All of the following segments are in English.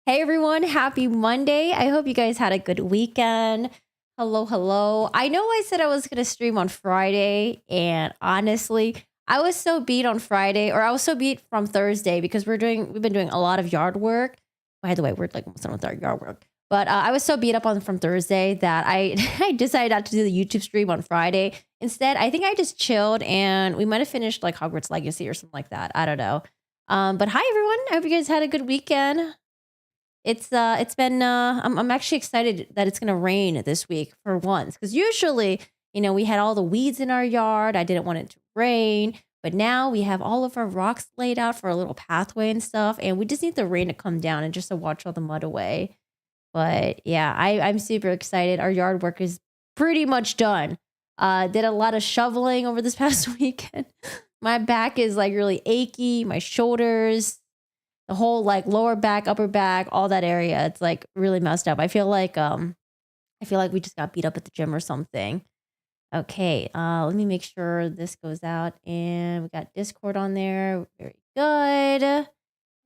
Hey everyone, happy Monday. I hope you guys had a good weekend. Hello, hello. I know I said I was going to stream on Friday, and honestly, I was so beat on Friday, or I was so beat from Thursday because we've been doing a lot of yard work. By the way, we're like almost done with our yard work. But I was so beat up on from Thursday that I I decided not to do the YouTube stream on Friday. Instead, I think I just chilled and we might have finished like Hogwarts Legacy or something like that. I don't know. But hi everyone. I hope you guys had a good weekend. It's been I'm actually excited that it's gonna rain this week for once. Because usually, we had all the weeds in our yard. I didn't want it to rain. But now we have all of our rocks laid out for a little pathway and stuff, and we just need the rain to come down and just to wash all the mud away. But yeah, I'm super excited. Our yard work is pretty much done. Did a lot of shoveling over this past weekend. My back is like really achy, my shoulders, the whole like lower back, upper back, all that area. It's like really messed up. I feel like we just got beat up at the gym or something. Okay, let me make sure this goes out, and we got Discord on there. Very good.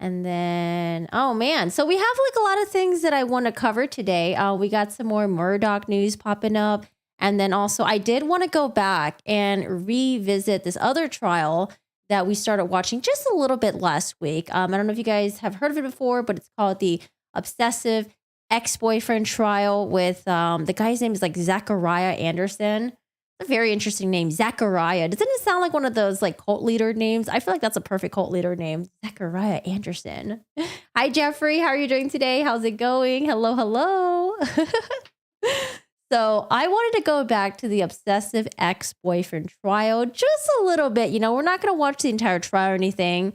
And then, oh man, so we have like a lot of things that I want to cover today. We got some more Murdaugh news popping up. And then also, I did want to go back and revisit this other trial that we started watching just a little bit last week. I don't know if you guys have heard of it before, but it's called the Obsessive Ex-Boyfriend Trial with the guy's name is like Zachariah Anderson. A very interesting name, Zachariah. Doesn't it sound like one of those like cult leader names? I feel like that's a perfect cult leader name, Zachariah Anderson. Hi, Jeffrey. How are you doing today? How's it going? Hello, hello. So I wanted to go back to the obsessive ex-boyfriend trial just a little bit. We're not going to watch the entire trial or anything.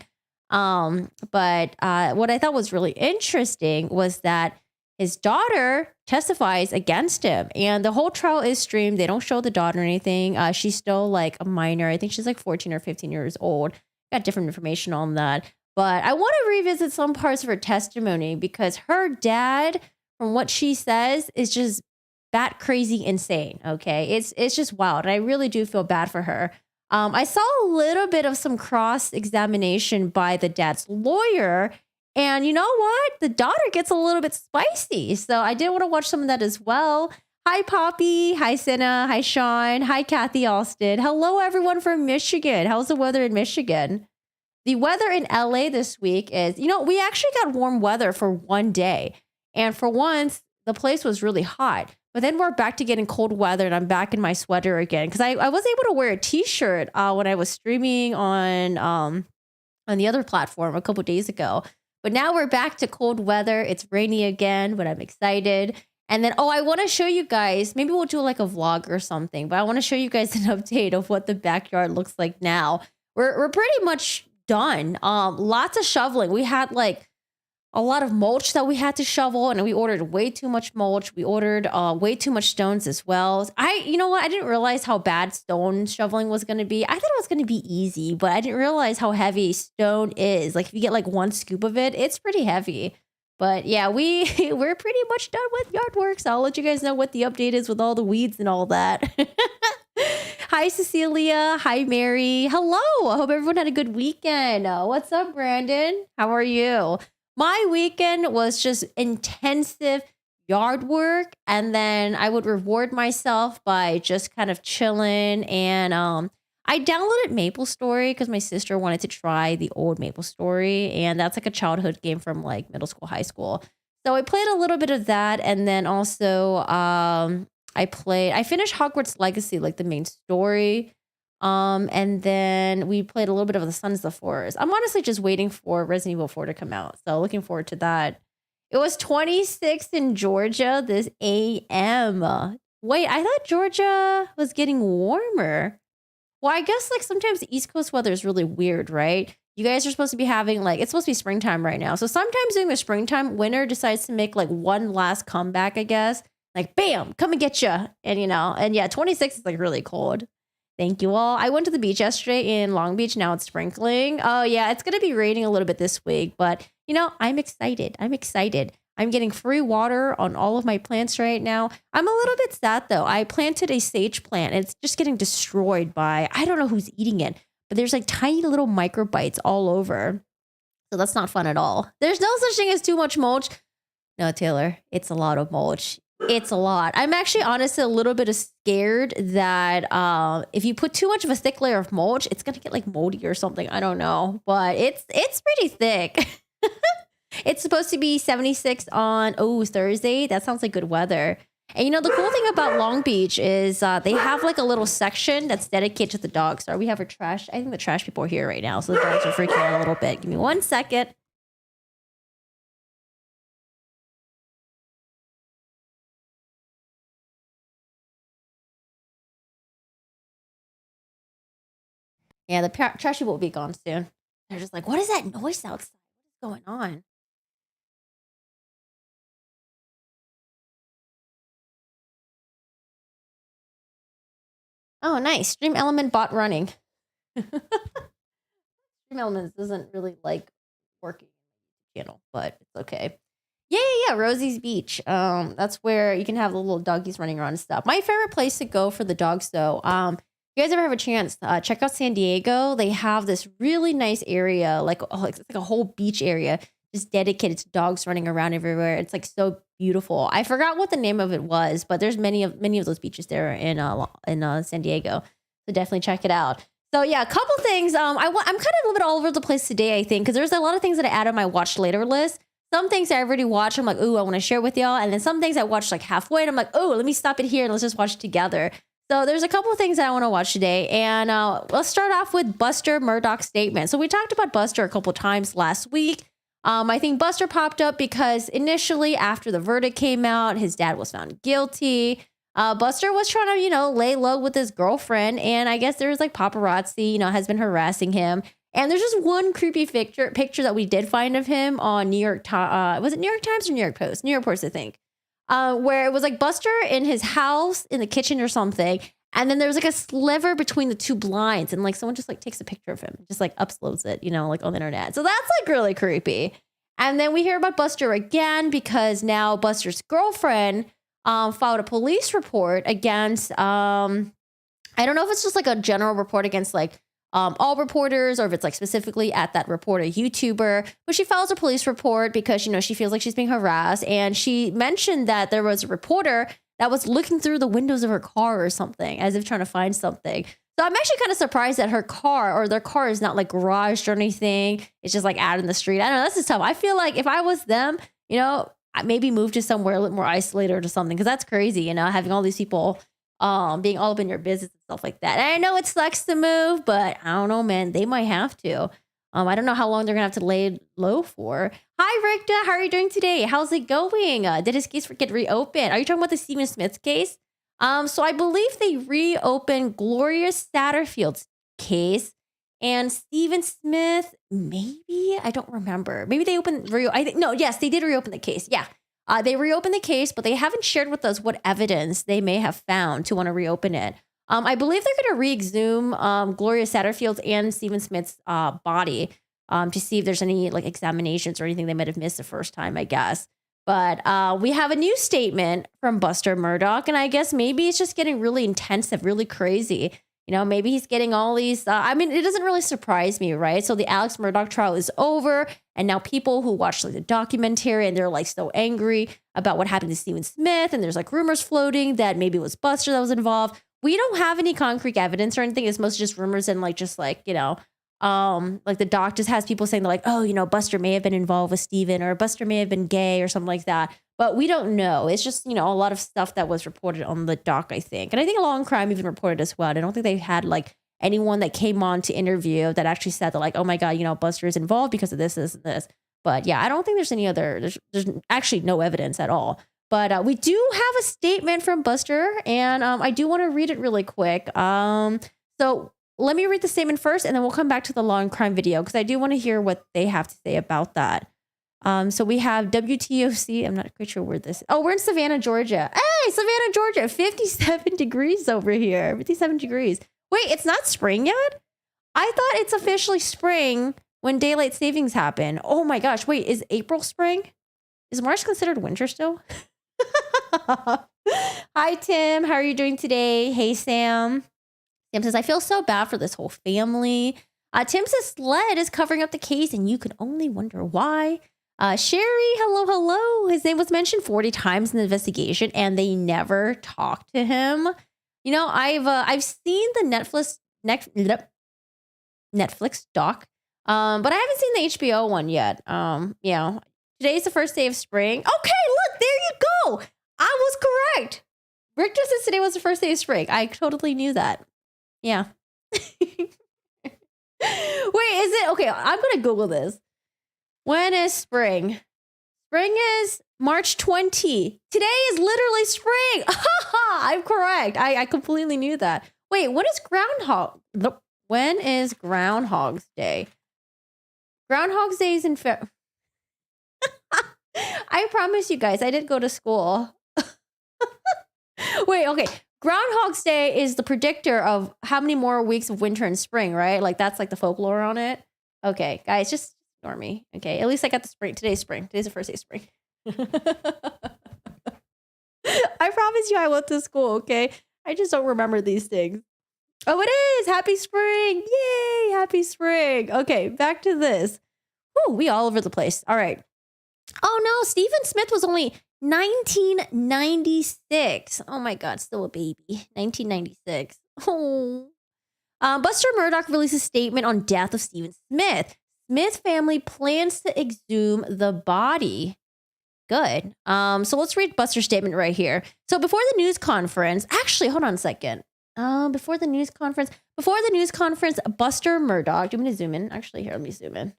But what I thought was really interesting was that his daughter testifies against him, and the whole trial is streamed. They don't show the daughter or anything. She's still like a minor. I think she's like 14 or 15 years old. Got different information on that. But I want to revisit some parts of her testimony because her dad, from what she says, is just bat crazy insane. Okay. It's just wild. And I really do feel bad for her. I saw a little bit of some cross examination by the dad's lawyer. And you know what? The daughter gets a little bit spicy. So I did want to watch some of that as well. Hi, Poppy. Hi, Senna. Hi, Sean. Hi, Kathy Alston. Hello, everyone from Michigan. How's the weather in Michigan? The weather in LA this week is, we actually got warm weather for one day. And for once, the place was really hot. But then we're back to getting cold weather, and I'm back in my sweater again. Because I was able to wear a t-shirt when I was streaming on the other platform a couple days ago. But now we're back to cold weather. It's rainy again, but I'm excited. And then, I want to show you guys, maybe we'll do like a vlog or something, but I want to show you guys an update of what the backyard looks like now. We're pretty much done. Lots of shoveling. We had like a lot of mulch that we had to shovel, and we ordered way too much mulch. We ordered way too much stones as well. You know what? I didn't realize how bad stone shoveling was going to be. I thought it was going to be easy, but I didn't realize how heavy stone is. Like if you get like one scoop of it, it's pretty heavy. But yeah, we're pretty much done with yard work. So I'll let you guys know what the update is with all the weeds and all that. Hi, Cecilia. Hi, Mary. Hello. I hope everyone had a good weekend. What's up, Brandon? How are you? My weekend was just intensive yard work, and then I would reward myself by just kind of chilling. And I downloaded MapleStory because my sister wanted to try the old MapleStory, and that's like a childhood game from like middle school, high school. So I played a little bit of that, and then also I finished Hogwarts Legacy, like the main story. And then we played a little bit of the Sons of the Forest. I'm honestly just waiting for Resident Evil 4 to come out. So looking forward to that. It was 26 in Georgia this AM. Wait, I thought Georgia was getting warmer. Well, I guess like sometimes the East Coast weather is really weird, right? You guys are supposed to be having like, it's supposed to be springtime right now. So sometimes during the springtime, winter decides to make like one last comeback, I guess. Like, bam, come and get you. And and yeah, 26 is like really cold. Thank you all. I went to the beach yesterday in Long Beach. Now it's sprinkling. Oh yeah, it's going to be raining a little bit this week, but I'm excited. I'm getting free water on all of my plants right now. I'm a little bit sad though. I planted a sage plant and it's just getting destroyed by, I don't know who's eating it, but there's like tiny little microbites all over. So that's not fun at all. There's no such thing as too much mulch. No, Taylor, it's a lot of mulch. It's a lot. I'm actually honestly a little bit scared that if you put too much of a thick layer of mulch, it's gonna get like moldy or something. I don't know, but it's pretty thick. It's supposed to be 76 on Thursday. That sounds like good weather. And you know the cool thing about Long Beach is they have like a little section that's dedicated to the dogs. Sorry, we have our trash. I think the trash people are here right now, so the dogs are freaking out a little bit. Give me 1 second. Yeah, the trash people will be gone soon. They're just like, what is that noise outside? What's going on? Oh, nice. Stream Element bot running. Stream Elements doesn't really like working channel, but it's okay. Yeah. Rosie's Beach. That's where you can have the little doggies running around and stuff. My favorite place to go for the dogs, though. You guys ever have a chance, check out San Diego. They have this really nice area, it's like a whole beach area just dedicated to dogs running around everywhere. It's like so beautiful. I forgot what the name of it was, but there's many of those beaches there in San Diego. So definitely check it out. So yeah, a couple things. I'm kind of a little bit all over the place today, I think, because there's a lot of things that I added on my watch later list. Some things I already watched, I'm like, ooh, I want to share with y'all. And then some things I watched like halfway, and I'm like, oh, let me stop it here and let's just watch it together. So there's a couple of things that I want to watch today. And let's start off with Buster Murdaugh's statement. So we talked about Buster a couple times last week. I think Buster popped up because initially after the verdict came out, his dad was found guilty. Buster was trying to, lay low with his girlfriend. And I guess there was like paparazzi, has been harassing him. And there's just one creepy picture that we did find of him on New York Times. Was it New York Times or New York Post? New York Post, I think. Where it was like Buster in his house in the kitchen or something. And then there was like a sliver between the two blinds. And like someone just like takes a picture of him, just like uploads it, like on the internet. So that's like really creepy. And then we hear about Buster again because now Buster's girlfriend filed a police report against, I don't know if it's just like a general report against like all reporters or if it's like specifically at that reporter YouTuber, but she files a police report because, she feels like she's being harassed. And she mentioned that there was a reporter that was looking through the windows of her car or something as if trying to find something. So I'm actually kind of surprised that their car is not like garaged or anything. It's just like out in the street. I don't know. This is tough. I feel like if I was them, I maybe move to somewhere a little more isolated or something. Cause that's crazy, having all these people being all up in your business and stuff like that. And I know it sucks to move, but I don't know, man, they might have to. I don't know how long they're gonna have to lay low for. Hi, Ricta, how are you doing today? How's it going? Did his case get reopened? Are you talking about the Stephen Smith case? So I believe they reopened Gloria Satterfield's case and Stephen Smith. Maybe I don't remember. Maybe they yes, they did reopen the case. Yeah. They reopened the case, but they haven't shared with us what evidence they may have found to want to reopen it. I believe they're going to re-exhume Gloria Satterfield's and Stephen Smith's body to see if there's any like examinations or anything they might have missed the first time, I guess. But we have a new statement from Buster Murdaugh, and I guess maybe it's just getting really intensive, really crazy. Maybe he's getting all these. It doesn't really surprise me, right? So the Alex Murdaugh trial is over. And now people who watch like the documentary and they're like so angry about what happened to Stephen Smith. And there's like rumors floating that maybe it was Buster that was involved. We don't have any concrete evidence or anything. It's mostly just rumors and like the doc just has people saying like, oh, Buster may have been involved with Stephen or Buster may have been gay or something like that. But we don't know. It's just, a lot of stuff that was reported on the doc, I think. And I think Law and Crime even reported as well. I don't think they had like anyone that came on to interview that actually said that like, oh my God, Buster is involved because of this, this, and this. But yeah, I don't think there's any there's actually no evidence at all. But we do have a statement from Buster and I do want to read it really quick. So let me read the statement first and then we'll come back to the Law and Crime video because I do want to hear what they have to say about that. So we have WTOC. I'm not quite sure where this is. Oh, we're in Savannah, Georgia. Hey, Savannah, Georgia, 57 degrees over here. 57 degrees. Wait, it's not spring yet? I thought it's officially spring when daylight savings happen. Oh my gosh. Wait, is April spring? Is March considered winter still? Hi, Tim. How are you doing today? Hey, Sam. Tim says, I feel so bad for this whole family. Tim says, SLED is covering up the case and you can only wonder why. Sherry, hello, hello. His name was mentioned 40 times in the investigation, and they never talked to him. You know, I've seen the Netflix doc, but I haven't seen the HBO one yet. Yeah, today's the first day of spring. Okay, look, there you go. I was correct. Richter says today was the first day of spring. I totally knew that. Yeah. Wait, is it okay? I'm gonna Google this. When is spring? Spring is March 20. Today is literally spring. I'm correct. I completely knew that. Wait, when is Groundhog's Day? Groundhog's Day is in February. I promise you guys, I didn't go to school. Wait, okay. Groundhog's Day is the predictor of how many more weeks of winter and spring, right? Like that's like the folklore on it. Okay, guys, just ignore me. Okay, at least I got the spring. Today's spring. Today's the first day of spring. I promise you I went to school, okay? I just don't remember these things. Oh, it is. Happy spring. Yay, happy spring. Okay, back to this. Whew, we all over the place. All right. Oh, no, Stephen Smith was only 1996. Oh, my God, still a baby. 1996. Oh. Buster Murdaugh released a statement on death of Stephen Smith. Smith family plans to exhume the body. Good. So let's read Buster's statement right here. So before the news conference, actually, hold on a second. Before the news conference, Buster Murdaugh, do you want me to zoom in? Actually, here, let me zoom in.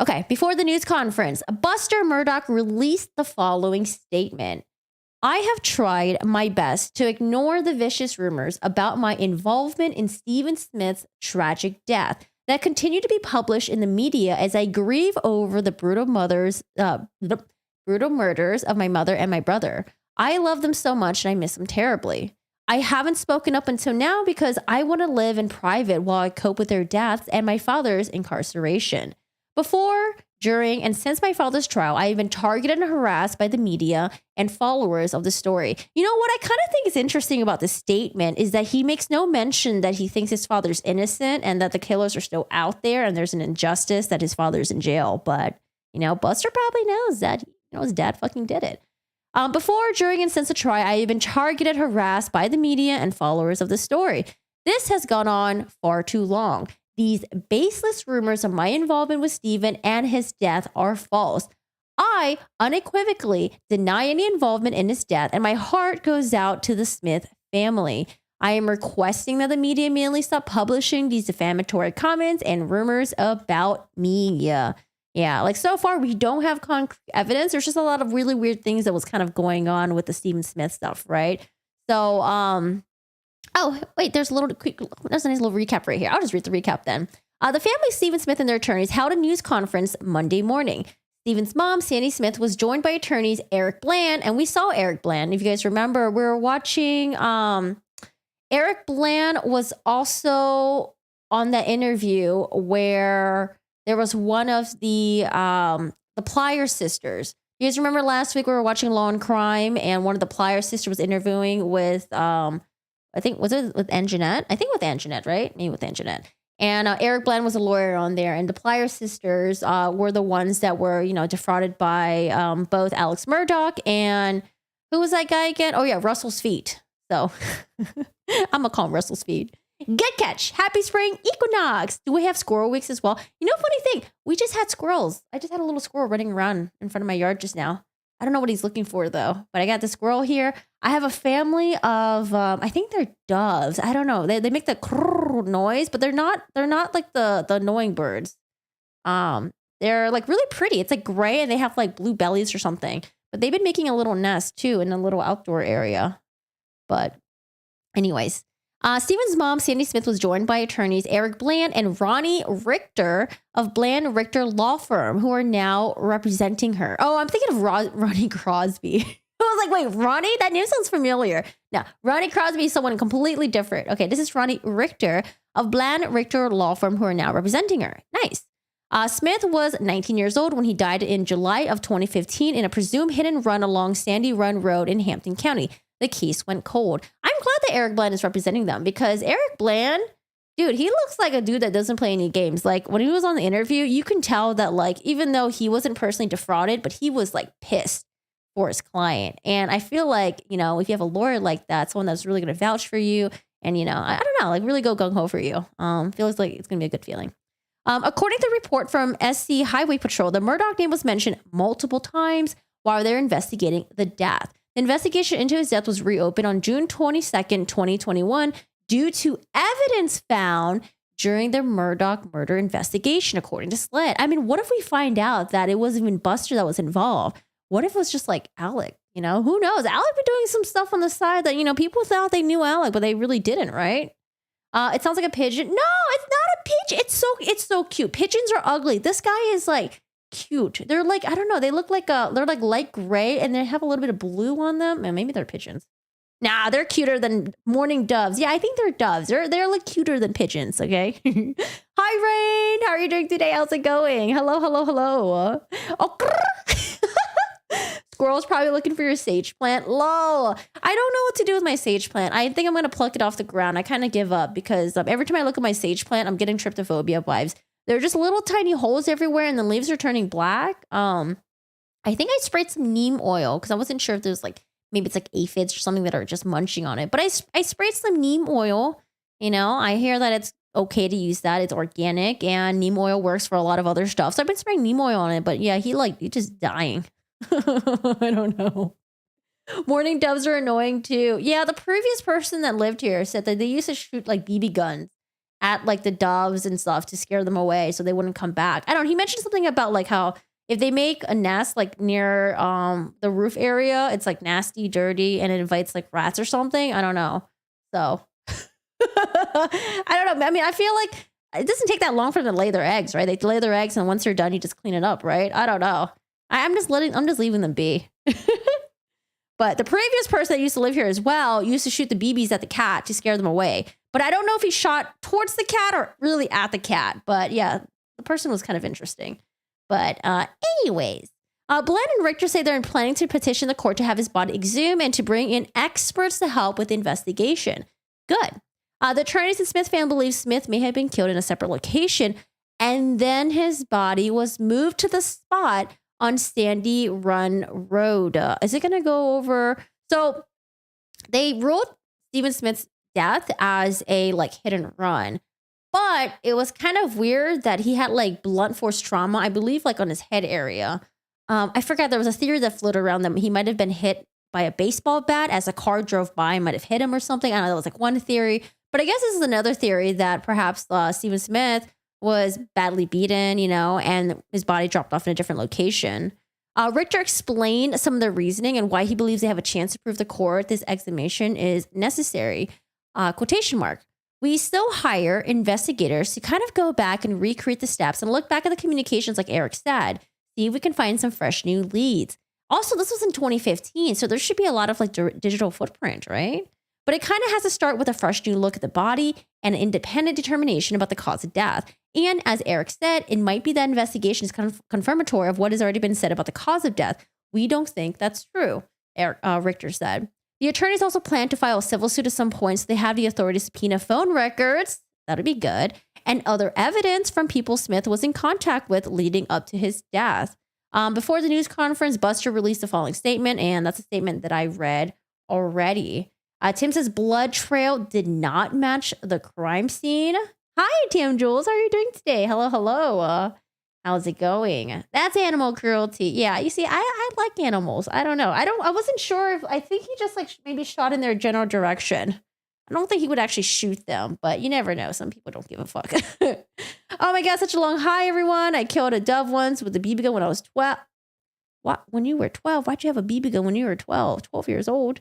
Okay, before the news conference, Buster Murdaugh released the following statement. I have tried my best to ignore the vicious rumors about my involvement in Stephen Smith's tragic death that continue to be published in the media as I grieve over the brutal murders of my mother and my brother. I love them so much and I miss them terribly. I haven't spoken up until now because I want to live in private while I cope with their deaths and my father's incarceration. Before, during, and since my father's trial, I have been targeted and harassed by the media and followers of the story. You know what I kind of think is interesting about this statement is that he makes no mention that he thinks his father's innocent and that the killers are still out there and there's an injustice that his father's in jail. But, you know, Buster probably knows that, his dad fucking did it. Before, during, and since the trial, I have been targeted, harassed by the media and followers of the story. This has gone on far too long. These baseless rumors of my involvement with Stephen and his death are false. I unequivocally deny any involvement in his death, and my heart goes out to the Smith family. I am requesting that the media immediately stop publishing these defamatory comments and rumors about me. Yeah, like so far, we don't have concrete evidence. There's just a lot of really weird things that was kind of going on with the Stephen Smith stuff, right? So, oh, wait, there's a nice little recap right here. I'll just read the recap then. The family of Stephen Smith and their attorneys held a news conference Monday morning. Stephen's mom, Sandy Smith, was joined by attorneys Eric Bland, and we saw Eric Bland. If you guys remember, we were watching, Eric Bland was also on that interview where there was one of the Plier sisters. You guys remember last week we were watching Law and Crime, and one of the Plier sisters was interviewing with, I think, was it with Anjanette? I think with Anjanette, right? Maybe with Anjanette. And Eric Bland was a lawyer on there. And the Plier sisters were the ones that were, defrauded by both Alex Murdaugh and who was that guy again? Oh, yeah, Russell's Feet. So I'm going to call him Russell's Feet. Good catch. Happy spring equinox. Do we have squirrel weeks as well? Funny thing, we just had squirrels. I just had a little squirrel running around in front of my yard just now. I don't know what he's looking for, though. But I got the squirrel here. I have a family of, I think they're doves. I don't know. They make the noise, but they're not like the annoying birds. They're like really pretty. It's like gray and they have like blue bellies or something. But they've been making a little nest, too, in a little outdoor area. But anyways, Stephen's mom, Sandy Smith, was joined by attorneys Eric Bland and Ronnie Richter of Bland Richter Law Firm, who are now representing her. Oh, I'm thinking of Ronnie Crosby. I was like, wait, Ronnie? That name sounds familiar. No, Ronnie Crosby is someone completely different. Okay, this is Ronnie Richter of Bland Richter Law Firm, who are now representing her. Nice. Smith was 19 years old when he died in July of 2015 in a presumed hit and run along Sandy Run Road in Hampton County. The case went cold. I'm glad that Eric Bland is representing them because Eric Bland Dude, he looks like a dude that doesn't play any games. Like when he was on the interview, you can tell that like, even though he wasn't personally defrauded, but he was like pissed for his client. And I feel like, you know, if you have a lawyer like that, someone that's really going to vouch for you and, you know, I don't know, like really go gung ho for you. Feels like it's going to be a good feeling. According to the report from SC Highway Patrol, the Murdaugh name was mentioned multiple times while they're investigating the death. The investigation into his death was reopened on June 22nd, 2021, due to evidence found during the Murdaugh murder investigation, according to SLED. I mean, what if we find out that it wasn't even Buster that was involved? What if it was just like Alec? You know, who knows? Alec been doing some stuff on the side that, you know, people thought they knew Alec, but they really didn't, right? It sounds like a pigeon. No, it's not a pigeon. It's so cute. Pigeons are ugly. This guy is like cute. They're like, I don't know. They look like they're like light gray and they have a little bit of blue on them. And maybe they're pigeons. Nah, they're cuter than mourning doves. Yeah, I think they're doves. They're like cuter than pigeons. Okay. Hi, Rain. How are you doing today? How's it going? Hello, hello, hello. Oh, Squirrel's probably looking for your sage plant. Lol. I don't know what to do with my sage plant. I think I'm going to pluck it off the ground. I kind of give up because every time I look at my sage plant, I'm getting tryptophobia vibes. There are just little tiny holes everywhere and the leaves are turning black. I think I sprayed some neem oil because I wasn't sure if there's like, maybe it's like aphids or something that are just munching on it. But I sprayed some neem oil. You know, I hear that it's okay to use that. It's organic and neem oil works for a lot of other stuff. So I've been spraying neem oil on it. But yeah, he's just dying. I don't know. Mourning doves are annoying too. Yeah, the previous person that lived here said that they used to shoot like BB guns at like the doves and stuff to scare them away so they wouldn't come back. I don't know. He mentioned something about like how if they make a nest like near the roof area, it's like nasty, dirty, and it invites like rats or something. I don't know. So I don't know. I mean, I feel like it doesn't take that long for them to lay their eggs, right? They lay their eggs and once they're done, you just clean it up, right? I don't know. I'm just leaving them be. But the previous person that used to live here as well used to shoot the BBs at the cat to scare them away. But I don't know if he shot towards the cat or really at the cat. But yeah, the person was kind of interesting. But anyways, Bland and Richter say they're planning to petition the court to have his body exhumed and to bring in experts to help with the investigation. Good. The attorneys and Smith family believe Smith may have been killed in a separate location, and then his body was moved to the spot on Sandy Run Road. Is it going to go over? So they ruled Stephen Smith's death as a like hit and run, but it was kind of weird that he had like blunt force trauma, I believe like on his head area. I forgot, there was a theory that floated around that he might have been hit by a baseball bat as a car drove by and might have hit him or something. I don't know, that was like one theory, but I guess this is another theory that perhaps Stephen Smith was badly beaten, you know, and his body dropped off in a different location. Richter explained some of the reasoning and why he believes they have a chance to prove the court this exhumation is necessary. Quotation mark. We still hire investigators to kind of go back and recreate the steps and look back at the communications like Eric said, see if we can find some fresh new leads. Also, this was in 2015, so there should be a lot of like digital footprint, right? But it kind of has to start with a fresh new look at the body and an independent determination about the cause of death. And as Eric said, it might be that investigation is confirmatory of what has already been said about the cause of death. We don't think that's true, Richter said. The attorneys also plan to file a civil suit at some point, so they have the authority to subpoena phone records, that would be good, and other evidence from people Smith was in contact with leading up to his death. Before the news conference, Buster released the following statement, and that's a statement that I read already. Tim says blood trail did not match the crime scene. Hi, Tim Jules. How are you doing today? Hello, hello. How's it going? That's animal cruelty. Yeah, you see, I like animals. I don't know. I wasn't sure if, I think he just like maybe shot in their general direction. I don't think he would actually shoot them, but you never know. Some people don't give a fuck. Oh my God, such a long hi, everyone. I killed a dove once with a BB gun when I was 12. What? When you were 12? Why'd you have a BB gun when you were 12 years old?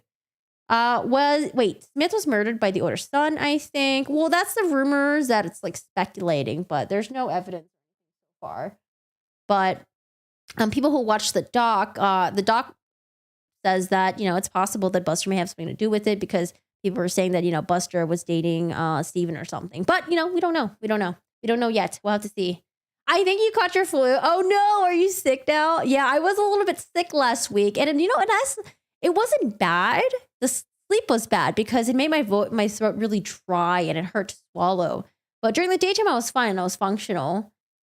Smith was murdered by the older son, I think. Well, that's the rumors that it's like speculating, but there's no evidence so far. But people who watched the doc says that, you know, it's possible that Buster may have something to do with it because people were saying that, you know, Buster was dating Steven or something. But, you know, we don't know. We don't know yet. We'll have to see. I think you caught your flu. Oh no, are you sick now? Yeah, I was a little bit sick last week. And you know, it wasn't bad. The sleep was bad because it made my throat really dry and it hurt to swallow. But during the daytime, I was fine. I was functional.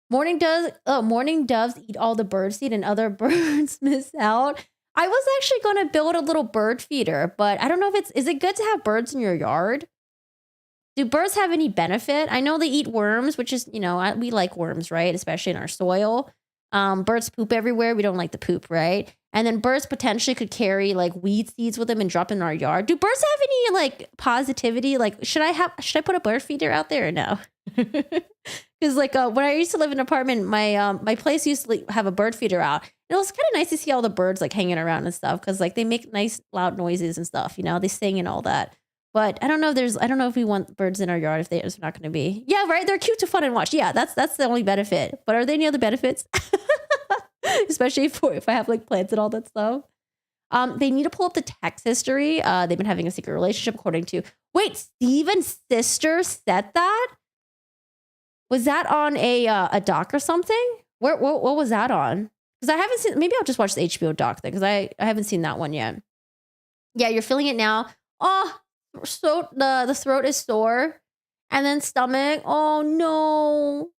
Morning doves eat all the bird seed and other birds miss out. I was actually going to build a little bird feeder, but I don't know if is it good to have birds in your yard? Do birds have any benefit? I know they eat worms, which is, we like worms, right? Especially in our soil. Birds poop everywhere. We don't like the poop, right? And then birds potentially could carry like weed seeds with them and drop in our yard. Do birds have any like positivity? Like, should I put a bird feeder out there or no? Because like when I used to live in an apartment, my place used to have a bird feeder out. And it was kind of nice to see all the birds like hanging around and stuff because like they make nice loud noises and stuff. They sing and all that. But I don't know if we want birds in our yard if there's not going to be. Yeah, right. They're cute to fun and watch. Yeah, that's the only benefit. But are there any other benefits? Especially if I have like plants and all that stuff. They need to pull up the text history. They've been having a secret relationship according to. Wait, Steven's sister said that? Was that on a doc or something? What was that on? Because I haven't seen. Maybe I'll just watch the HBO doc then because I haven't seen that one yet. Yeah, you're feeling it now. Oh. So the throat is sore, and then stomach. Oh no!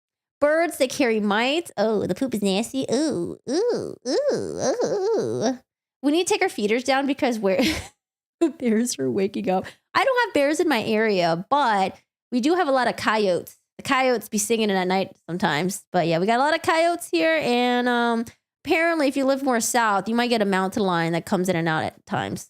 Birds, they carry mites. Oh, the poop is nasty. Ooh, ooh, ooh, ooh. We need to take our feeders down because bears are waking up. I don't have bears in my area, but we do have a lot of coyotes. The coyotes be singing at night sometimes. But yeah, we got a lot of coyotes here, and apparently, if you live more south, you might get a mountain lion that comes in and out at times.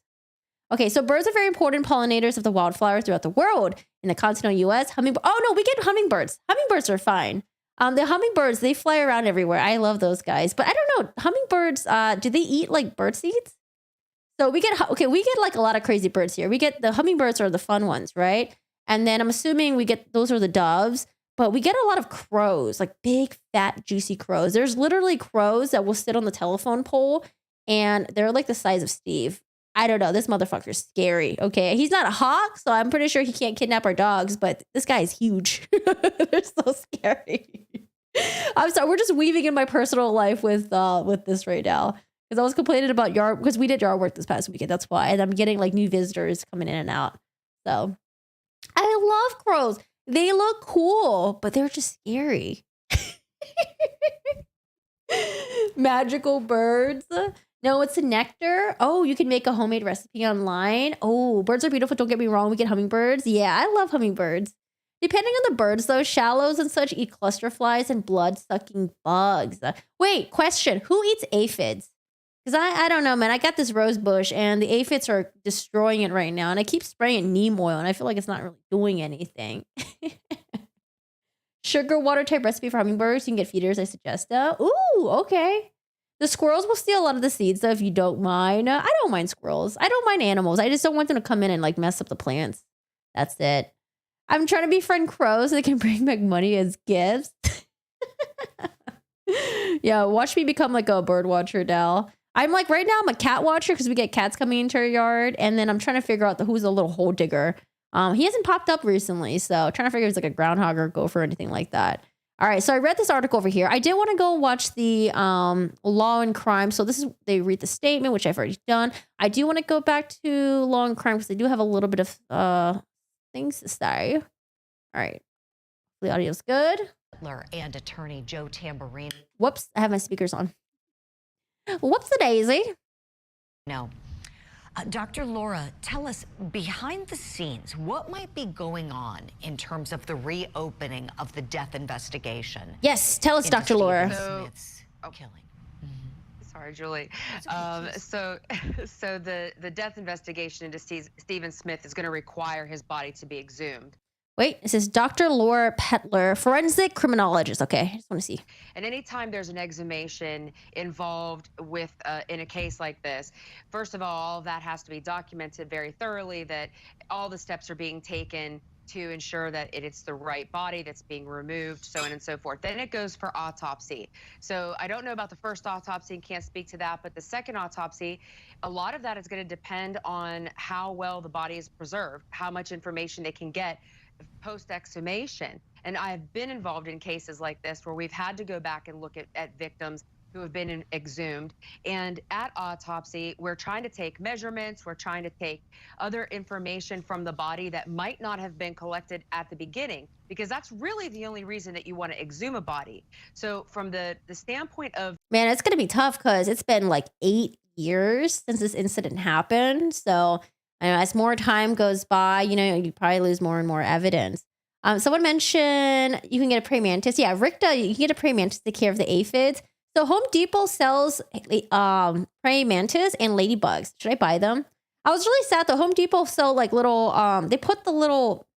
Okay, so birds are very important pollinators of the wildflowers throughout the world. In the continental U.S., oh no, we get hummingbirds. Hummingbirds are fine. The hummingbirds, they fly around everywhere. I love those guys. But I don't know, hummingbirds, do they eat like bird seeds? So we get like a lot of crazy birds here. We get the hummingbirds are the fun ones, right? And then I'm assuming those are the doves. But we get a lot of crows, like big, fat, juicy crows. There's literally crows that will sit on the telephone pole, and they're like the size of Steve. I don't know. This motherfucker's scary. Okay. He's not a hawk, so I'm pretty sure he can't kidnap our dogs, but this guy is huge. They're so scary. I'm sorry. We're just weaving in my personal life with this right now. Because I was complaining about yard, because we did yard work this past weekend. That's why. And I'm getting like new visitors coming in and out. So I love crows. They look cool, but they're just scary. Magical birds. No, it's a nectar. Oh, you can make a homemade recipe online. Oh, birds are beautiful. Don't get me wrong. We get hummingbirds. Yeah, I love hummingbirds. Depending on the birds, though, shallows and such eat cluster flies and blood-sucking bugs. Wait, question. Who eats aphids? Because I don't know, man. I got this rose bush, and the aphids are destroying it right now. And I keep spraying it neem oil, and I feel like it's not really doing anything. Sugar water type recipe for hummingbirds. You can get feeders, I suggest. Ooh, okay. The squirrels will steal a lot of the seeds, though, if you don't mind. I don't mind squirrels. I don't mind animals. I just don't want them to come in and like mess up the plants. That's it. I'm trying to befriend crows so they can bring back money as gifts. Yeah, watch me become like a bird watcher now. I'm like, right now I'm a cat watcher because we get cats coming into our yard. And then I'm trying to figure out who's a little hole digger. He hasn't popped up recently. So trying to figure if it's like a groundhog or gopher or anything like that. All right, so I read this article over here. I did want to go watch the Law and Crime. So they read the statement, which I've already done. I do want to go back to Law and Crime because they do have a little bit of things to say. All right, the audio's good. And attorney Joe Tamburino. Whoops, I have my speakers on. Whoops, the daisy. No. Dr. Laura, tell us, behind the scenes, what might be going on in terms of the reopening of the death investigation? Yes, tell us, Dr. Laura. Smith's killing. Sorry, Julie. So the death investigation into Stephen Smith is going to require his body to be exhumed. Wait, it says Dr. Laura Petler, forensic criminologist. Okay, I just want to see. And anytime there's an exhumation involved with in a case like this, first of all that has to be documented very thoroughly, that all the steps are being taken to ensure that it's the right body that's being removed, so on and so forth. Then it goes for autopsy. So I don't know about the first autopsy and can't speak to that, but the second autopsy, a lot of that is going to depend on how well the body is preserved, how much information they can get post-exhumation. And I've been involved in cases like this where we've had to go back and look at victims who have been exhumed. And at autopsy, we're trying to take measurements, we're trying to take other information from the body that might not have been collected at the beginning, because that's really the only reason that you want to exhume a body. So from the standpoint of, Man, it's going to be tough because it's been like 8 years since this incident happened. So I know as more time goes by, you probably lose more and more evidence. Someone mentioned you can get a praying mantis. Yeah, Ricta, you can get a praying mantis to take care of the aphids. So Home Depot sells praying mantis and ladybugs. Should I buy them? I was really sad that Home Depot sell like little they put the little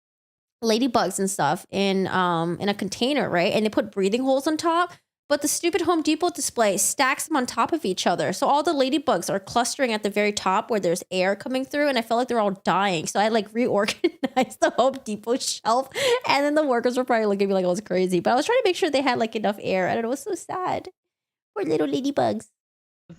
ladybugs and stuff in a container, right? And they put breathing holes on top. But the stupid Home Depot display stacks them on top of each other. So all the ladybugs are clustering at the very top where there's air coming through. And I felt like they're all dying. So I like reorganized the Home Depot shelf. And then the workers were probably looking at me like I was crazy. But I was trying to make sure they had like enough air. I don't know. It was so sad. Poor little ladybugs.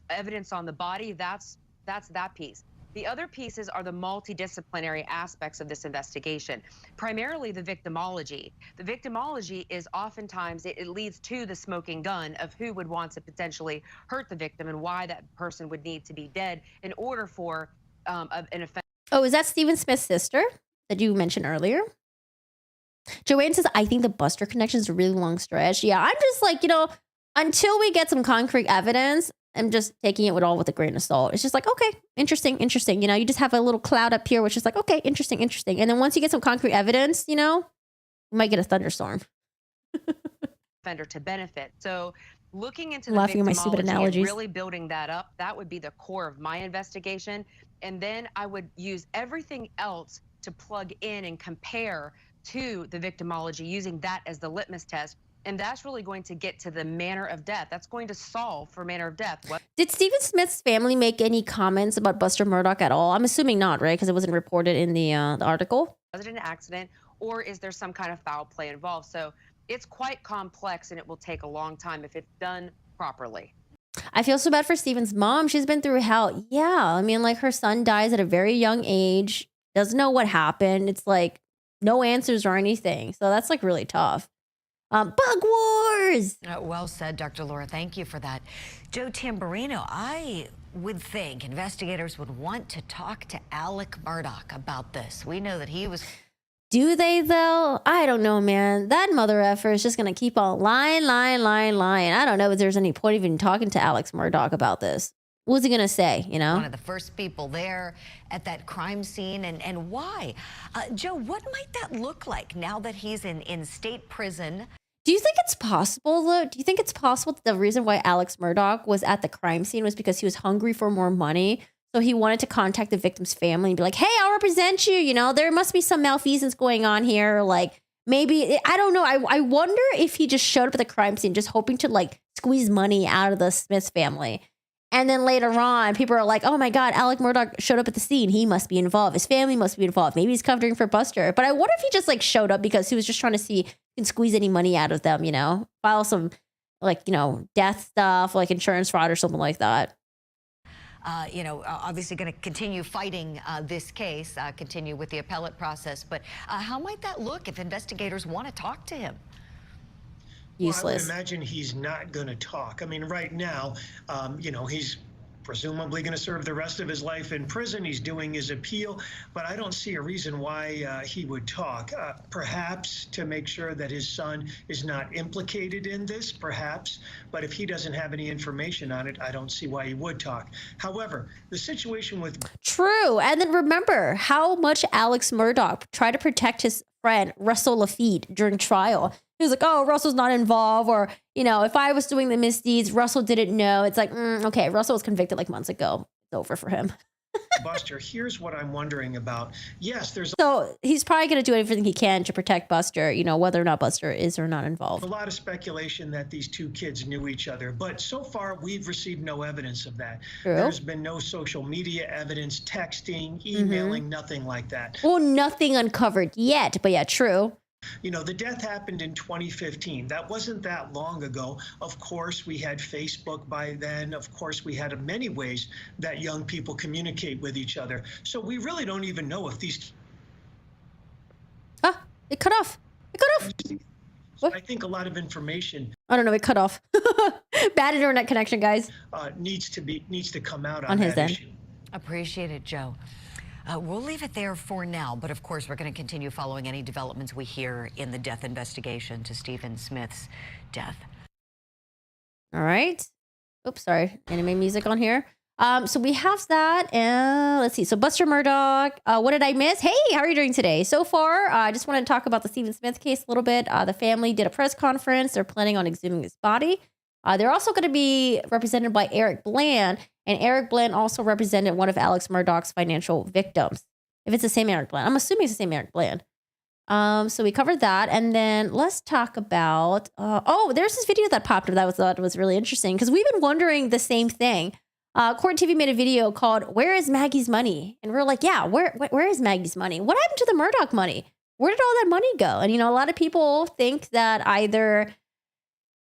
evidence on the body, that's that piece. The other pieces are the multidisciplinary aspects of this investigation, primarily the victimology. The victimology is oftentimes, it leads to the smoking gun of who would want to potentially hurt the victim and why that person would need to be dead in order for an offense. Oh, is that Stephen Smith's sister that you mentioned earlier? Joanne says, I think the Buster connection is a really long stretch. Yeah, I'm just like, until we get some concrete evidence, I'm just taking it with a grain of salt. It's just like, okay, interesting. You just have a little cloud up here, which is like, okay, interesting. And then once you get some concrete evidence, you might get a thunderstorm. Offender to benefit. So looking into Laughing at my stupid analogies. and really building that up, that would be the core of my investigation. And then I would use everything else to plug in and compare to the victimology, using that as the litmus test. And that's really going to get to the manner of death. That's going to solve for manner of death. Did Stephen Smith's family make any comments about Buster Murdaugh at all? I'm assuming not, right? Because it wasn't reported in the article. Was it an accident, or is there some kind of foul play involved? So it's quite complex, and it will take a long time if it's done properly. I feel so bad for Stephen's mom. She's been through hell. Yeah, I mean, like her son dies at a very young age, doesn't know what happened. It's like no answers or anything. So that's like really tough. Bug wars. Well said, Dr. Laura. Thank you for that. Joe Tamburino, I would think investigators would want to talk to Alec Murdaugh about this. We know that he was... Do they, though? I don't know, man. That mother effer is just going to keep on lying. I don't know if there's any point even talking to Alex Murdaugh about this. What's he going to say, One of the first people there at that crime scene, and why? Joe, what might that look like now that he's in state prison? Do you think it's possible, though? Do you think it's possible that the reason why Alex Murdaugh was at the crime scene was because he was hungry for more money? So he wanted to contact the victim's family and be like, hey, I'll represent you. There must be some malfeasance going on here. Like, maybe, I don't know. I wonder if he just showed up at the crime scene just hoping to, like, squeeze money out of the Smith family. And then later on, people are like, oh, my God, Alec Murdaugh showed up at the scene. He must be involved. His family must be involved. Maybe he's covering for Buster. But I wonder if he just, like, showed up because he was just trying to see if he can squeeze any money out of them, file some, like, death stuff, like insurance fraud or something like that. Obviously going to continue fighting this case, continue with the appellate process. But how might that look if investigators want to talk to him? Useless. Well, I would imagine he's not going to talk. I mean, right now, he's presumably going to serve the rest of his life in prison. He's doing his appeal, but I don't see a reason why he would talk. Perhaps to make sure that his son is not implicated in this, perhaps. But if he doesn't have any information on it, I don't see why he would talk. However, the situation with... True. And then remember how much Alex Murdaugh tried to protect his friend Russell Lafitte during trial. He was like, oh, Russell's not involved. Or, if I was doing the misdeeds, Russell didn't know. It's like, okay, Russell was convicted like months ago. It's over for him. Buster, here's what I'm wondering about. Yes, there's... So he's probably going to do everything he can to protect Buster, whether or not Buster is or not involved. A lot of speculation that these two kids knew each other, but so far we've received no evidence of that. True. There's been no social media evidence, texting, emailing, nothing like that. Well, nothing uncovered yet, but yeah, true. The death happened in 2015. That wasn't that long ago. Of course, we had Facebook by then. Of course, we had many ways that young people communicate with each other. So we really don't even know if these... It cut off. What? I think a lot of information I don't know. It cut off. Bad internet connection, guys. needs to come out On his that end. issue. Appreciate it, Joe. We'll leave it there for now, but of course we're going to continue following any developments we hear in the death investigation to Stephen Smith's death. All right. Oops, sorry. Anime music on here. So we have that, and let's see. So Buster Murdaugh, what did I miss? Hey, how are you doing today? So far, I just want to talk about the Stephen Smith case a little bit. The family did a press conference. They're planning on exhuming his body. They're also going to be represented by Eric Bland, and Eric Bland also represented one of Alex Murdaugh's financial victims. If it's the same Eric Bland, I'm assuming it's the same Eric Bland. So we covered that, and then let's talk about. There's this video that popped up that I thought was really interesting because we've been wondering the same thing. Court TV made a video called "Where is Maggie's money?" and we're like, yeah, where is Maggie's money? What happened to the Murdaugh money? Where did all that money go? And a lot of people think that either,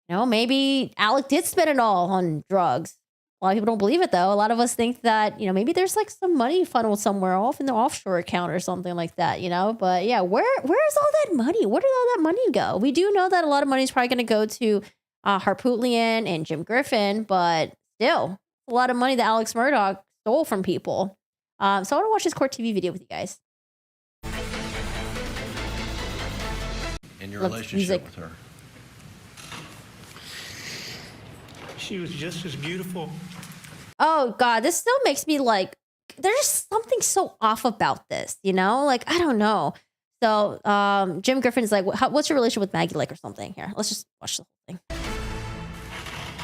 maybe Alec did spend it all on drugs. A lot of people don't believe it though. A lot of us think that, maybe there's like some money funneled somewhere off in the offshore account or something like that, But yeah, where's all that money? Where did all that money go? We do know that a lot of money is probably going to go to Harpootlian and Jim Griffin, but still a lot of money that Alex Murdaugh stole from people. So I want to watch this court TV video with you guys. In your relationship with her. She was just as beautiful. Oh God, this still makes me like, there's something so off about this, Like, I don't know. So Jim Griffin's like, what's your relationship with Maggie like or something? Here, let's just watch the whole thing.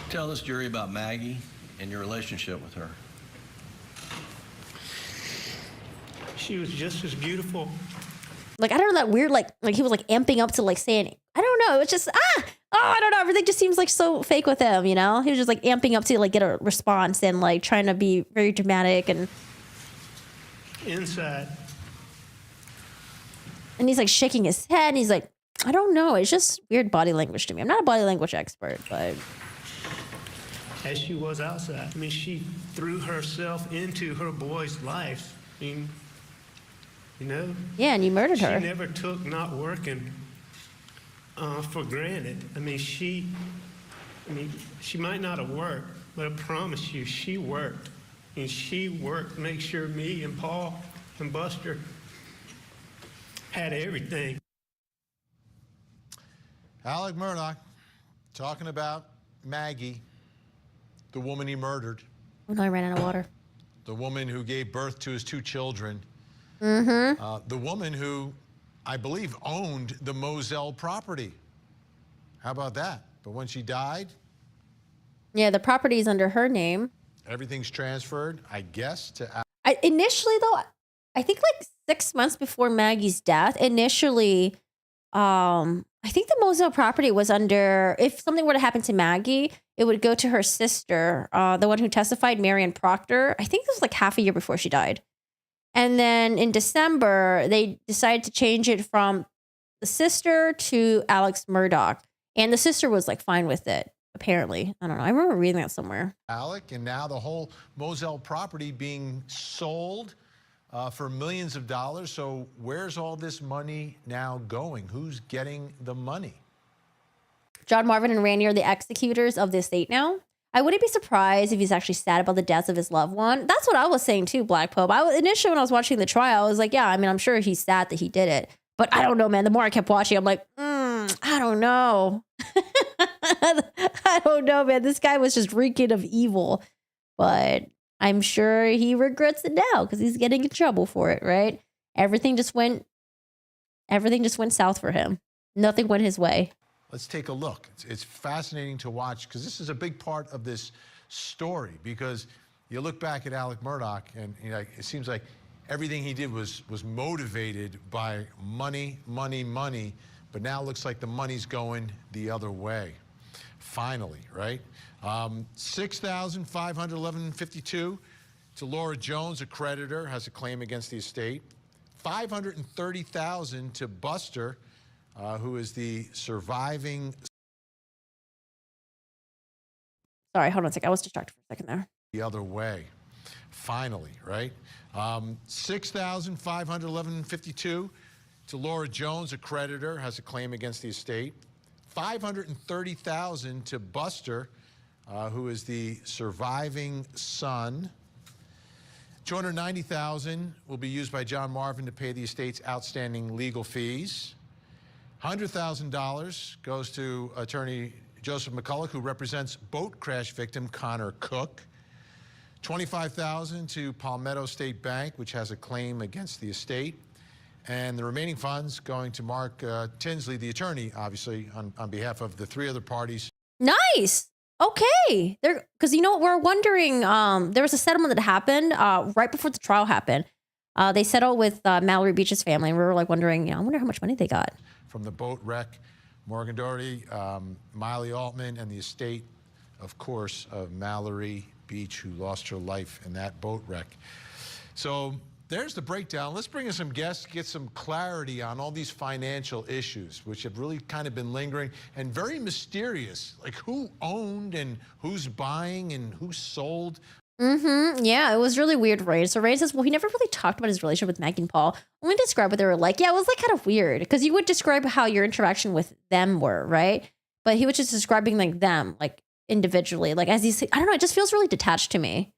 Tell this jury about Maggie and your relationship with her. She was just as beautiful. Like, I don't know, that weird, like he was like amping up to like saying, I don't know. It was just, I don't know. Everything just seems like so fake with him, He was just like amping up to like get a response and like trying to be very dramatic and Inside. And he's like shaking his head and he's like, I don't know. It's just weird body language to me. I'm not a body language expert, but. As she was outside. I mean, she threw herself into her boy's life. I mean, Yeah, and you murdered her. She never took not working for granted. I mean, she might not have worked, but I promise you, she worked. And she worked to make sure me and Paul and Buster had everything. Alec Murdaugh talking about Maggie, the woman he murdered. Oh no, I ran out of water. The woman who gave birth to his 2 children. Mm-hmm. The woman who, I believe, owned the Moselle property. How about that? But when she died, Yeah, the property is under her name. everything's transferred, I guess, to Initially, though, I think like 6 months before Maggie's death, I think the Moselle property was under, if something were to happen to Maggie, it would go to her sister, the one who testified, Marion Proctor. I think this was like half a year before she died. And then in December, they decided to change it from the sister to Alex Murdaugh. And the sister was like fine with it, apparently. I don't know. I remember reading that somewhere. Alec, and now the whole Moselle property being sold for millions of dollars. So where's all this money now going? Who's getting the money? John Marvin and Randy are the executors of the estate now. I wouldn't be surprised if he's actually sad about the death of his loved one. That's what I was saying too, Black Pope. Initially, when I was watching the trial, I was like, yeah, I mean, I'm sure he's sad that he did it. But I don't know, man. The more I kept watching, I'm like, I don't know. I don't know, man. This guy was just reeking of evil. But I'm sure he regrets it now because he's getting in trouble for it, right? Everything just went south for him. Nothing went his way. Let's take a look. It's fascinating to watch because this is a big part of this story, because you look back at Alec Murdaugh and it seems like everything he did was motivated by money, money, money, but now it looks like the money's going the other way. Finally, right? $6,511.52 to Laura Jones, a creditor, has a claim against the estate. $530,000 to Buster, who is the surviving. Sorry, hold on a second. I was distracted for a second there. The other way. Finally, right? $6,511.52 to Laura Jones, a creditor, has a claim against the estate. $530,000 to Buster, who is the surviving son. $290,000 will be used by John Marvin to pay the estate's outstanding legal fees. $100,000 goes to attorney Joseph McCulloch, who represents boat crash victim Connor Cook. $25,000 to Palmetto State Bank, which has a claim against the estate. And the remaining funds going to Mark Tinsley, the attorney, obviously, on behalf of the three other parties. Nice. Okay. Because you know what, we're wondering, there was a settlement that happened right before the trial happened. They settled with Mallory Beach's family, and we were like wondering, I wonder how much money they got. From the boat wreck, Morgan Doherty, Miley Altman, and the estate, of course, of Mallory Beach, who lost her life in that boat wreck. So there's the breakdown. Let's bring in some guests to get some clarity on all these financial issues, which have really kind of been lingering and very mysterious, like who owned and who's buying and who sold. Yeah, it was really weird, Ray. So Ray says, well, he never really talked about his relationship with Maggie and Paul. Only described what they were like. Yeah, it was like kind of weird because you would describe how your interaction with them were, right? But he was just describing like them, like individually, like as he's, I don't know, it just feels really detached to me.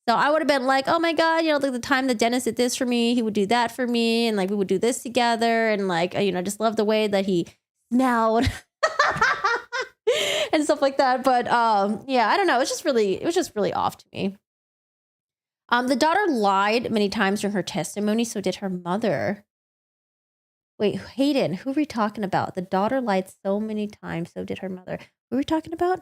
So I would have been like, oh my God, like the time that Dennis did this for me, he would do that for me. And like, we would do this together. And like, just love the way that he smelled and stuff like that. But yeah, I don't know. It was just really off to me. The daughter lied many times during her testimony. So did her mother. Wait, Hayden, who are we talking about? The daughter lied so many times. So did her mother. Who are we talking about?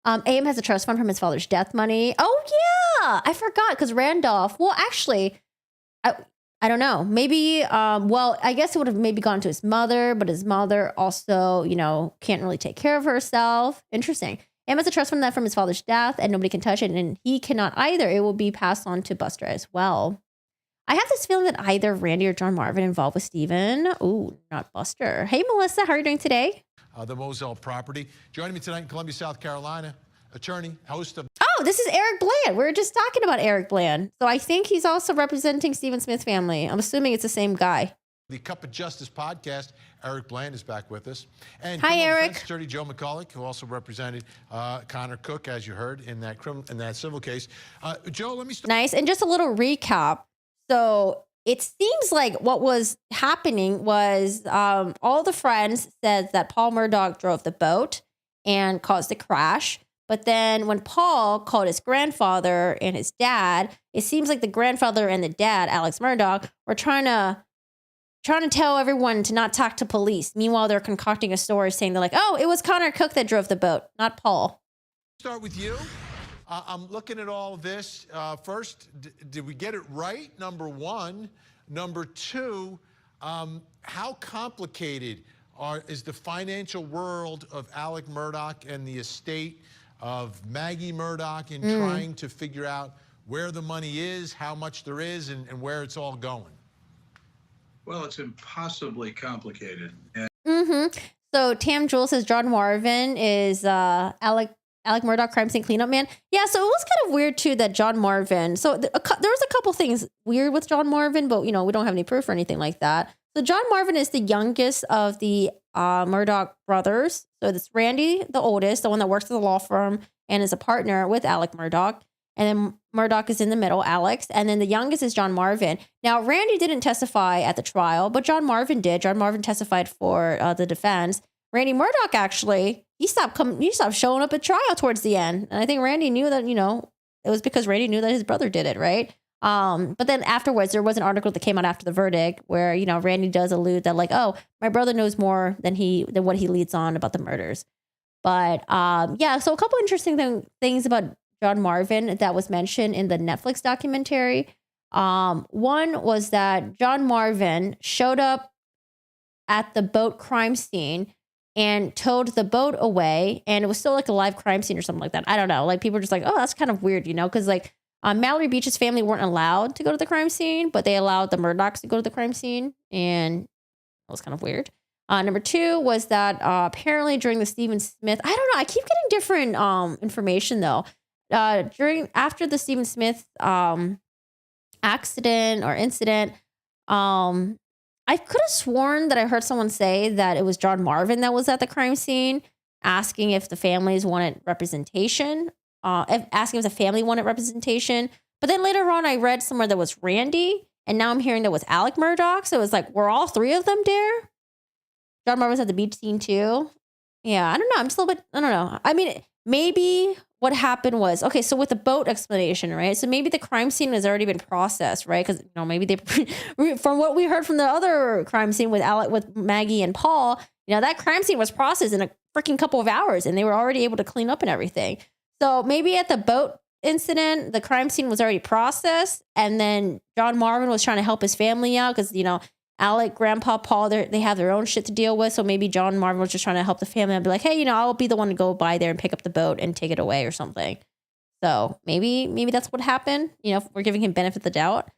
AM has a trust fund from his father's death money. Oh yeah, I forgot because Randolph. Well, actually, I don't know. Maybe. Well, I guess it would have maybe gone to his mother, but his mother also, can't really take care of herself. Interesting. AM has a trust fund that from his father's death, and nobody can touch it, and he cannot either. It will be passed on to Buster as well. I have this feeling that either Randy or John Marvin involved with Steven. Ooh, not Buster. Hey, Melissa, how are you doing today? The Moselle property. Joining me tonight in Columbia, South Carolina, attorney, host of... Oh, this is Eric Bland. We were just talking about Eric Bland. So I think he's also representing Stephen Smith family. I'm assuming it's the same guy. The Cup of Justice podcast. Eric Bland is back with us. And hi, Eric. Attorney Joe McCulloch, who also represented Connor Cook, as you heard, in that civil case. Joe, let me start. Nice. And just a little recap. So it seems like what was happening was all the friends said that Paul Murdaugh drove the boat and caused the crash. But then when Paul called his grandfather and his dad, it seems like the grandfather and the dad, Alex Murdaugh, were trying to tell everyone to not talk to police. Meanwhile, they're concocting a story saying they're like, oh, it was Connor Cook that drove the boat, not Paul. Start with you. I'm looking at all of this. First, did we get it right? Number one. Number two, how complicated is the financial world of Alec Murdaugh and the estate of Maggie Murdaugh in trying to figure out where the money is, how much there is, and where it's all going? Well, it's impossibly complicated. So Tam Jewell says John Marvin is Alec Murdaugh crime scene cleanup man. Yeah, so it was kind of weird too that John Marvin. So there was a couple things weird with John Marvin, but we don't have any proof or anything like that. So John Marvin is the youngest of the Murdaugh brothers. So it's Randy, the oldest, the one that works at the law firm and is a partner with Alec Murdaugh. And then Murdaugh is in the middle, Alex. And then the youngest is John Marvin. Now, Randy didn't testify at the trial, but John Marvin did. John Marvin testified for the defense. Randy Murdaugh, actually, he stopped showing up at trial towards the end. And I think Randy knew that, it was because Randy knew that his brother did it, right? But then afterwards, there was an article that came out after the verdict where, Randy does allude that like, oh, my brother knows more than what he leads on about the murders. But yeah, so a couple interesting things about John Marvin that was mentioned in the Netflix documentary. One was that John Marvin showed up at the boat crime scene and towed the boat away, and it was still like a live crime scene or something like that. I don't know. Like people were just like, oh, that's kind of weird, because like Mallory Beach's family weren't allowed to go to the crime scene, but they allowed the Murdaughs to go to the crime scene, and it was kind of weird. Number two was that apparently during the Stephen Smith, I don't know, I keep getting different information though. After the Stephen Smith accident or incident, I I could have sworn that I heard someone say that it was John Marvin that was at the crime scene asking if the families wanted representation, asking if the family wanted representation. But then later on, I read somewhere that was Randy, and now I'm hearing that was Alec Murdaugh. So it was like, were all three of them there? John Marvin's at the beach scene too. Yeah, I don't know. I'm still a bit, I don't know. I mean, maybe what happened was, okay, so with the boat explanation, right? So maybe the crime scene has already been processed, right? Because, maybe they, from what we heard from the other crime scene with Alec, with Maggie and Paul, that crime scene was processed in a freaking couple of hours and they were already able to clean up and everything. So maybe at the boat incident, the crime scene was already processed. And then John Marvin was trying to help his family out because, Alec, Grandpa, Paul, they have their own shit to deal with. So maybe John Marvin was just trying to help the family and be like, hey, I'll be the one to go by there and pick up the boat and take it away or something. So maybe that's what happened. We're giving him benefit of the doubt.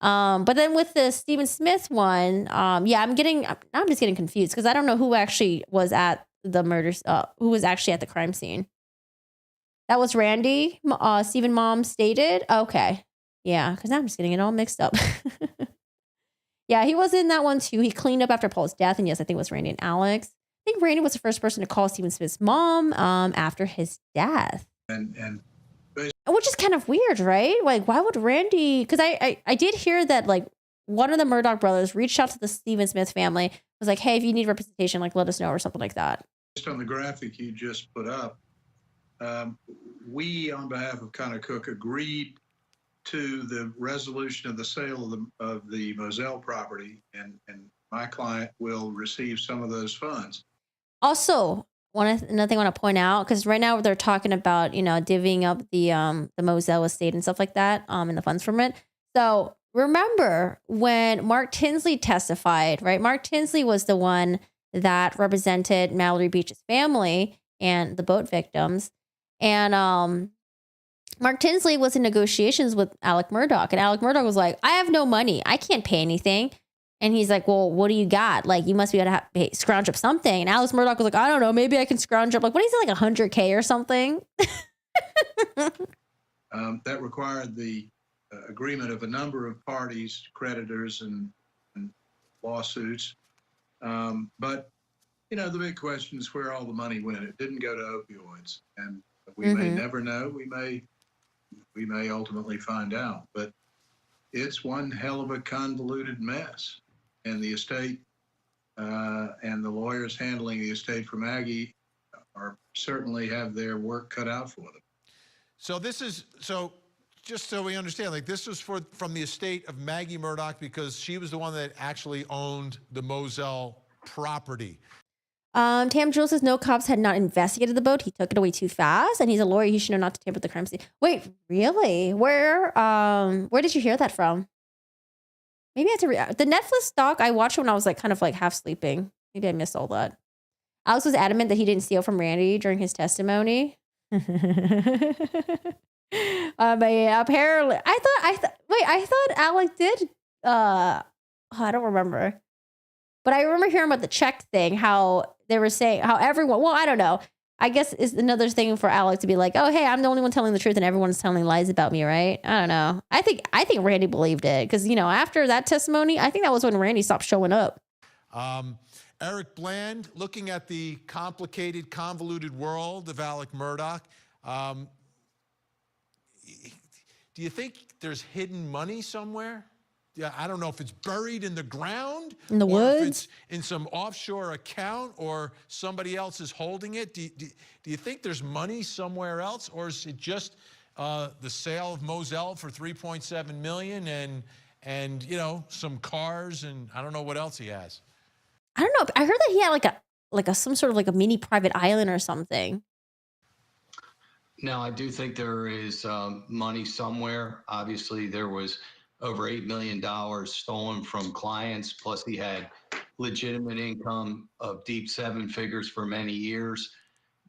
But then with the Stephen Smith one, I'm just getting confused because I don't know who actually was at the murders, who was actually at the crime scene. That was Randy, Stephen mom stated. Okay. Yeah, because now I'm just getting it all mixed up. Yeah, he was in that one too. He cleaned up after Paul's death. And yes, I think it was Randy and Alex. I think Randy was the first person to call Stephen Smith's mom after his death. Which is kind of weird, right? Like, why would Randy? Because I did hear that, like, one of the Murdaugh brothers reached out to the Stephen Smith family, was like, hey, if you need representation, like, let us know or something like that. Based on the graphic you just put up, we, on behalf of Connor Cook, agreed to the resolution of the sale of the Moselle property, and my client will receive some of those funds. Also, another thing I want to point out, because right now they're talking about, divvying up the Moselle estate and stuff like that, and the funds from it. So remember when Mark Tinsley testified, right? Mark Tinsley was the one that represented Mallory Beach's family and the boat victims. And Mark Tinsley was in negotiations with Alec Murdaugh, and Alec Murdaugh was like, I have no money. I can't pay anything. And he's like, well, what do you got? Like, you must be able to scrounge up something. And Alex Murdaugh was like, I don't know. Maybe I can scrounge up, like, what is it, like $100K or something? That required the agreement of a number of parties, creditors, and lawsuits. But, the big question is where all the money went. It didn't go to opioids. And we may never know. We may ultimately find out. But it's one hell of a convoluted mess. And the estate and the lawyers handling the estate for Maggie certainly have their work cut out for them. So just so we understand, like, this was from the estate of Maggie Murdaugh because she was the one that actually owned the Moselle property. Tam Jewell says no cops had not investigated the boat. He took it away too fast, and he's a lawyer. He should know not to tamper with the crime scene. Wait, really? Where did you hear that from? Maybe I had to the Netflix doc I watched when I was like kind of like half sleeping. Maybe I missed all that. Alex was adamant that he didn't steal from Randy during his testimony. But yeah, apparently I thought Alec did. I don't remember. But I remember hearing about the check thing, how they were saying how everyone, well, I don't know. I guess it's another thing for Alec to be like, oh, hey, I'm the only one telling the truth and everyone's telling lies about me, right? I don't know. I think Randy believed it because, after that testimony, I think that was when Randy stopped showing up. Eric Bland, looking at the complicated, convoluted world of Alec Murdaugh, do you think there's hidden money somewhere? Yeah, I don't know if it's buried in the ground, in the woods, if it's in some offshore account, or somebody else is holding it. Do you think there's money somewhere else, or is it just the sale of Moselle for $3.7 million and some cars, and I don't know what else he has. I don't know. I heard that he had like a some sort of like a mini private island or something. No, I do think there is money somewhere. Obviously, there was over $8 million stolen from clients. Plus, he had legitimate income of deep seven figures for many years.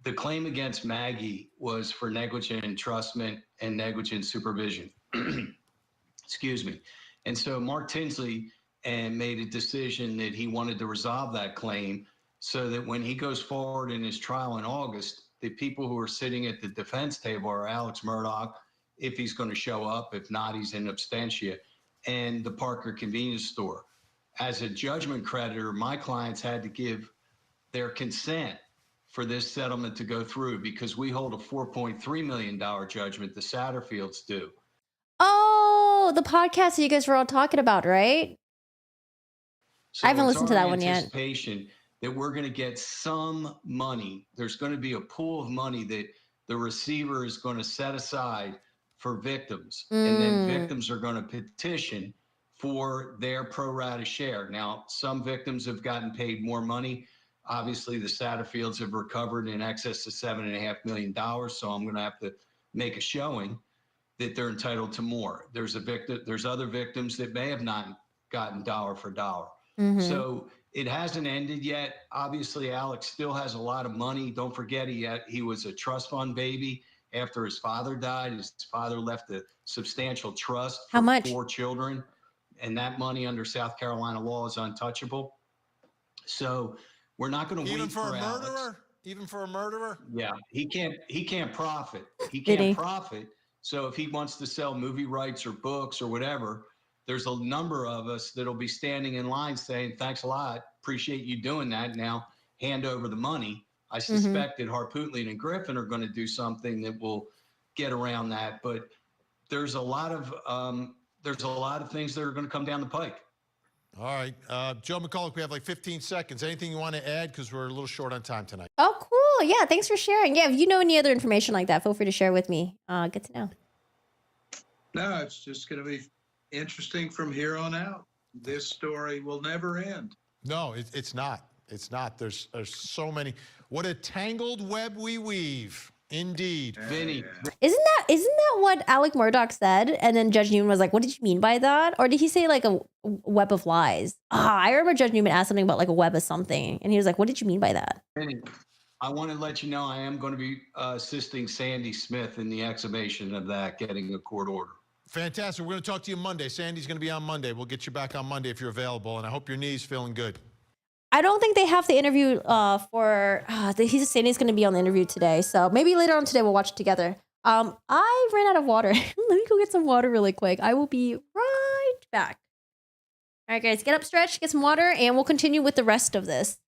The claim against Maggie was for negligent entrustment and negligent supervision. Excuse me. And so Mark Tinsley made a decision that he wanted to resolve that claim so that when he goes forward in his trial in August, the people who are sitting at the defense table are Alex Murdaugh, if he's going to show up. If not, he's in absentia, and the Parker convenience store. as a judgment creditor, my clients had to give their consent for this settlement to go through because we hold a $4.3 million judgment. The Satterfields do. Oh, the podcast that you guys were all talking about, right? So I haven't it's listened to our that one yet. anticipation that we're going to get some money. There's going to be a pool of money that the receiver is going to set aside for victims. And then victims are going to petition for their pro rata share. Now, some victims have gotten paid more money. Obviously, the Satterfields have recovered in excess of $7.5 million. So I'm going to have to make a showing that they're entitled to more. There's other victims that may have not gotten dollar for dollar. So it hasn't ended yet. Obviously, Alex still has a lot of money. Don't forget, he was a trust fund baby after his father died. His father left a substantial trust How for much? 4 children, and that money under South Carolina law is untouchable. So we're not going to wait for Alex. Even for a murderer? Yeah, he can't profit. He Did can't he? profit. So if he wants to sell movie rights or books or whatever, there's a number of us that'll be standing in line saying, thanks a lot. Appreciate you doing that. Now hand over the money. I suspect that Harpootlian and Griffin are going to do something that will get around that. But there's a lot of things that are going to come down the pike. All right. Joe McCulloch, we have like 15 seconds. Anything you want to add? Because we're a little short on time tonight. Oh, cool. Yeah, thanks for sharing. Yeah, if you know any other information like that, feel free to share with me. Good to know. No, it's just going to be interesting from here on out. This story will never end. No, it's not. It's not. There's so many. What a tangled web we weave. Indeed. Vinny. Isn't that what Alec Murdaugh said? And then Judge Newman was like, what did you mean by that? Or did he say like a web of lies? I remember Judge Newman asked something about like a web of something. And he was like, what did you mean by that? Vinny, I want to let you know I am going to be assisting Sandy Smith in the exhumation of that, getting a court order. Fantastic. We're going to talk to you Monday. Sandy's going to be on Monday. We'll get you back on Monday if you're available. And I hope your knee's feeling good. I don't think they have the interview he's saying he's going to be on the interview today. So maybe later on today we'll watch it together. I ran out of water. Let me go get some water really quick. I will be right back. All right, guys, get up, stretch, get some water, and we'll continue with the rest of this.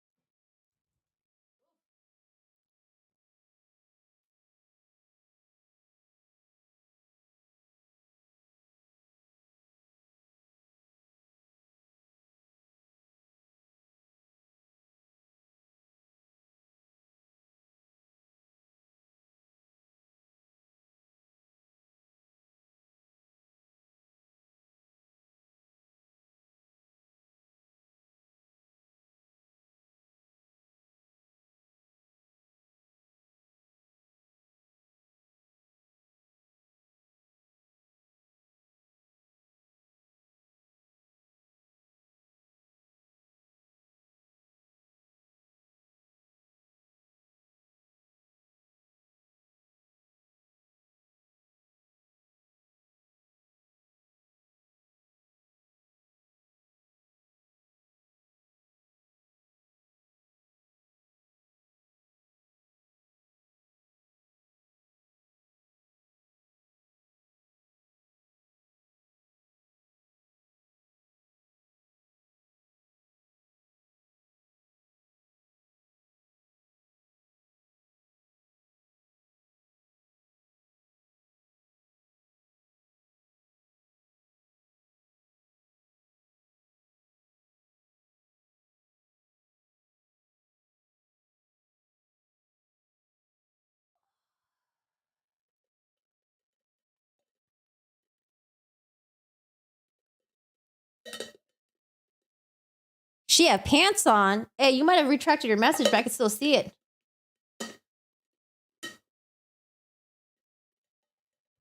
She have pants on. Hey, you might have retracted your message, but I can still see it.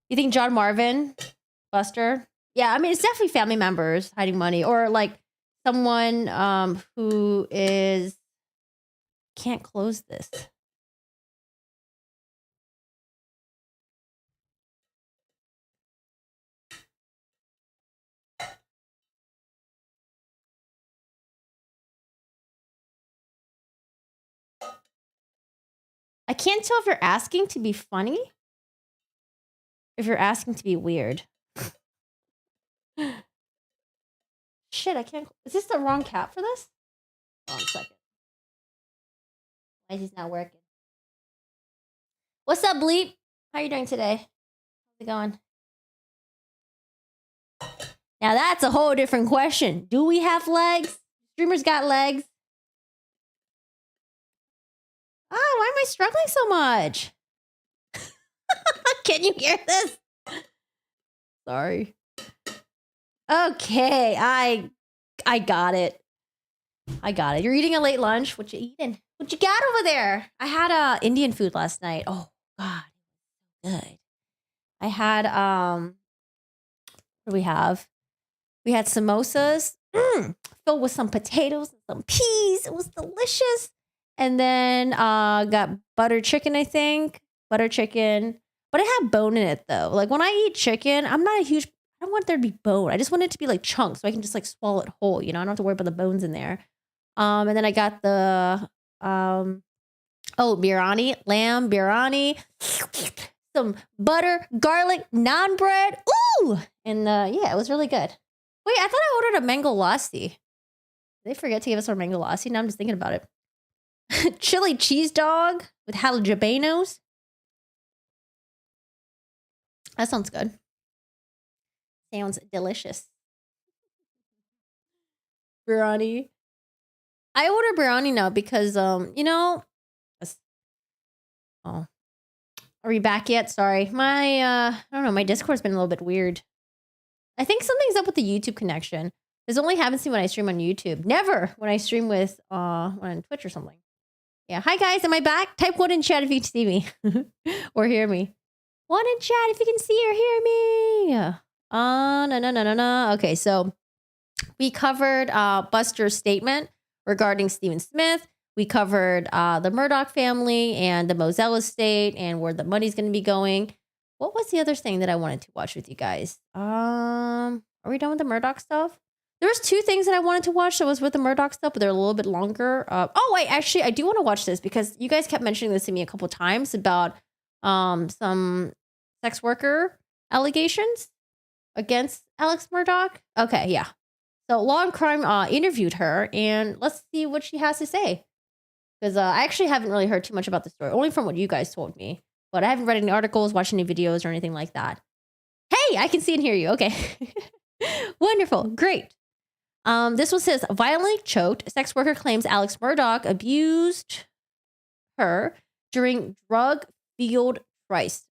You think John Marvin, Buster? Yeah, I mean, it's definitely family members hiding money or like someone who is can't close this. I can't tell if you're asking to be funny, if you're asking to be weird. shit, I can't. Is this the wrong cap for this? Hold on a second. Why is this not working? What's up, Bleep? How are you doing today? How's it going? Now that's a whole different question. Do we have legs? Streamers got legs. Oh, why am I struggling so much? Can you hear this? Sorry. Okay, I got it. I got it. You're eating a late lunch. What you eating? What you got over there? I had Indian food last night. Oh God, good. I had what do we have? We had samosas filled with some potatoes and some peas. It was delicious. And then got butter chicken, I think. Butter chicken. But it had bone in it though. Like when I eat chicken, I don't want there to be bone. I just want it to be like chunks so I can just like swallow it whole, you know? I don't have to worry about the bones in there. And then I got the biryani, lamb biryani, some butter, garlic, naan bread. Ooh! And yeah, it was really good. Wait, I thought I ordered a mango lassi. Did they forget to give us our mango lassi? Now I'm just thinking about it. Chili cheese dog with jalapenos. That sounds good. Sounds delicious. Biryani. I order biryani now because you know. Oh, are we back yet? Sorry, my I don't know. My Discord's been a little bit weird. I think something's up with the YouTube connection. This only happens to me when I stream on YouTube. Never when I stream with on Twitch or something. Yeah. Hi guys, am I back? Type 1 in chat if you can see me or hear me. 1 in chat if you can see or hear me. No. Okay, so we covered Buster's statement regarding Stephen Smith. We covered the Murdaugh family and the Moselle estate and where the money's going to be going. What was the other thing that I wanted to watch with you guys? Are we done with the Murdaugh stuff? There was 2 things that I wanted to watch that was with the Murdaugh stuff, but they're a little bit longer. Wait, actually, I do want to watch this because you guys kept mentioning this to me a couple times about some sex worker allegations against Alex Murdaugh. Okay, yeah. So Law and Crime interviewed her, and let's see what she has to say. Because I actually haven't really heard too much about the story, only from what you guys told me. But I haven't read any articles, watched any videos, or anything like that. Hey, I can see and hear you. Okay. Wonderful. Great. This one says, violently choked. Sex worker claims Alex Murdaugh abused her during drug-fueled tryst.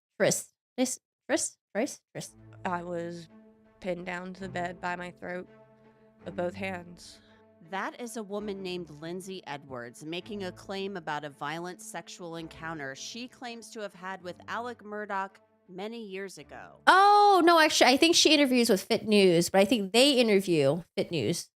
I was pinned down to the bed by my throat with both hands. That is a woman named Lindsay Edwards making a claim about a violent sexual encounter she claims to have had with Alec Murdaugh many years ago. Oh, no, actually, I think she interviews with Fit News, but I think they interview Fit News.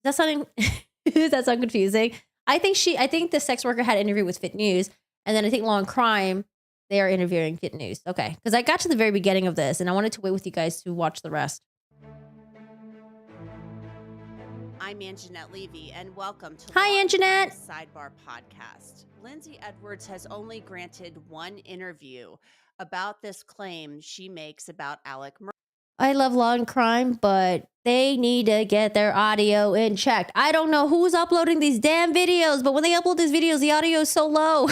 Does that sound confusing? I think the sex worker had an interview with Fit News, and then I think Law and Crime, they are interviewing Fit News. Okay, because I got to the very beginning of this, and I wanted to wait with you guys to watch the rest. I'm Anjanette Levy, and welcome to Hi, Anjanette. Sidebar Podcast. Lindsay Edwards has only granted one interview about this claim she makes about Alec Murdaugh. I love Law and Crime, but they need to get their audio in check. I don't know who's uploading these damn videos, but when they upload these videos, the audio is so low.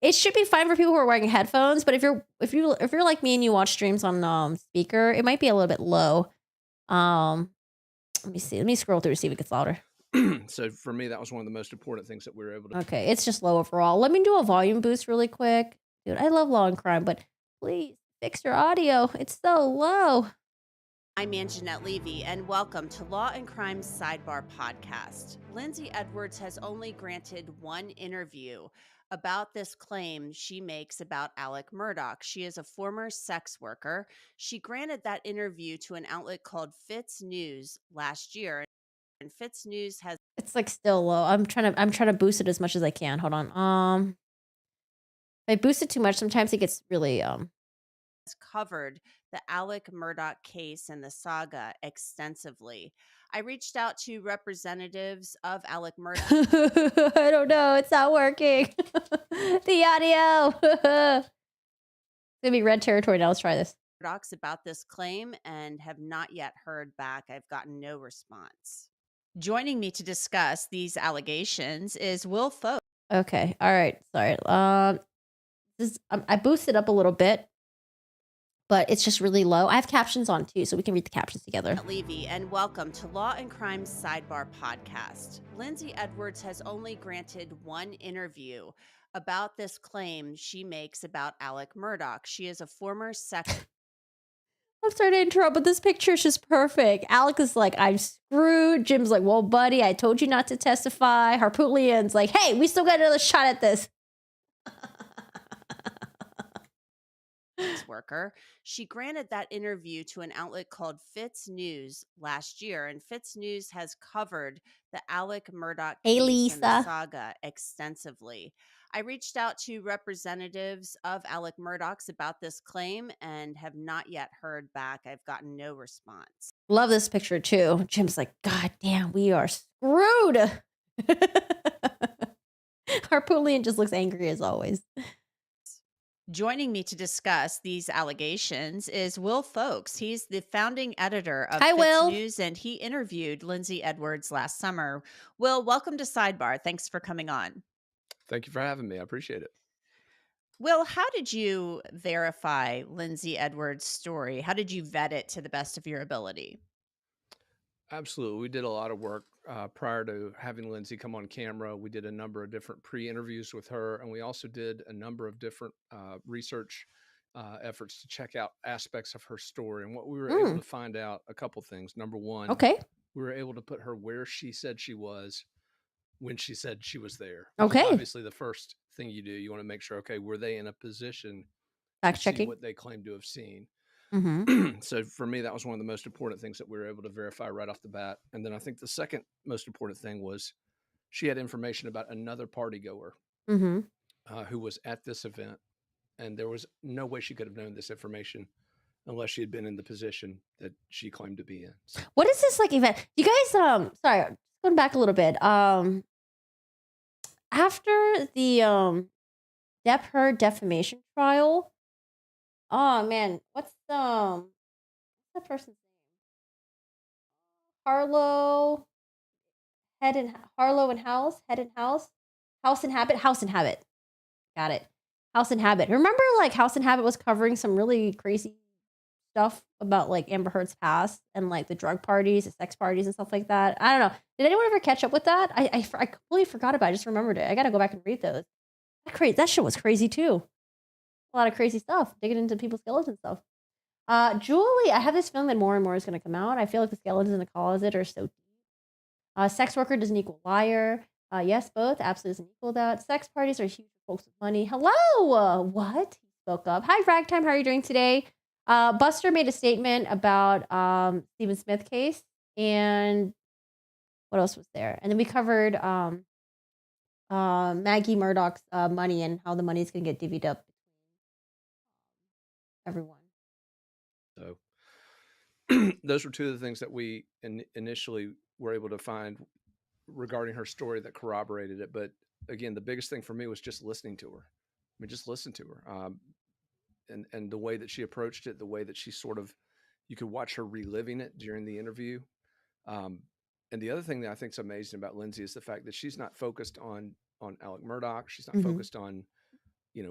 It should be fine for people who are wearing headphones, but if you're like me and you watch streams on speaker, it might be a little bit low. Let me see. Let me scroll through to see if it gets louder. So for me, that was one of the most important things that we were able to. Okay, it's just low overall. Let me do a volume boost really quick. Dude, I love Law and Crime, but please fix your audio. It's so low. I'm Anjanette Levy, and welcome to Law and Crime's Sidebar Podcast. Lindsay Edwards has only granted one interview about this claim she makes about Alec Murdaugh. She is a former sex worker. She granted that interview to an outlet called Fitz News last year, and Fitz News has. It's like still low. I'm trying to boost it as much as I can. Hold on. If I boost it too much, sometimes it gets really covered the Alec Murdaugh case and the saga extensively. I reached out to representatives of Alec Murdaugh. I don't know. It's not working. The audio. It's going to be red territory now. Let's try this. Murdaugh about this claim and have not yet heard back. I've gotten no response. Joining me to discuss these allegations is Will Folk. Okay. All right. Sorry. I boosted up a little bit, but it's just really low. I have captions on too, so we can read the captions together. Levy, and welcome to Law and Crime Sidebar Podcast. Lindsay Edwards has only granted one interview about this claim she makes about Alec Murdaugh. She is a former sex. I'm sorry to interrupt, but this picture is just perfect. Alec is like, I'm screwed. Jim's like, well, buddy, I told you not to testify. Harpootlian's like, hey, we still got another shot at this. Worker. She granted that interview to an outlet called Fitz News last year, and Fitz News has covered the Alec Murdaugh case and the saga extensively. I reached out to representatives of Alec Murdaugh about this claim and have not yet heard back. I've gotten no response. Love this picture too. Jim's like, God damn, we are screwed. Harpootlian just looks angry as always. Joining me to discuss these allegations is Will Folks. He's the founding editor of Hi, Will. News, and he interviewed Lindsay Edwards last summer. Will, welcome to Sidebar. Thanks for coming on. Thank you for having me. I appreciate it. Will, how did you verify Lindsay Edwards' story? How did you vet it to the best of your ability? Absolutely. We did a lot of work prior to having Lindsay come on camera. We did a number of different pre-interviews with her, and we also did a number of different research efforts to check out aspects of her story. And what we were able to find out, a couple things. Number one, we were able to put her where she said she was when she said she was there. Okay. Obviously, the first thing you do, you want to make sure, okay, were they in a position fact to checking see what they claim to have seen? Mm-hmm. So for me, that was one of the most important things that we were able to verify right off the bat. And then I think the second most important thing was she had information about another party goer who was at this event. And there was no way she could have known this information unless she had been in the position that she claimed to be in. So. What is this like event? You guys, sorry, going back a little bit. After the Depp Heard defamation trial, oh man, what's that person's name? Harlow and House and Habit. Got it. House and Habit. Remember, like House and Habit was covering some really crazy stuff about like Amber Heard's past and like the drug parties, the sex parties, and stuff like that. I don't know. Did anyone ever catch up with that? I completely forgot about it. I just remembered it. I gotta go back and read those. That shit was crazy too. A lot of crazy stuff, digging into people's skeletons stuff. Julie, I have this feeling that more and more is going to come out. I feel like the skeletons in the closet are so deep. Sex worker doesn't equal liar. Yes, both. Absolutely doesn't equal that. Sex parties are huge for folks with money. Hello. What? He spoke up. Hi, Ragtime. How are you doing today? Buster made a statement about Stephen Smith case. And what else was there? And then we covered Maggie Murdaugh's money and how the money is going to get divvied up between everyone. So those were two of the things that we initially were able to find regarding her story that corroborated it. But again, the biggest thing for me was just listening to her. I mean, just listen to her. And the way that she approached it, the way that she sort of, you could watch her reliving it during the interview. And the other thing that I think is amazing about Lindsay is the fact that she's not focused on Alec Murdaugh. She's not focused on,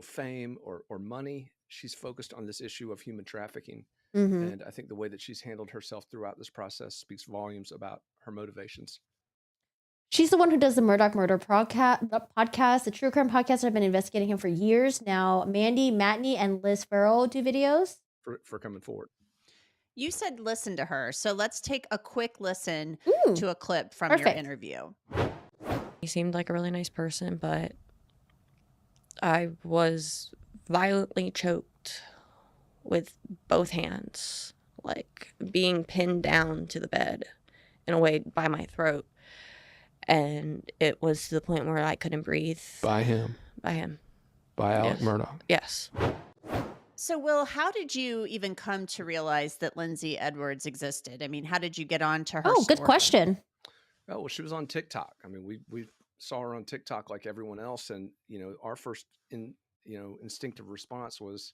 fame or money. She's focused on this issue of human trafficking. And I think the way that she's handled herself throughout this process speaks volumes about her motivations. She's the one who does the Murdaugh Murder podcast, the true crime podcast. I've been investigating him for years now. Mandy Matney and Liz Farrell do videos. For coming forward. You said listen to her. So let's take a quick listen to a clip from your interview. He seemed like a really nice person, but I was violently choked with both hands, like being pinned down to the bed in a way by my throat. And it was to the point where I couldn't breathe. By him. By him. By Alec Murdaugh. Yes. So, Will, how did you even come to realize that Lindsay Edwards existed? I mean, how did you get on to her story? Good question. Oh, well, she was on TikTok. I mean, we saw her on TikTok like everyone else. And, our first instinctive response was,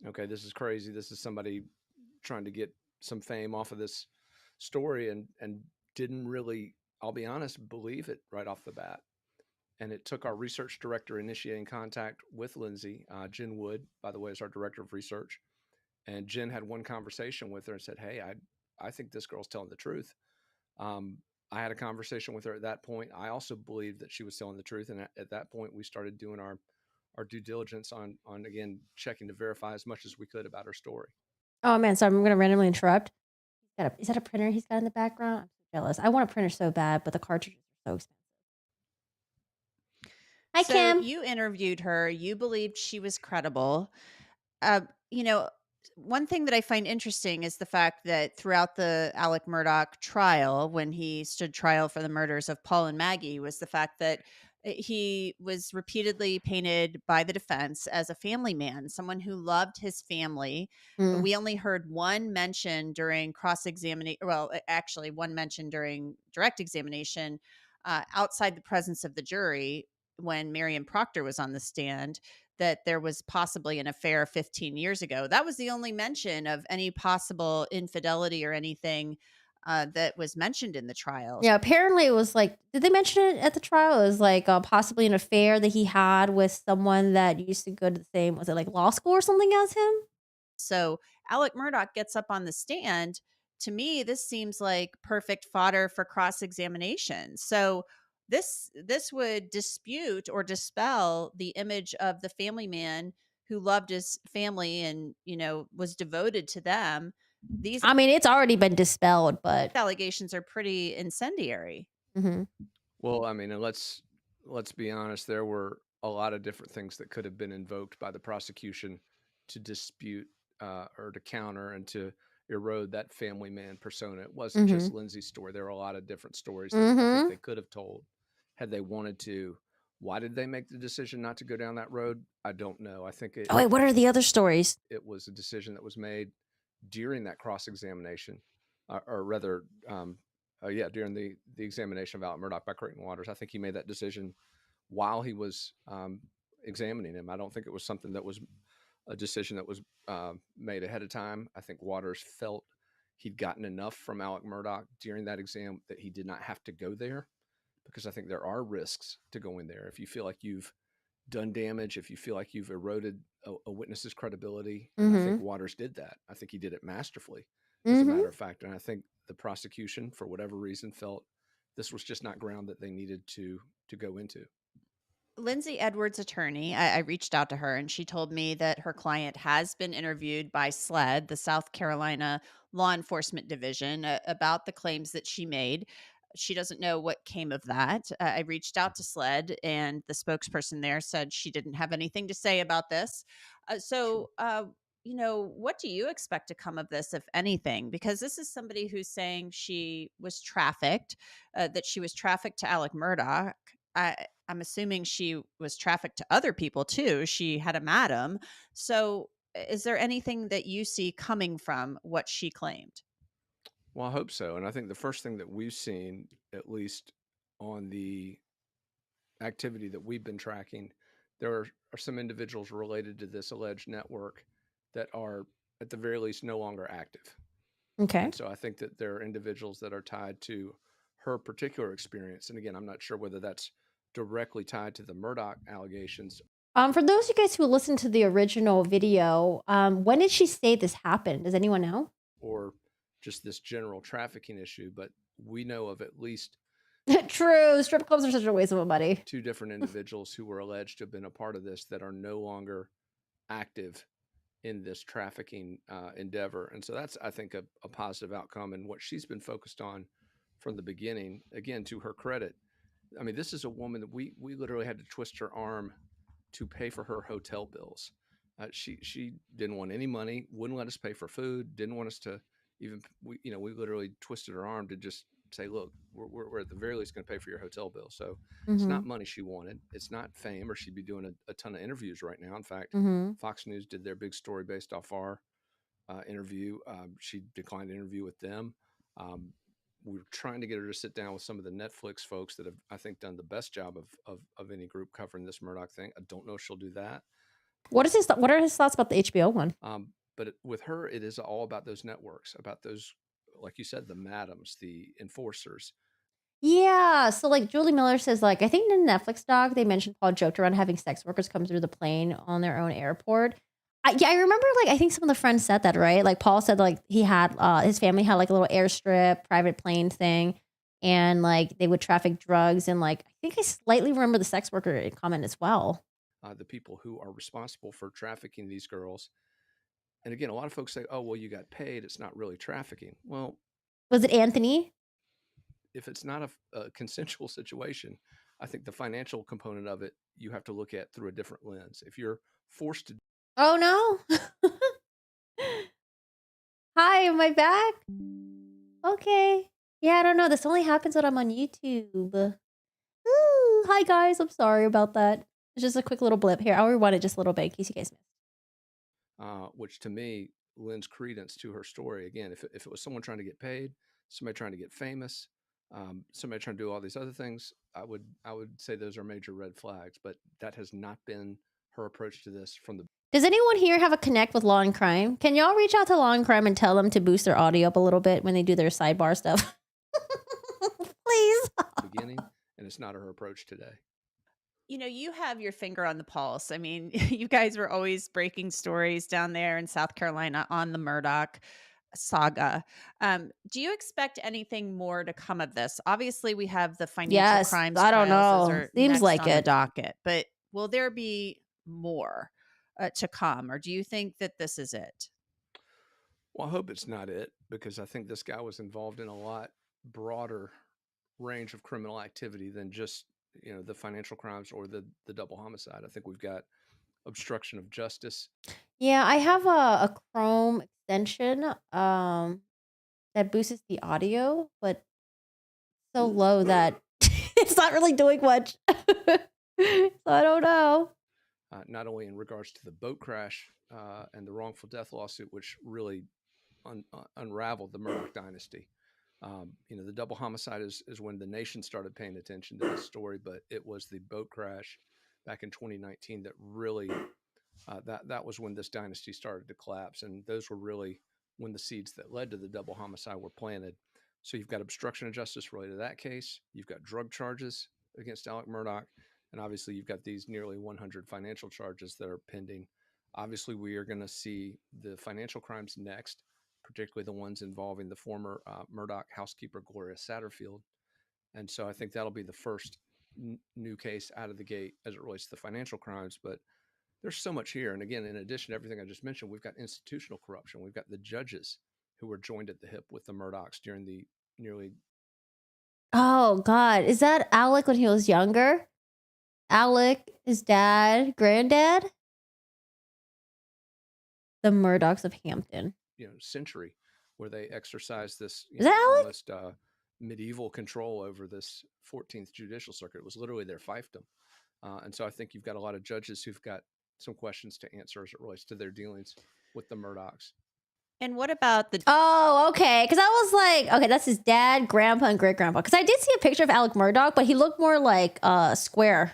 okay, this is crazy. This is somebody trying to get some fame off of this story and didn't really, I'll be honest, believe it right off the bat. And it took our research director initiating contact with Lindsay. Jen Wood, by the way, is our director of research. And Jen had one conversation with her and said, "Hey, I think this girl's telling the truth." Um, I had a conversation with her at that point. I also believed that she was telling the truth, and at that point, we started doing our due diligence on again checking to verify as much as we could about her story. Oh man, so I'm going to randomly interrupt. Is that a printer he's got in the background? I'm so jealous. I want a printer so bad, but the cartridges are so expensive. Hi, So Kim. you interviewed her. You believed she was credible. Uh, you know, one thing that I find interesting is the fact that throughout the Alec Murdaugh trial, when he stood trial for the murders of Paul and Maggie, was the fact that he was repeatedly painted by the defense as a family man, someone who loved his family. Mm. We only heard one mention during cross-examination. Well, actually, one mention during direct examination outside the presence of the jury when Marion Proctor was on the stand, that there was possibly an affair 15 years ago. That was the only mention of any possible infidelity or anything that was mentioned in the trial. Yeah, apparently it was like, did they mention it at the trial? It was like possibly an affair that he had with someone that used to go to the same, was it like law school or something as him? So Alec Murdaugh gets up on the stand. To me, this seems like perfect fodder for cross-examination. So this would dispute or dispel the image of the family man who loved his family and, was devoted to them. These I mean, it's already been dispelled, but allegations are pretty incendiary. Mhm. Well, I mean, and let's be honest. There were a lot of different things that could have been invoked by the prosecution to dispute or to counter and to erode that family man persona. It wasn't just Mhm. Lindsay's story. There were a lot of different stories that I think Mhm. they could have told had they wanted to. Why did they make the decision not to go down that road? I don't know. I think Oh wait, what are the other stories? it was a decision that was made during that cross examination, or rather, during the examination of Alec Murdaugh by Creighton Waters. I think he made that decision while he was examining him. I don't think it was something that was a decision that was made ahead of time. I think Waters felt he'd gotten enough from Alec Murdaugh during that exam that he did not have to go there, because I think there are risks to going there. If you feel like you've done damage, if you feel like you've eroded a witness's credibility, and I think Mhm. Waters did that. I think he did it masterfully, as a Mhm. matter of fact. And I think the prosecution, for whatever reason, felt this was just not ground that they needed to go into. Lindsay Edwards' attorney, I reached out to her and she told me that her client has been interviewed by SLED, the South Carolina Law Enforcement Division, about the claims that she made. She doesn't know what came of that. I reached out to SLED and the spokesperson there said she didn't have anything to say about this. What do you expect to come of this, if anything? Because this is somebody who's saying she was trafficked, that she was trafficked to Alec Murdaugh. I'm assuming she was trafficked to other people too. She had a madam. So, is there anything that you see coming from what she claimed? Well, I hope so. And I think the first thing that we've seen, at least on the activity that we've been tracking, there are some individuals related to this alleged network that are, at the very least, no longer active. Okay. And so I think that there are individuals that are tied to her particular experience. And again, I'm not sure whether that's directly tied to the Murdaugh allegations. For those of you guys who listened to the original video, when did she say this happened? Does anyone know? Or just this general trafficking issue, but we know of at least True. Strip clubs are such a waste of money. 2 different individuals who were alleged to have been a part of this that are no longer active in this trafficking endeavor. And so that's, I think, a positive outcome. And what she's been focused on from the beginning, again, to her credit. I mean, this is a woman that we literally had to twist her arm to pay for her hotel bills. She didn't want any money, wouldn't let us pay for food, didn't want us to even, we literally twisted her arm to just say, look, we're at the very least going to pay for your hotel bill. So it's not Mhm. money she wanted. It's not fame, or she'd be doing a ton of interviews right now. In fact, Mhm. Fox News did their big story based off our interview. She declined to interview with them. We were trying to get her to sit down with some of the Netflix folks that have, I think, done the best job of any group covering this Murdaugh thing. I don't know if she'll do that. What are his thoughts about the HBO one? But with her, it is all about those networks, about those, like you said, the madams, the enforcers. Yeah. So like Julie Miller says, like, I think in the Netflix doc, they mentioned Paul joked around having sex workers come through the plane on their own airport. I remember like, I think some of the friends said that, right? Like Paul said like he had, his family had like a little airstrip, private plane thing. And like they would traffic drugs. And like, I think I slightly remember the sex worker comment as well. The people who are responsible for trafficking these girls. And again, a lot of folks say, oh, well, you got paid. It's not really trafficking. Well, Was it Anthony? if it's not a consensual situation, I think the financial component of it, you have to look at through a different lens. If you're forced to. Oh no. Hi, am I back? Okay. Yeah, I don't know. This only happens when I'm on YouTube. Ooh, hi guys. I'm sorry about that. It's just a quick little blip here. I'll rewind it just a little bit in case you guys missed. Which to me lends credence to her story. Again, if it was someone trying to get paid, somebody trying to get famous, somebody trying to do all these other things, I would say those are major red flags. But that has not been her approach to this from the. Does anyone here have a connect with Law and Crime? Can y'all reach out to Law and Crime and tell them to boost their audio up a little bit when they do their sidebar stuff? Please. Beginning, and it's not her approach today. You know, you have your finger on the pulse. I mean, you guys were always breaking stories down there in South Carolina on the Murdaugh saga. Do you expect anything more to come of this? Obviously, we have the financial crimes. I don't trials. Those know. are Seems next like on the it. docket, but will there be more to come, or do you think that this is it? Well, I hope it's not it, because I think this guy was involved in a lot broader range of criminal activity than just the financial crimes or the double homicide. I think we've got obstruction of justice. Yeah, I have a Chrome extension that boosts the audio, but so low that it's not really doing much. So I don't know. Not only in regards to the boat crash and the wrongful death lawsuit, which really unraveled the Murdaugh dynasty. The double homicide is when the nation started paying attention to this story, but it was the boat crash back in 2019 that really that was when this dynasty started to collapse, and those were really when the seeds that led to the double homicide were planted. So you've got obstruction of justice related to that case. You've got drug charges against Alec Murdaugh, and obviously you've got these nearly 100 financial charges that are pending. Obviously, we are going to see the financial crimes next, particularly the ones involving the former Murdaugh housekeeper, Gloria Satterfield. And so I think that'll be the first new case out of the gate as it relates to the financial crimes. But there's so much here. And again, in addition to everything I just mentioned, we've got institutional corruption. We've got the judges who were joined at the hip with the Murdaughs during the nearly. Oh God, is that Alec when he was younger? Alec, his dad, granddad? The Murdaughs of Hampton. Century where they exercised this Is that Alec? almost medieval control over this 14th Judicial Circuit. It was literally their fiefdom. And so I think you've got a lot of judges who've got some questions to answer as it relates to their dealings with the Murdaughs. And what about the? Oh, okay. Because I was like, okay, that's his dad, grandpa, and great grandpa. Because I did see a picture of Alec Murdaugh, but he looked more like square.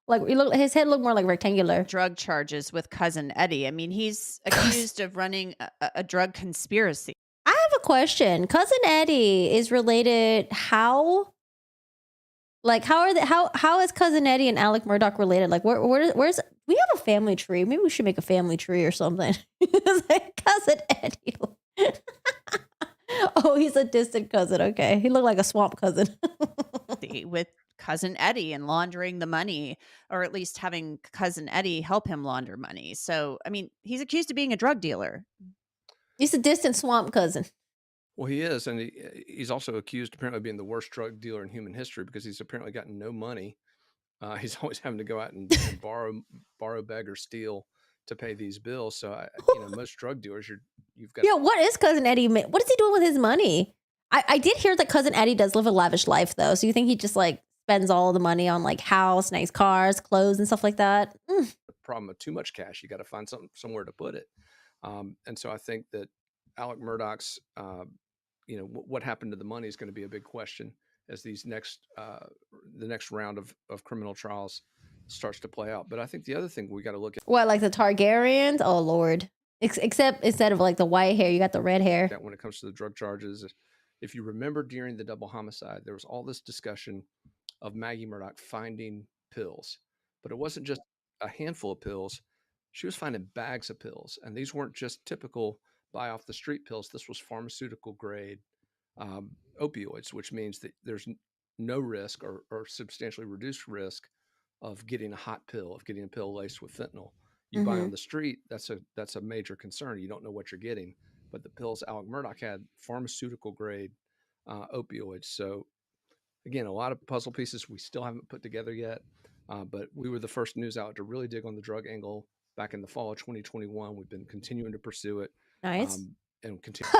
Like his head looked more like rectangular. Drug charges with cousin Eddie. I mean, he's accused of running a drug conspiracy. I have a question. Cousin Eddie is related. How? Like, how is cousin Eddie and Alec Murdaugh related? Like, where's we have a family tree? Maybe we should make a family tree or something. Like, cousin Eddie. Oh, he's a distant cousin. Okay, he looked like a swamp cousin. With cousin Eddie and laundering the money, or at least having cousin Eddie help him launder money. So, I mean, he's accused of being a drug dealer. He's a distant swamp cousin. Well, he is, and he's also accused apparently of being the worst drug dealer in human history because he's apparently gotten no money. He's always having to go out and borrow, beg, or steal to pay these bills. So, most drug dealers, you've got. Yeah, what is cousin Eddie? What is he doing with his money? I did hear that cousin Eddie does live a lavish life, though. So you think he just like spends all the money on like house, nice cars, clothes, and stuff like that? The problem of too much cash, you got to find somewhere to put it. And so I think that Alec Murdaugh's, what happened to the money is going to be a big question as these the next round of criminal trials starts to play out. But I think the other thing we got to look What, like the Targaryens? Oh Lord. Except instead of like the white hair, you got the red hair. at when it comes to the drug charges, if you remember during the double homicide, there was all this discussion of Maggie Murdaugh finding pills, but it wasn't just a handful of pills. She was finding bags of pills, and these weren't just typical buy off the street pills. This was pharmaceutical grade opioids, which means that there's no risk or substantially reduced risk of getting a hot pill, of getting a pill laced with fentanyl. You buy on the street, that's a major concern. You don't know what you're getting. But the pills Alec Murdaugh had, pharmaceutical grade opioids. So again, a lot of puzzle pieces we still haven't put together yet. But we were the first news outlet to really dig on the drug angle back in the fall of 2021. We've been continuing to pursue it. Nice. And continue.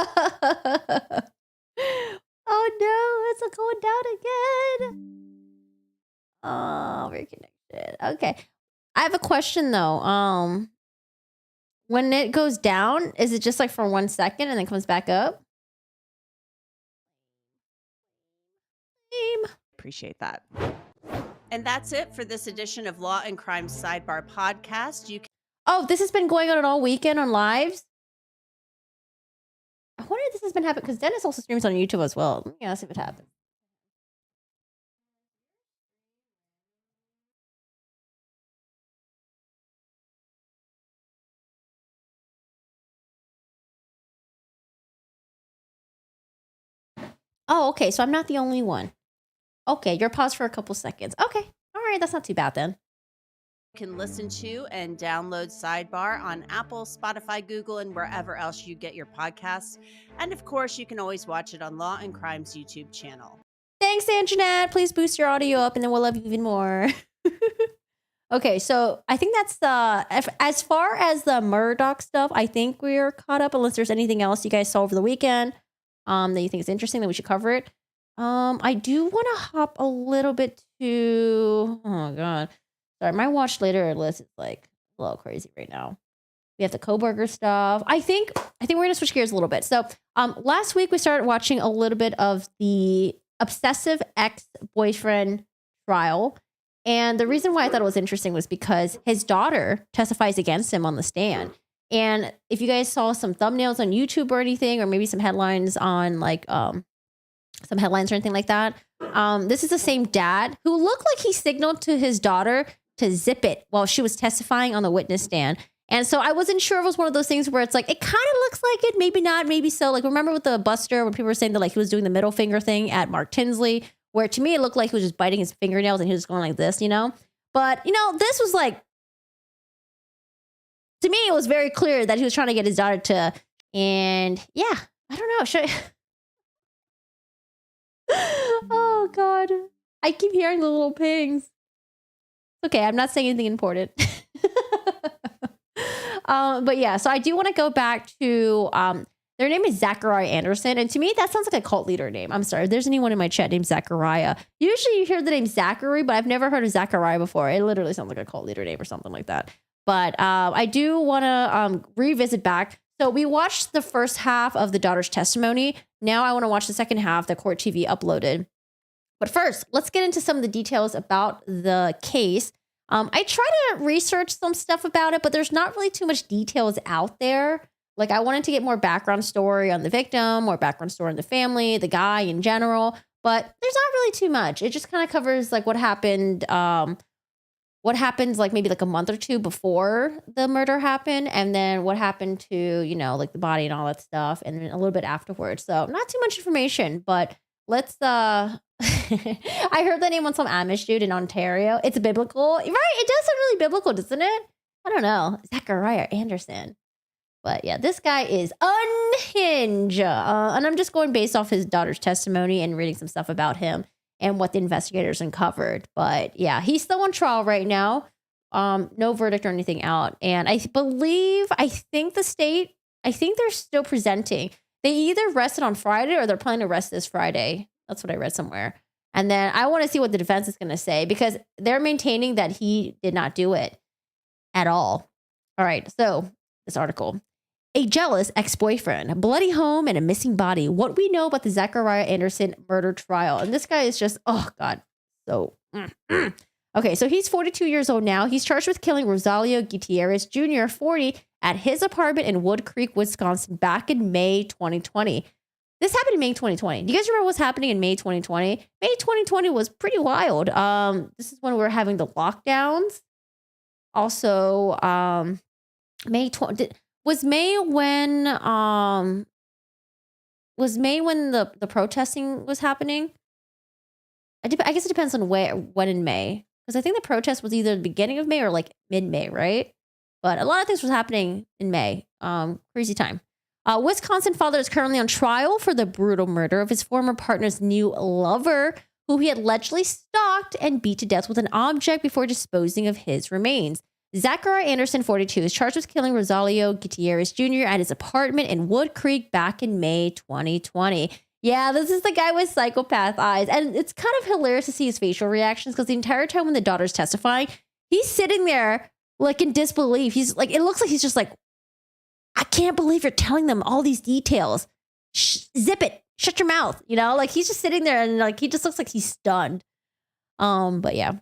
Oh no, it's going down again. Oh, very connected. Okay. I have a question though. When it goes down, is it just like for 1 second and then comes back up? Appreciate that. And that's it for this edition of Law and Crime Sidebar Podcast. You can Oh, this has been going on all weekend on lives? I wonder if this has been happening because Dennis also streams on YouTube as well. Let me ask if it happens. Oh, okay. So I'm not the only one. Okay, you're paused for a couple seconds. Okay. All right, that's not too bad then. You can listen to and download Sidebar on Apple, Spotify, Google, and wherever else you get your podcasts. And of course, you can always watch it on Law and Crime's YouTube channel. Thanks, Anjanette. Please boost your audio up and then we'll love you even more. Okay, so I think that's as far as the Murdaugh stuff, I think we're caught up unless there's anything else you guys saw over the weekend that you think is interesting that we should cover it. I do want to hop a little bit to, oh God. Sorry, my watch later list is like a little crazy right now. We have the Koberger stuff. I think we're gonna switch gears a little bit. So last week we started watching a little bit of the obsessive ex-boyfriend trial. And the reason why I thought it was interesting was because his daughter testifies against him on the stand. And if you guys saw some thumbnails on YouTube or anything, or maybe some headlines on like some headlines or anything like that, this is the same dad who looked like he signaled to his daughter to zip it while she was testifying on the witness stand. And so I wasn't sure if it was one of those things where it's like, it kind of looks like it, maybe not, maybe so. Like, remember with the Buster when people were saying that like he was doing the middle finger thing at Mark Tinsley, where to me it looked like he was just biting his fingernails and he was going like this, you know? But, you know, this was like, to me, it was very clear that he was trying to get his daughter to, and yeah, I don't know. Should Oh God. I keep hearing the little pings. Okay, I'm not saying anything important. But yeah, so I do want to go back to their name is Zachariah Anderson, and to me that sounds like a cult leader name. I'm sorry, if there's anyone in my chat named Zachariah. Usually you hear the name Zachary, but I've never heard of Zachariah before. It literally sounds like a cult leader name or something like that. But I do want to revisit back. So we watched the first half of the daughter's testimony. Now I want to watch the second half that Court TV uploaded. But first, let's get into some of the details about the case. I try to research some stuff about it, but there's not really too much details out there. Like, I wanted to get more background story on the victim, more background story on the family, the guy in general, but there's not really too much. It just kind of covers like what happened like maybe like a month or two before the murder happened, and then what happened to, you know, like the body and all that stuff, and then a little bit afterwards. So not too much information, but let's I heard the name on some Amish dude in Ontario. It's biblical, right? It does sound really biblical, doesn't it? I don't know. Zachariah Anderson. But yeah, this guy is unhinged. And I'm just going based off his daughter's testimony and reading some stuff about him and what the investigators uncovered. But yeah, he's still on trial right now. No verdict or anything out. And I think the state, I think they're still presenting. They either rested on Friday or they're planning to rest this Friday. That's what I read somewhere. And then I want to see what the defense is going to say, because they're maintaining that he did not do it at all. All right. So this article, a jealous ex-boyfriend, a bloody home, and a missing body. What we know about the Zachariah Anderson murder trial. And this guy is just, oh God. So Okay, so he's 42 years old now. He's charged with killing Rosalio Gutierrez Jr., 40, at his apartment in Wood Creek, Wisconsin, back in May 2020. This happened in May 2020. Do you guys remember what's happening in May 2020? May 2020 was pretty wild. This is when we were having the lockdowns. Also, May 20 was May when the protesting was happening. I guess it depends on when in May, because I think the protest was either the beginning of May or like mid-May, right? But a lot of things was happening in May. Crazy time. Wisconsin father is currently on trial for the brutal murder of his former partner's new lover, who he had allegedly stalked and beat to death with an object before disposing of his remains. Zachariah Anderson, 42, is charged with killing Rosalio Gutierrez Jr. at his apartment in Wood Creek back in May 2020. Yeah, this is the guy with psychopath eyes. And it's kind of hilarious to see his facial reactions, because the entire time when the daughter's testifying, he's sitting there like in disbelief. He's like, it looks like he's just like, I can't believe you're telling them all these details. Zip it. Shut your mouth. You know, like he's just sitting there and like he just looks like he's stunned. But yeah.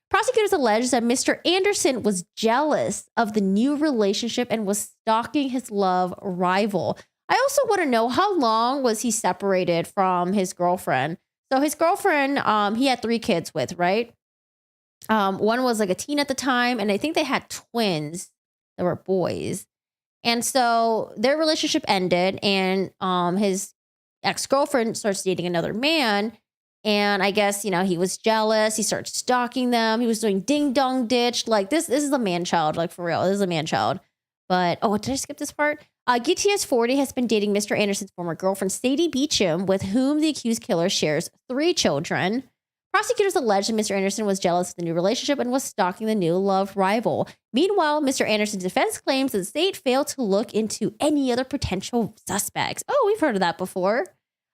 Prosecutors allege that Mr. Anderson was jealous of the new relationship and was stalking his love rival. I also want to know, how long was he separated from his girlfriend? So his girlfriend, he had 3 kids with, right? One was like a teen at the time, and I think they had twins that were boys. And so their relationship ended, and his ex-girlfriend starts dating another man. And I guess, you know, he was jealous. He started stalking them. He was doing ding dong ditch. Like this is a man child, like for real. This is a man child. But, oh, did I skip this part? GTS 40 has been dating Mr. Anderson's former girlfriend, Sadie Beecham, with whom the accused killer shares 3 children. Prosecutors allege that Mr. Anderson was jealous of the new relationship and was stalking the new love rival. Meanwhile, Mr. Anderson's defense claims that the state failed to look into any other potential suspects. Oh, we've heard of that before.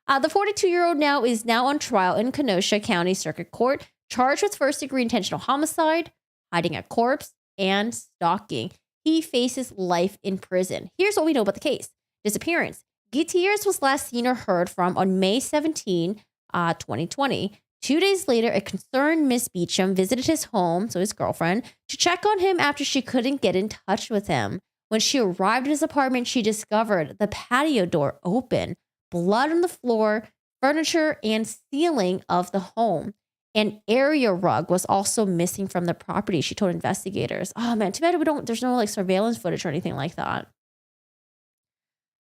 The 42-year-old is now on trial in Kenosha County Circuit Court, charged with first-degree intentional homicide, hiding a corpse, and stalking. He faces life in prison. Here's what we know about the case. Disappearance. Gutierrez was last seen or heard from on May 17, 2020. 2 days later, a concerned Miss Beecham visited his home, so his girlfriend, to check on him after she couldn't get in touch with him. When she arrived at his apartment, she discovered the patio door open, blood on the floor, furniture, and ceiling of the home. An area rug was also missing from the property, she told investigators. Oh man, too bad there's no like surveillance footage or anything like that.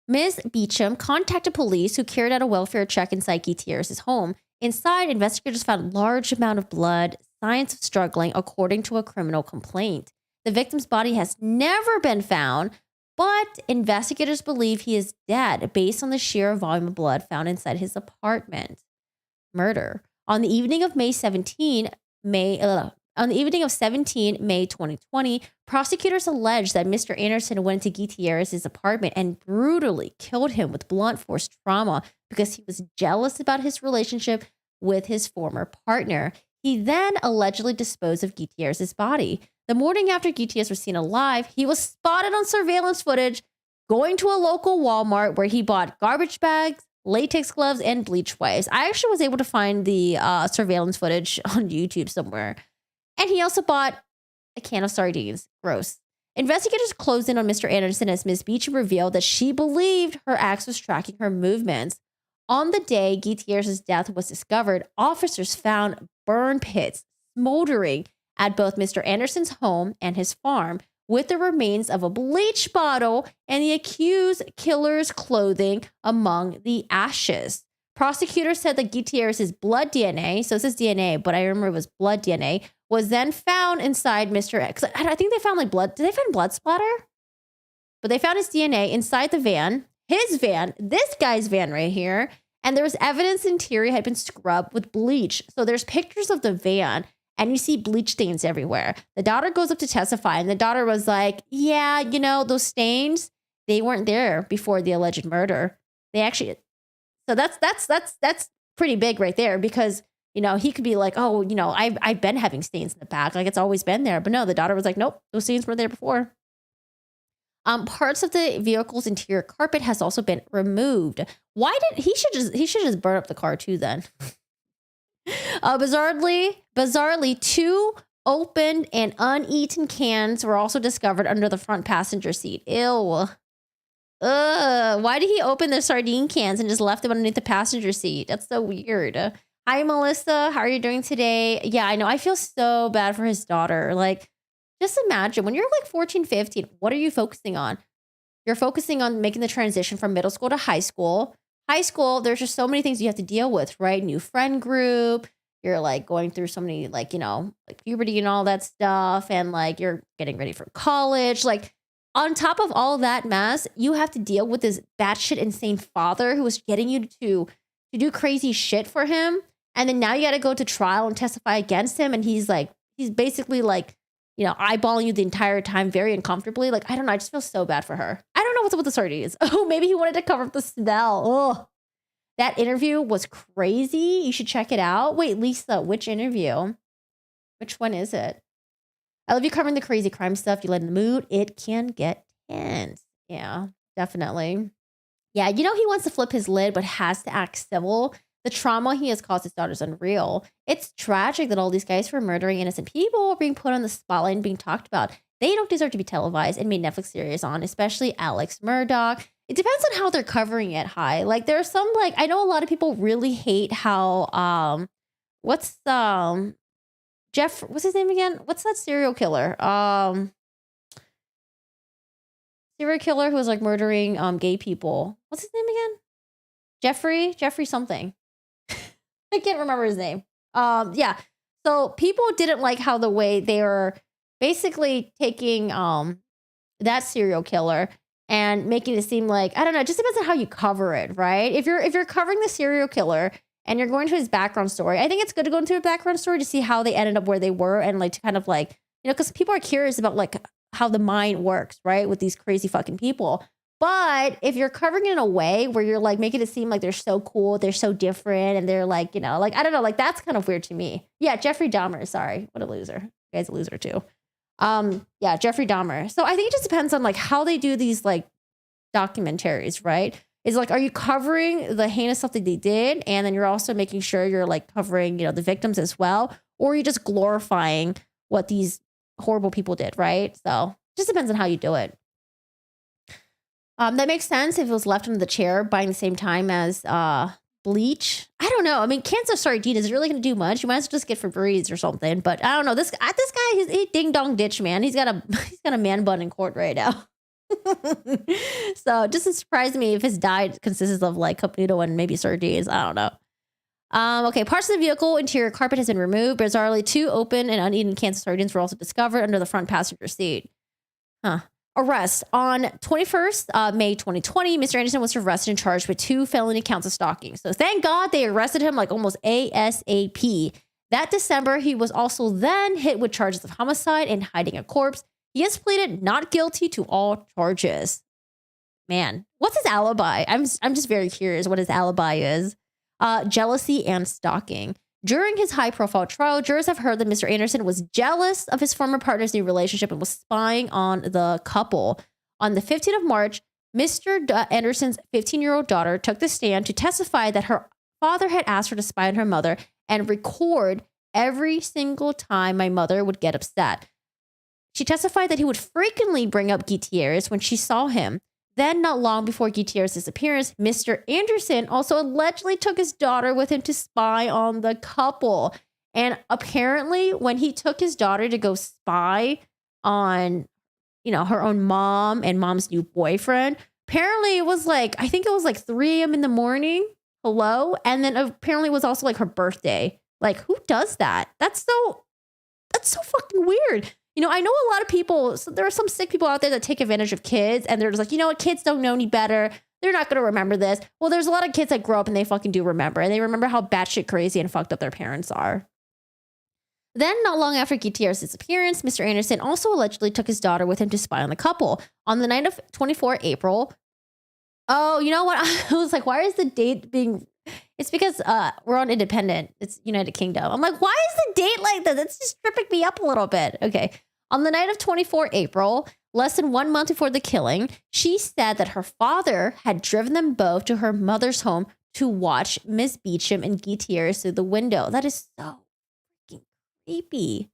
Ms. Beecham contacted police, who carried out a welfare check inside Gutierrez's home. Inside, investigators found a large amount of blood, signs of struggling, according to a criminal complaint. The victim's body has never been found, but investigators believe he is dead based on the sheer volume of blood found inside his apartment. Murder. On the evening of May 2020, prosecutors alleged that Mr. Anderson went to Gutierrez's apartment and brutally killed him with blunt force trauma because he was jealous about his relationship with his former partner. He then allegedly disposed of Gutierrez's body. The morning after Gutierrez was seen alive, he was spotted on surveillance footage going to a local Walmart where he bought garbage bags, latex gloves, and bleach wipes. I actually was able to find the surveillance footage on YouTube somewhere. And he also bought a can of sardines. Gross. Investigators closed in on Mr. Anderson as Ms. Beecham revealed that she believed her ex was tracking her movements. On the day Gutierrez's death was discovered, officers found burn pits smoldering at both Mr. Anderson's home and his farm, with the remains of a bleach bottle and the accused killer's clothing among the ashes. Prosecutors said that Gutierrez's blood DNA, so it says DNA, but I remember it was blood DNA, was then found inside Mr. X. I think they found like blood. Did they find blood splatter? But they found his DNA inside the van, his van, this guy's van right here. And there was evidence the interior had been scrubbed with bleach. So there's pictures of the van and you see bleach stains everywhere. The daughter goes up to testify and the daughter was like, yeah, you know, those stains, they weren't there before the alleged murder. They actually, so that's pretty big right there, because, you know, he could be like, oh, you know, I've been having stains in the back. Like it's always been there. But no, the daughter was like, nope, those stains were there before. Parts of the vehicle's interior carpet has also been removed. Why did he should just burn up the car too then? Bizarrely, 2 Opened and uneaten cans were also discovered under the front passenger seat. Ew. Ugh. Why did he open the sardine cans and just left them underneath the passenger seat? That's so weird. Hi, Melissa. How are you doing today? Yeah, I know. I feel so bad for his daughter. Like, just imagine when you're like 14, 15, what are you focusing on? You're focusing on making the transition from middle school to high school. High school, there's just so many things you have to deal with, right? New friend group. You're like going through so many, like, like puberty and all that stuff. And like you're getting ready for college. Like on top of all that mess, you have to deal with this batshit insane father who was getting you to do crazy shit for him. And then now you got to go to trial and testify against him. And he's basically like, eyeballing you the entire time very uncomfortably. Like, I don't know. I just feel so bad for her. I don't know what's up with the sardines. Oh, maybe he wanted to cover up the smell. Oh. That interview was crazy. You should check it out. Wait, Lisa, which interview? Which one is it? I love you covering the crazy crime stuff. You let in the mood. It can get tense. Yeah, definitely. Yeah, he wants to flip his lid, but has to act civil. The trauma he has caused his daughter is unreal. It's tragic that all these guys for murdering innocent people are being put on the spotlight and being talked about. They don't deserve to be televised and made Netflix series on, especially Alex Murdaugh. It depends on how they're covering it, High. Like there's some I know a lot of people really hate how what's his name again? What's that serial killer? Serial killer who was like murdering gay people. What's his name again? Jeffrey something. I can't remember his name. Yeah. So people didn't like how the way they were basically taking that serial killer and making it seem like, I don't know, it just depends on how you cover it, right? If you're covering the serial killer and you're going to his background story, I think it's good to go into a background story to see how they ended up where they were and like to kind of like, because people are curious about like how the mind works, right? With these crazy fucking people. But if you're covering it in a way where you're like making it seem like they're so cool, they're so different, and they're like, like, I don't know, like that's kind of weird to me. Yeah, Jeffrey Dahmer, sorry. What a loser. You guy's a loser too. Yeah, Jeffrey Dahmer. So I think it just depends on like how they do these like documentaries, right? Is like, are you covering the heinous stuff that they did? And then you're also making sure you're like covering, the victims as well. Or are you just glorifying what these horrible people did, right? So it just depends on how you do it. That makes sense if it was left under the chair buying the same time as bleach. I don't know. I mean, cans of sardine is really going to do much. You might as well just get Febreze or something. But I don't know. This guy, he ding dong ditch, man. He's got a man bun in court right now. So it doesn't surprise me if his diet consists of like Caputo and maybe sardines. I don't know. Okay, parts of the vehicle interior carpet has been removed. Bizarrely, 2 open and uneaten cans of sardines were also discovered under the front passenger seat. Huh. Arrest. On 21st May 2020, Mr. Anderson was arrested and charged with 2 felony counts of stalking. So thank God they arrested him like almost ASAP. That December, he was also then hit with charges of homicide and hiding a corpse. He has pleaded not guilty to all charges. Man, what's his alibi? I'm just very curious what his alibi is. Jealousy and stalking. During his high-profile trial, jurors have heard that Mr. Anderson was jealous of his former partner's new relationship and was spying on the couple. On the 15th of March, Mr. Anderson's 15-year-old daughter took the stand to testify that her father had asked her to spy on her mother and record every single time my mother would get upset. She testified that he would frequently bring up Gutierrez when she saw him. Then, not long before Gutierrez's disappearance, Mr. Anderson also allegedly took his daughter with him to spy on the couple. And apparently, when he took his daughter to go spy on, her own mom and mom's new boyfriend, apparently it was like, I think it was like 3 a.m. in the morning. Hello? And then apparently it was also like her birthday. Like, who does that? That's so fucking weird. I know a lot of people, so there are some sick people out there that take advantage of kids and they're just like, what, kids don't know any better. They're not going to remember this. Well, there's a lot of kids that grow up and they fucking do remember. And they remember how batshit crazy and fucked up their parents are. Then, not long after Gutierrez's disappearance, Mr. Anderson also allegedly took his daughter with him to spy on the couple. On the night of 24 April, oh, you know what? I was like, why is the date being... It's because we're on Independent. It's United Kingdom. I'm like, why is the date like that? That's just tripping me up a little bit. Okay. On the night of 24 April, less than 1 month before the killing, she said that her father had driven them both to her mother's home to watch Miss Beecham and Gutierrez through the window. That is so freaking creepy.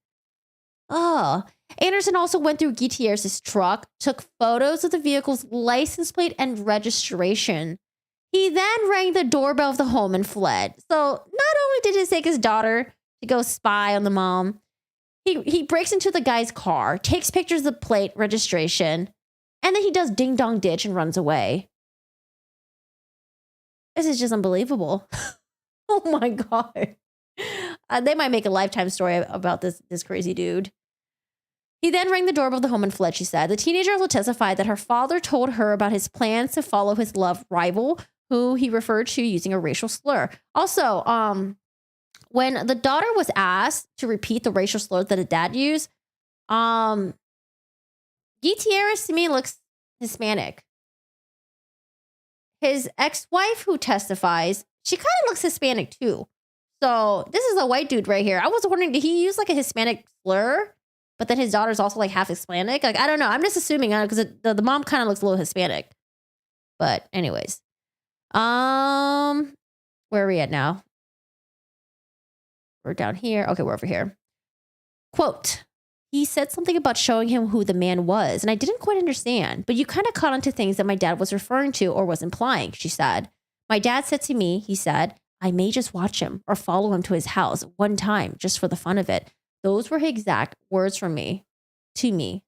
Oh. Anderson also went through Gutierrez's truck, took photos of the vehicle's license plate and registration. He then rang the doorbell of the home and fled. So not only did he take his daughter to go spy on the mom, he breaks into the guy's car, takes pictures of the plate registration, and then he does ding dong ditch and runs away. This is just unbelievable. Oh my God. They might make a Lifetime story about this crazy dude. He then rang the doorbell of the home and fled, she said. The teenager also testified that her father told her about his plans to follow his love rival, who he referred to using a racial slur. Also, when the daughter was asked to repeat the racial slur that a dad used, Gutierrez to me looks Hispanic. His ex-wife who testifies, she kind of looks Hispanic too. So this is a white dude right here. I was wondering, did he use like a Hispanic slur? But then his daughter's also like half Hispanic. Like, I don't know. I'm just assuming because the mom kind of looks a little Hispanic. But anyways. Where are we at now? We're down here. Okay, we're over here. Quote, he said something about showing him who the man was, and I didn't quite understand, but you kind of caught onto things that my dad was referring to or was implying, she said. My dad said to me, he said, I may just watch him or follow him to his house one time just for the fun of it. Those were his exact words from me to me.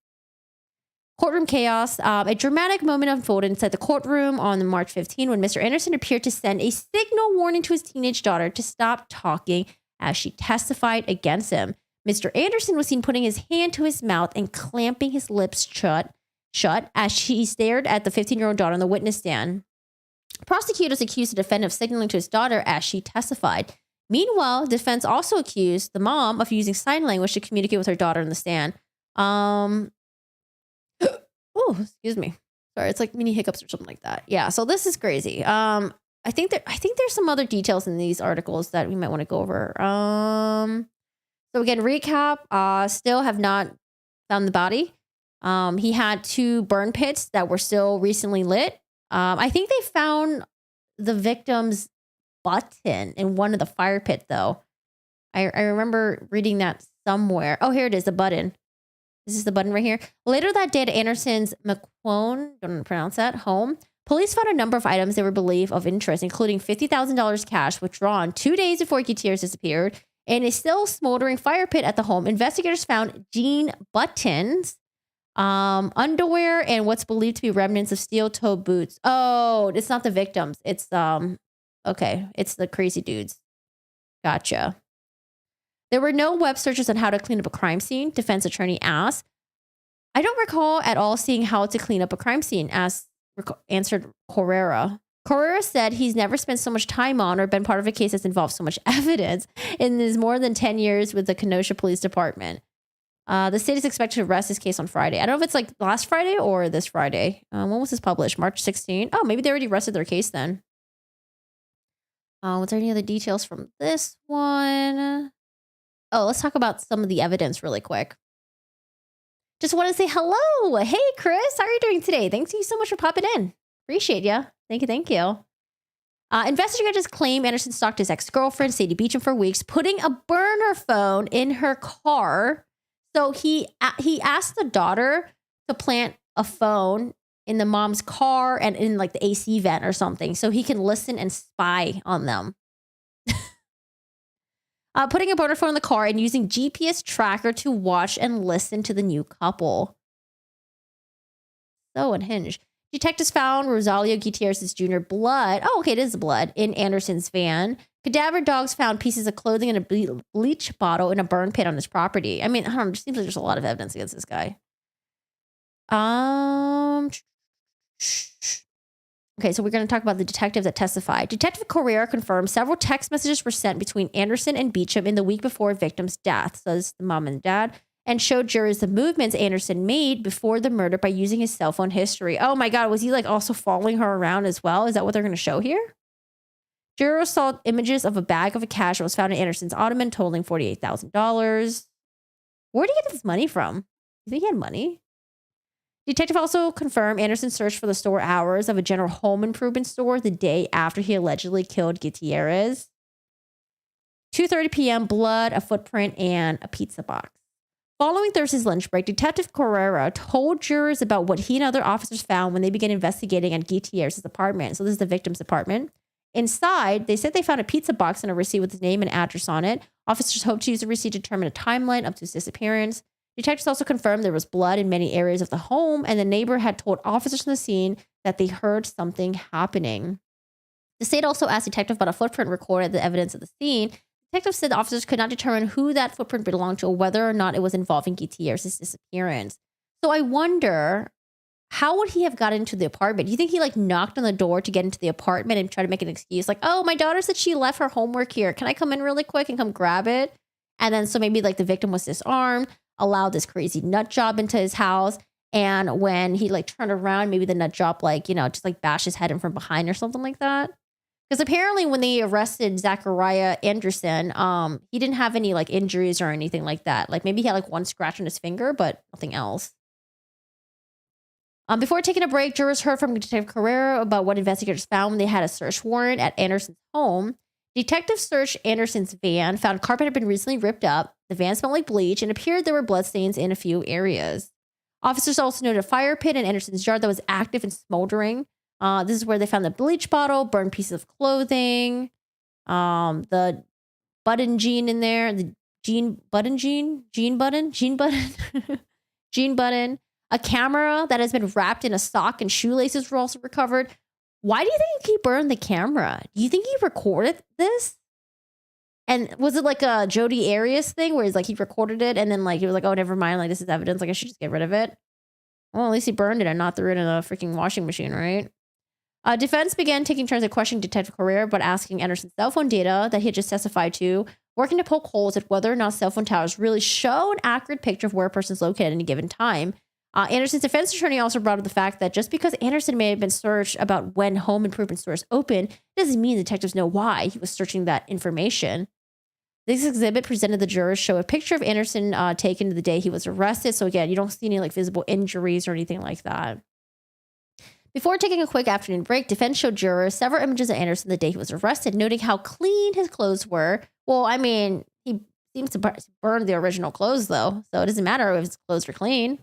Courtroom chaos. A dramatic moment unfolded inside the courtroom on March 15 when Mr. Anderson appeared to send a signal warning to his teenage daughter to stop talking as she testified against him. Mr. Anderson was seen putting his hand to his mouth and clamping his lips shut as she stared at the 15-year-old daughter on the witness stand. Prosecutors accused the defendant of signaling to his daughter as she testified. Meanwhile, defense also accused the mom of using sign language to communicate with her daughter in the stand. Oh, excuse me. Sorry, it's like mini hiccups or something like that. Yeah, so this is crazy. I think there's some other details in these articles that we might want to go over. So again, recap. Still have not found the body. He had 2 burn pits that were still recently lit. I think they found the victim's button in one of the fire pit, though. I remember reading that somewhere. Oh, here it is, the button. This is the button right here. Later that day at Anderson's McQuone, don't pronounce that, home, police found a number of items they were believed of interest, including $50,000 cash withdrawn 2 days before Gutierrez disappeared, and a still smoldering fire pit at the home. Investigators found jean buttons, underwear, and what's believed to be remnants of steel-toed boots. Oh, it's not the victims. It's okay, it's the crazy dudes. Gotcha. There were no web searches on how to clean up a crime scene, defense attorney asked. I don't recall at all seeing how to clean up a crime scene, answered Correra. Correra said he's never spent so much time on or been part of a case that's involved so much evidence in his more than 10 years with the Kenosha Police Department. The state is expected to arrest this case on Friday. I don't know if it's like last Friday or this Friday. When was this published? March 16? Oh, maybe they already arrested their case then. Was there any other details from this one? Oh, let's talk about some of the evidence really quick. Just want to say hello. Hey, Chris. How are you doing today? Thanks you so much for popping in. Appreciate you. Thank you. Investigators claim Anderson stalked his ex-girlfriend, Sadie Beecham, for weeks, putting a burner phone in her car. So he asked the daughter to plant a phone in the mom's car and in like the AC vent or something so he can listen and spy on them. Putting a burner phone in the car and using GPS tracker to watch and listen to the new couple. So unhinged. Detectives found Rosalio Gutierrez's Jr. blood. Oh, okay, it is blood in Anderson's van. Cadaver dogs found pieces of clothing in a bleach bottle in a burn pit on his property. I mean, I don't know, it seems like there's a lot of evidence against this guy. Okay, so we're going to talk about the detective that testified. Detective Correa confirmed several text messages were sent between Anderson and Beecham in the week before victim's death, says the mom and dad, and showed jurors the movements Anderson made before the murder by using his cell phone history. Oh my God, was he like also following her around as well? Is that what they're going to show here? Jurors saw images of a bag of cash that was found in Anderson's ottoman totaling $48,000. Where did he get this money from? You think he had money? Detective also confirmed Anderson searched for the store hours of a general home improvement store the day after he allegedly killed Gutierrez. 2:30 p.m., blood, a footprint, and a pizza box. Following Thursday's lunch break, Detective Carrera told jurors about what he and other officers found when they began investigating at Gutierrez's apartment. So this is the victim's apartment. Inside, they said they found a pizza box and a receipt with his name and address on it. Officers hoped to use the receipt to determine a timeline up to his disappearance. Detectives also confirmed there was blood in many areas of the home, and the neighbor had told officers on the scene that they heard something happening. The state also asked detectives about a footprint recorded as the evidence of the scene. Detectives said the officers could not determine who that footprint belonged to or whether or not it was involving Gutierrez's disappearance. So I wonder, how would he have got into the apartment? Do you think he like knocked on the door to get into the apartment and try to make an excuse? Like, oh, my daughter said she left her homework here. Can I come in really quick and come grab it? And then so maybe like the victim was disarmed, allowed this crazy nut job into his house. And when he like turned around, maybe the nut job like, just like bashed his head in from behind or something like that. Because apparently when they arrested Zachariah Anderson, he didn't have any like injuries or anything like that. Like maybe he had like one scratch on his finger, but nothing else. Before taking a break, jurors heard from Detective Carrera about what investigators found when they had a search warrant at Anderson's home. Detectives searched Anderson's van, found carpet had been recently ripped up. The van smelled like bleach and appeared there were bloodstains in a few areas. Officers also noted a fire pit in Anderson's yard that was active and smoldering. This is where they found the bleach bottle, burned pieces of clothing, the button jean in there, the jean button, a camera that has been wrapped in a sock and shoelaces were also recovered. Why do you think he burned the camera? Do you think he recorded this? And was it like a Jodi Arias thing where he's like, he recorded it and then like, he was like, oh, never mind. Like, this is evidence. Like, I should just get rid of it. Well, at least he burned it and not threw it in a freaking washing machine, right? Defense began taking turns at questioning Detective Carrera, but asking Anderson's cell phone data that he had just testified to, working to poke holes at whether or not cell phone towers really show an accurate picture of where a person is located at any given time. Anderson's defense attorney also brought up the fact that just because Anderson may have been searched about when home improvement stores open, doesn't mean detectives know why he was searching that information. This exhibit presented the jurors show a picture of Anderson taken the day he was arrested. So again, you don't see any like visible injuries or anything like that. Before taking a quick afternoon break, defense showed jurors several images of Anderson the day he was arrested, noting how clean his clothes were. Well, I mean, he seems to burn the original clothes though, so it doesn't matter if his clothes are clean.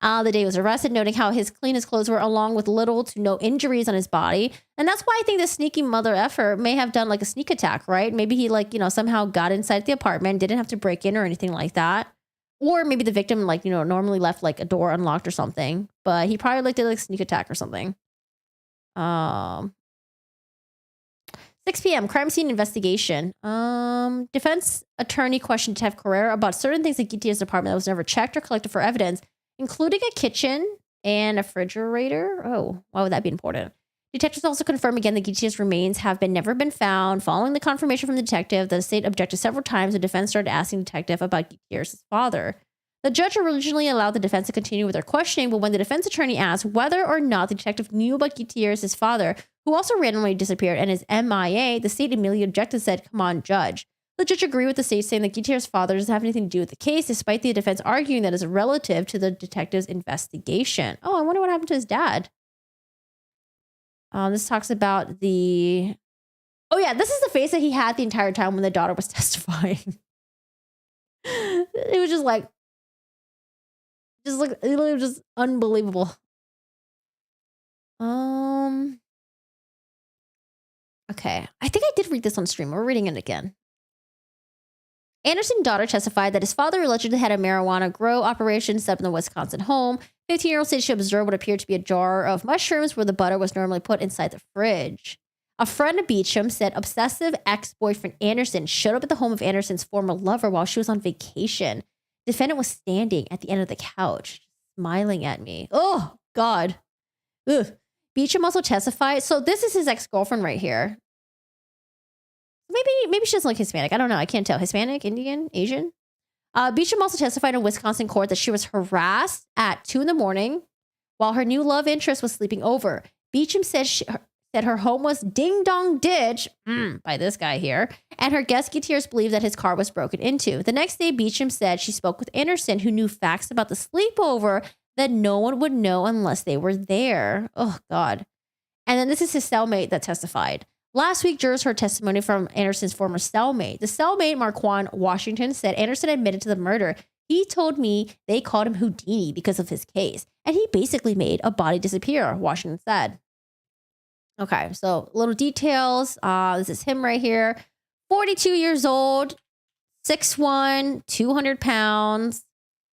The day he was arrested, noting how clean his clothes were, along with little to no injuries on his body. And that's why I think the sneaky mother effer may have done like a sneak attack, right? Maybe he like, somehow got inside the apartment, didn't have to break in or anything like that. Or maybe the victim like, normally left like a door unlocked or something, but he probably like did like sneak attack or something. 6 p.m. crime scene investigation. Defense attorney questioned Detective Carrera about certain things at Gutierrez's apartment that was never checked or collected for evidence, including a kitchen and a refrigerator. Oh, why would that be important? Detectives also confirm again that Gutierrez's remains have never been found. Following the confirmation from the detective, the state objected several times. The defense started asking the detective about Gutierrez's father. The judge originally allowed the defense to continue with their questioning, but when the defense attorney asked whether or not the detective knew about Gutierrez's father, who also randomly disappeared and is MIA, the state immediately objected and said, "Come on, judge." The judge agreed with the state, saying that Gutierrez's father doesn't have anything to do with the case, despite the defense arguing that it's relative to the detective's investigation. Oh, I wonder what happened to his dad. This talks about the... Oh yeah, this is the face that he had the entire time when the daughter was testifying. It was just like... it was just unbelievable. Okay, I think I did read this on stream. We're reading it again. Anderson's daughter testified that his father allegedly had a marijuana grow operation set up in the Wisconsin home. 15-year-old said she observed what appeared to be a jar of mushrooms where the butter was normally put inside the fridge. A friend of Beecham said obsessive ex-boyfriend Anderson showed up at the home of Anderson's former lover while she was on vacation. Defendant was standing at the end of the couch, smiling at me. Oh, God. Ugh. Beecham also testified. So this is his ex-girlfriend right here. Maybe she doesn't look Hispanic. I don't know. I can't tell. Hispanic, Indian, Asian. Beecham also testified in Wisconsin court that she was harassed at 2 a.m. while her new love interest was sleeping over. Beecham said her home was ding dong ditch by this guy here, and her guest Gutierrez believed that his car was broken into. The next day, Beecham said she spoke with Anderson, who knew facts about the sleepover that no one would know unless they were there. Oh, God. And then this is his cellmate that testified. Last week, jurors heard testimony from Anderson's former cellmate. The cellmate, Marquand Washington, said Anderson admitted to the murder. He told me they called him Houdini because of his case. And he basically made a body disappear, Washington said. Okay, so little details. This is him right here. 42 years old, 6'1", 200 pounds.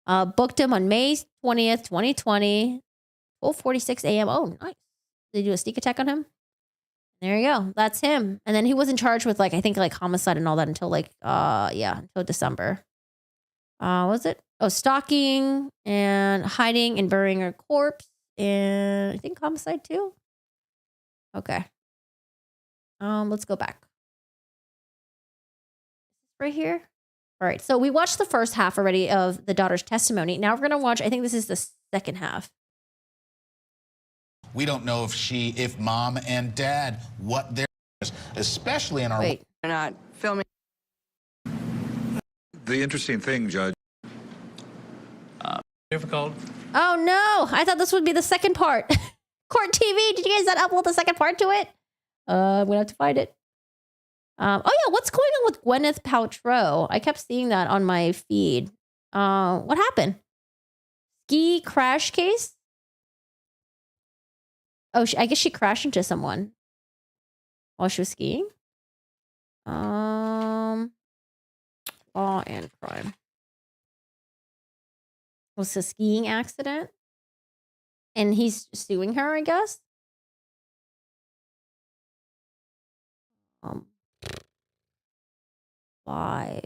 Booked him on May 20th, 2020. 12:46 a.m. Oh, nice. They do a sneak attack on him. There you go. That's him. And then he wasn't charged with I think homicide and all that until until December. Was it? Oh, stalking and hiding and burying a corpse, and I think homicide too. Okay. Let's go back. Right here. All right. So we watched the first half already of the daughter's testimony. Now we're gonna watch. I think this is the second half. We don't know if mom and dad, what they're, especially in our. Wait. They're not filming. The interesting thing, Judge. Difficult. Oh no! I thought this would be the second part. Court TV. Did you guys not upload the second part to it? I'm gonna have to find it. Oh yeah, what's going on with Gwyneth Paltrow? I kept seeing that on my feed. What happened? Ski crash case? Oh, I guess she crashed into someone while she was skiing. Law and crime. Was a skiing accident, and he's suing her, I guess. Live.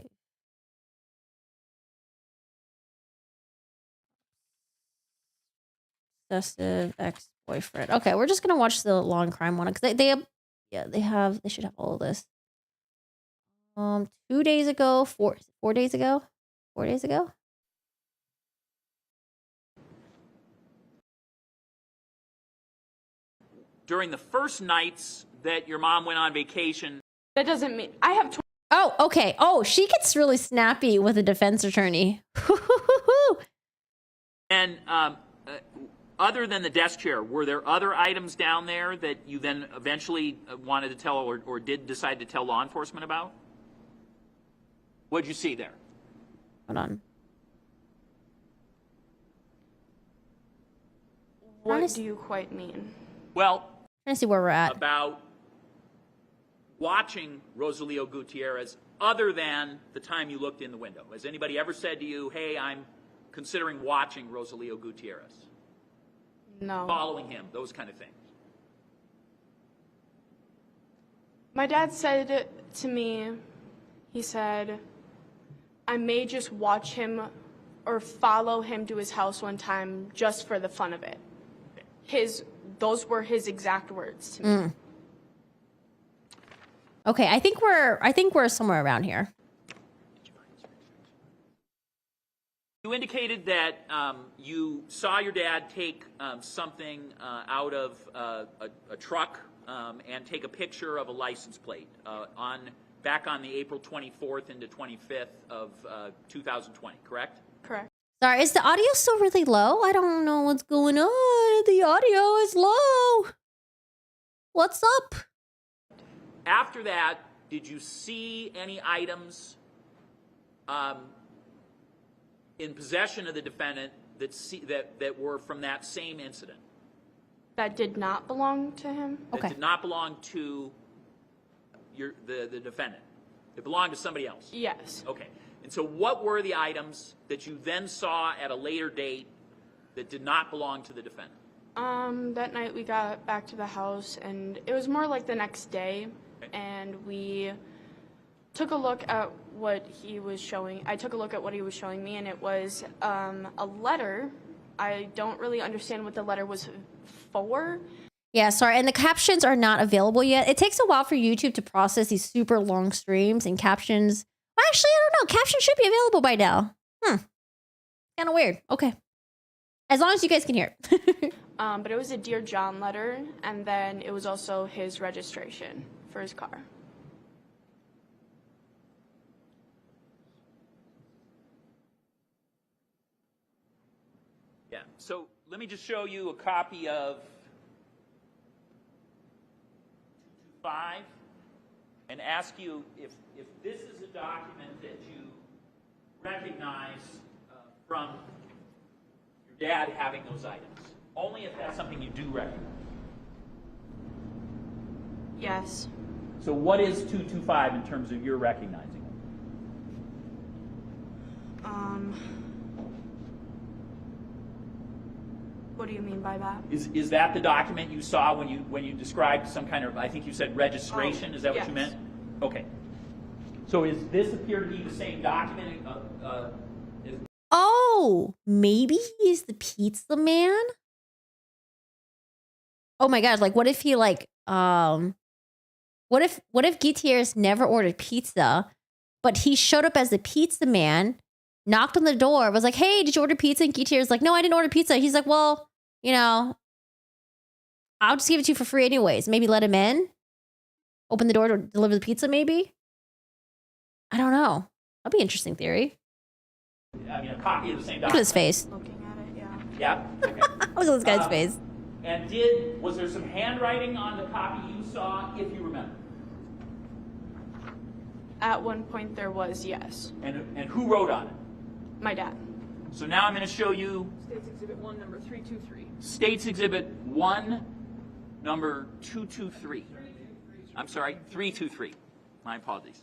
Obsessive ex-boyfriend. Okay, we're just gonna watch the law and crime one because they should have all of this. 2 days ago, 4 days ago, 4 days ago. During the first nights that your mom went on vacation. That doesn't mean I have. Oh, okay. Oh, she gets really snappy with a defense attorney. And other than the desk chair, were there other items down there that you then eventually wanted to tell or did decide to tell law enforcement about? What'd you see there? Hold on. What do you quite mean? Well, trying to see where we're at. About watching Rosalío Gutiérrez other than the time you looked in the window. Has anybody ever said to you, hey, I'm considering watching Rosalío Gutiérrez? No. Following him, those kind of things. My dad said to me, he said, I may just watch him or follow him to his house one time just for the fun of it. Those were his exact words to me. Okay, I think we're somewhere around here. You indicated that you saw your dad take something out of a truck and take a picture of a license plate back on the April 24th into 25th of 2020, correct? Correct. Sorry, is the audio still really low? I don't know what's going on. The audio is low. What's up? After that, did you see any items in possession of the defendant that were from that same incident? That did not belong to him? That did not belong to the defendant? It belonged to somebody else? Yes. Okay. And so what were the items that you then saw at a later date that did not belong to the defendant? That night we got back to the house, and it was more like the next day, and we took a look at what he was showing. I took a look at what he was showing me, and it was a letter. I don't really understand what the letter was for. Yeah, sorry. And the captions are not available yet. It takes a while for YouTube to process these super long streams and captions. Actually, I don't know. Captions should be available by now. Kind of weird. Okay. As long as you guys can hear it. But it was a Dear John letter, and then it was also his registration for his car. Yeah. So let me just show you a copy of 225 and ask you if this is a document that you recognize from your dad having those items? Only if that's something you do recognize. Yes. So what is 225 in terms of your recognizing it? What do you mean by that? Is that the document you saw when you described some kind of, I think you said registration? Is that what you meant? Okay. So is this appear to be the same document? Oh, maybe he's the pizza man? Oh my God, like what if he what if Gutierrez never ordered pizza, but he showed up as the pizza man, knocked on the door, was like, "Hey, did you order pizza?" And Gutierrez like, "No, I didn't order pizza." He's like, "Well, you know, I'll just give it to you for free anyways. Maybe let him in. Open the door to deliver the pizza, maybe." I don't know. That'd be an interesting theory. I mean, a copy of the same Look document. at his face. Looking at it, yeah. Yeah. Okay. Look at this guy's face. And was there some handwriting on the copy you saw, if you remember? At one point there was, yes. And who wrote on it? My dad. So now I'm going to show you States Exhibit 1, number 323. States Exhibit 1, number 223. I'm sorry, 323. My apologies.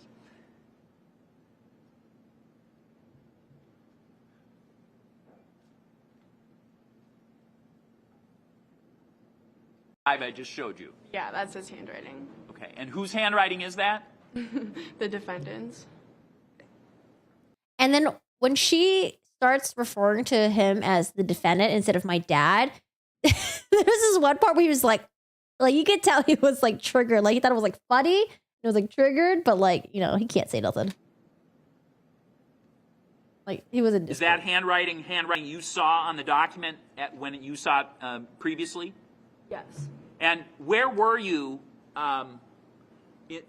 I just showed you. Yeah, that's his handwriting. Okay, and whose handwriting is that? The defendant's. And then when she starts referring to him as the defendant instead of my dad, there was this one part where he was like you could tell he was like triggered. Like he thought it was like funny. It was like triggered, but like, you know, he can't say nothing. Like he was in. Is that handwriting you saw on the document when you saw it previously? Yes. And where were you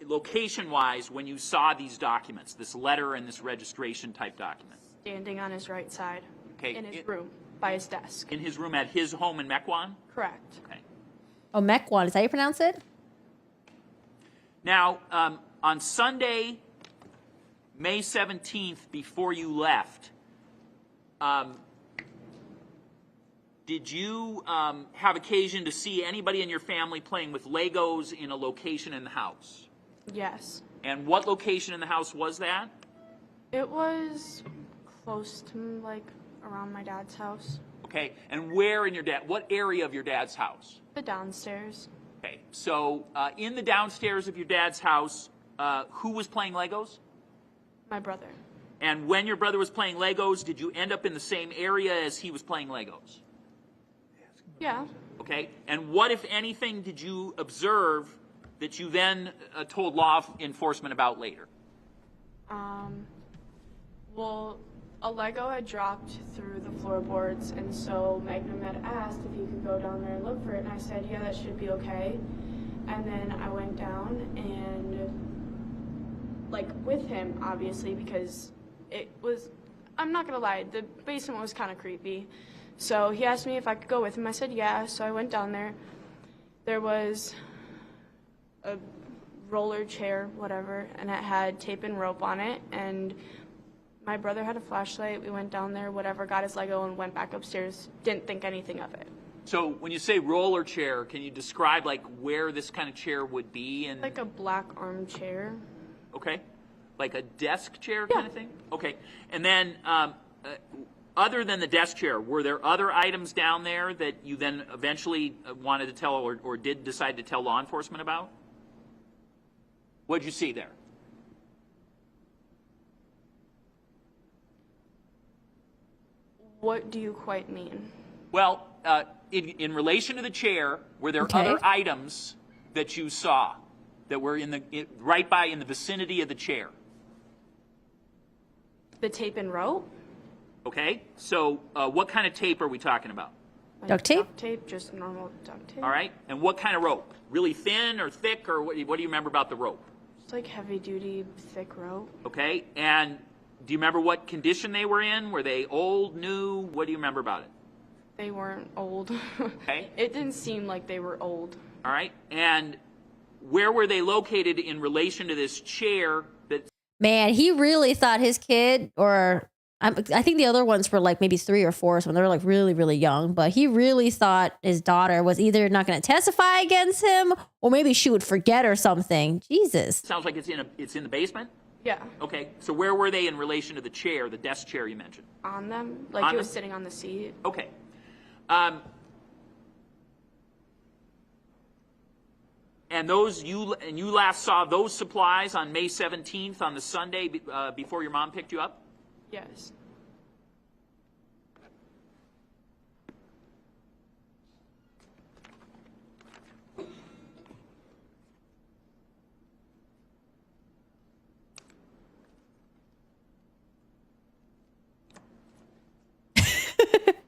location-wise when you saw these documents, this letter and this registration type document? Standing on his right side. Okay. In his room, by his desk. In his room at his home in Mequon? Correct. Okay. Oh, Mequon. Is that how you pronounce it? Now, on Sunday, May 17th, before you left, did you have occasion to see anybody in your family playing with Legos in a location in the house? Yes. And what location in the house was that? It was close to, like, around my dad's house. Okay, and where in what area of your dad's house? The downstairs. Okay, so in the downstairs of your dad's house, who was playing Legos? My brother. And when your brother was playing Legos, did you end up in the same area as he was playing Legos? Yeah. Okay, and what, if anything, did you observe that you then told law enforcement about later? Well, a Lego had dropped through the floorboards, and so Magnum had asked if he could go down there and look for it, and I said, yeah, that should be okay. And then I went down and, like, with him, obviously, because it was, I'm not gonna lie, the basement was kind of creepy. So he asked me if I could go with him. I said, yeah, so I went down there. There was a roller chair, whatever, and it had tape and rope on it, and my brother had a flashlight. We went down there, whatever, got his Lego, and went back upstairs. Didn't think anything of it. So when you say roller chair, can you describe, like, where this kind of chair would be? And Like a black armchair. okay, like a desk chair kind of thing? Okay, and then other than the desk chair, were there other items down there that you then eventually wanted to tell or did decide to tell law enforcement about? What did you see there? What do you quite mean? Well, in relation to the chair, were there Okay. other items that you saw that were in the vicinity of the chair? The tape and rope? Okay, so what kind of tape are we talking about? Like Duct tape? Duct tape, just normal duct tape. All right, and what kind of rope? Really thin or thick, or what do you remember about the rope? It's like heavy duty, thick rope. Okay, and do you remember what condition they were in? Were they old, new? What do you remember about it? They weren't old. Okay. It didn't seem like they were old. All right, and where were they located in relation to this chair that Man, he really thought his kid or I think the other ones were like maybe 3 or 4, so they were like really, really young. But he really thought his daughter was either not going to testify against him, or maybe she would forget or something. Jesus. Sounds like it's in the basement? Yeah. Okay. So where were they in relation to the chair, the desk chair you mentioned? On them. Like On he was them? sitting on the seat. Okay. And you last saw those supplies on May 17th on the Sunday before your mom picked you up? Yes.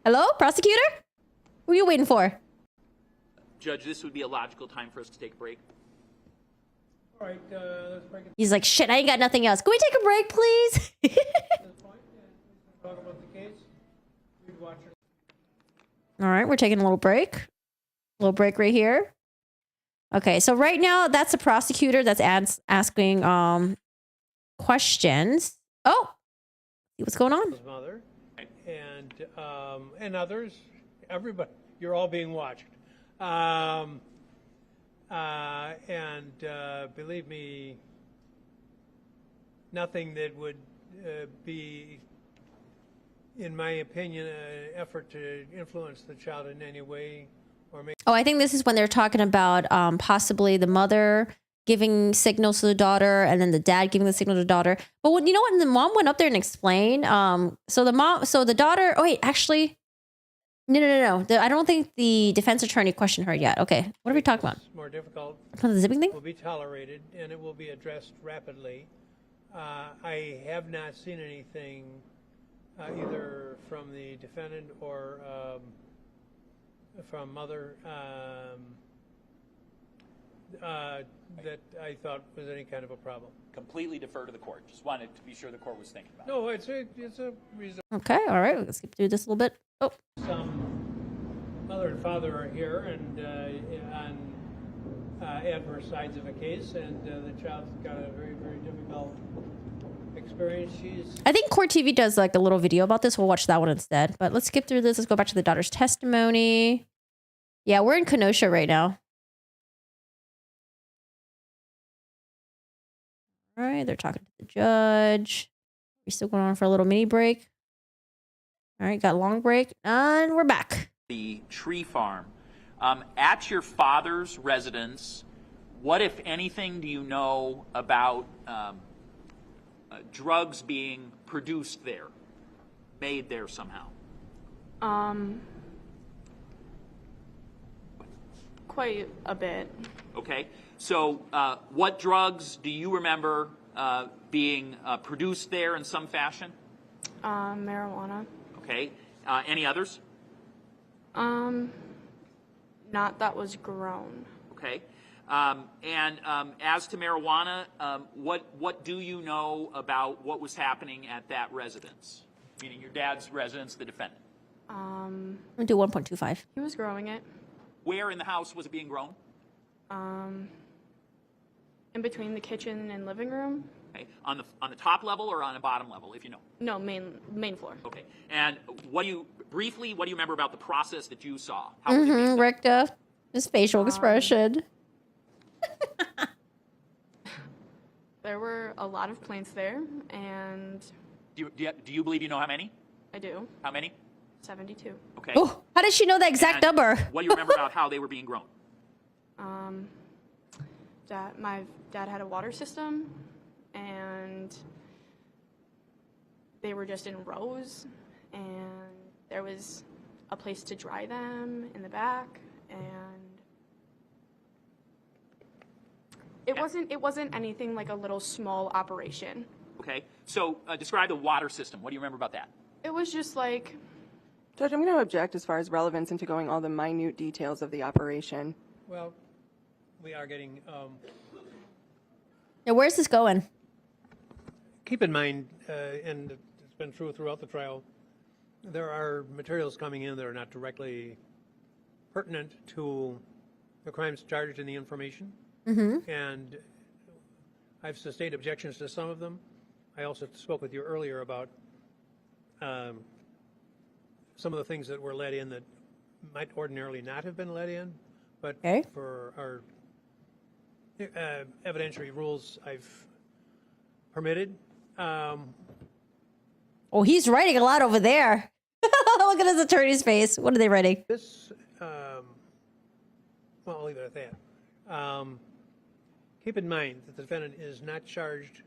Hello, prosecutor? Who are you waiting for? Judge, this would be a logical time for us to take a break. All right, let's break it. He's like, shit, I ain't got nothing else. Can we take a break, please? Talk about the case. We'd watch it. All right, we're taking a little break. A little break right here. Okay, so right now, that's the prosecutor that's asking questions. Oh, see what's going on. His mother and others, everybody, you're all being watched. Believe me, nothing that would be, in my opinion, an effort to influence the child in any way or make. Oh, I think this is when they're talking about possibly the mother giving signals to the daughter and then the dad giving the signal to the daughter. But when, you know what, the mom went up there and explained. So the daughter, oh wait, actually, no. I don't think the defense attorney questioned her yet. Okay, what are we talking about? More difficult. The zipping thing? Will be tolerated and it will be addressed rapidly. I have not seen anything either from the defendant or from mother that I thought was any kind of a problem. Completely defer to the court. Just wanted to be sure the court was thinking about it. No, it's a reason. Okay, all right, let's skip through this a little bit. Oh. Some mother and father are here and on adverse sides of a case, and the child's got a very, very difficult experience. I think Court TV does like a little video about this. We'll watch that one instead. But let's skip through this. Let's go back to the daughter's testimony. Yeah, we're in Kenosha right now. All right, they're talking to the judge. We're still going on for a little mini break. All right, got a long break, and we're back. The tree farm. At your father's residence, what, if anything, do you know about drugs being produced there, made there somehow? Quite a bit. Okay. So what drugs do you remember being produced there in some fashion? Marijuana. Okay. Any others? Not that was grown. Okay. And as to marijuana, what do you know about what was happening at that residence? Meaning your dad's residence, the defendant. I'm gonna do 1.25. He was growing it. Where in the house was it being grown? In between the kitchen and living room. Okay. On the top level or on the bottom level, if you know? No, main floor. Okay. And what do you remember about the process that you saw? How was it being done? Richter, his facial expression. There were a lot of plants there, and Do you believe you know how many? I do. How many? 72. Okay. Oh, how did she know the exact number? What do you remember about how they were being grown? My dad had a water system, and they were just in rows, and there was a place to dry them in the back, and it wasn't anything like a little small operation. Okay. So describe the water system. What do you remember about that? It was just like... Judge, I'm going to object as far as relevance into going all the minute details of the operation. Well, we are getting... Now, where's this going? Keep in mind, and it's been true throughout the trial, there are materials coming in that are not directly pertinent to the crimes charged in the information. Mm-hmm. And I've sustained objections to some of them. I also spoke with you earlier about some of the things that were let in that might ordinarily not have been let in, but for our evidentiary rules, I've permitted. Oh, he's writing a lot over there. Look at his attorney's face. What are they writing? This, well, I'll leave it at that. Keep in mind that the defendant is not charged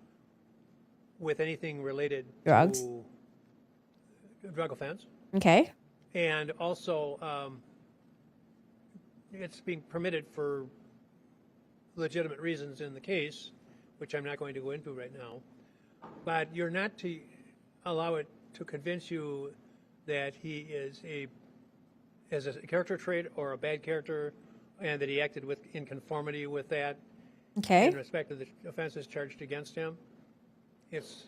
with anything related Drugs. to drug offense. Okay. And also, it's being permitted for legitimate reasons in the case, which I'm not going to go into right now. But you're not to allow it to convince you that he has a character trait or a bad character, and that he acted in conformity with that. Okay. In respect to the offenses charged against him. It's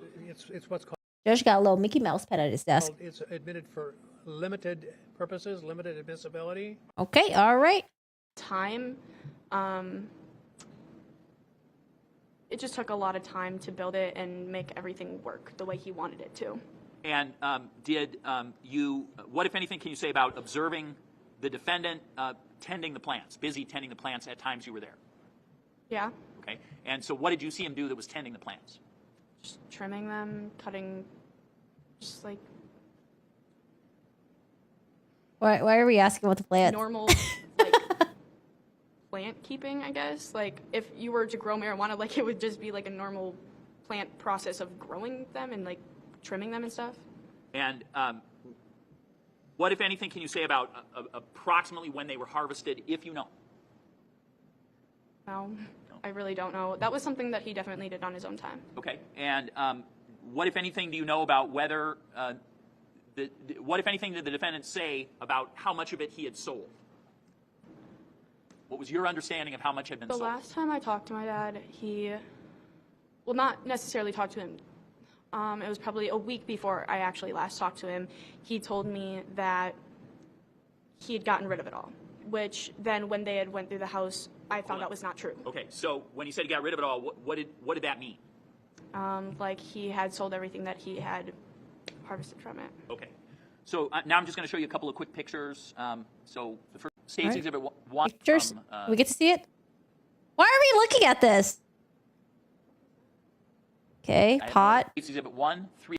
what's called. Josh got a little Mickey Mouse pen at his desk. It's admitted for limited purposes, limited admissibility. Okay, all right. Time. It just took a lot of time to build it and make everything work the way he wanted it to. And what, if anything, can you say about observing the defendant tending the plants, busy tending the plants at times you were there? Yeah. Okay. And so what did you see him do that was tending the plants? Just trimming them, cutting, just like. Why are we asking about the plant? Normal, like, plant keeping, I guess. Like, if you were to grow marijuana, like, it would just be like a normal plant process of growing them and, like, trimming them and stuff. And what, if anything, can you say about approximately when they were harvested, if you know? No, I really don't know. That was something that he definitely did on his own time. Okay. And what, if anything, do you know about whether, what, if anything, did the defendant say about how much of it he had sold? What was your understanding of how much had been sold? The last time I talked to my dad, well, not necessarily talked to him. It was probably a week before I actually last talked to him. He told me that he had gotten rid of it all, which then when they had went through the house, I found out was not true. Okay, so when he said he got rid of it all, what did that mean? Like he had sold everything that he had harvested from it. Okay, so now I'm just going to show you a couple of quick pictures. So the first, State's Right. Exhibit 1. Pictures? From, we get to see it? Why are we looking at this? Okay, pot. State's Exhibit 1, 3.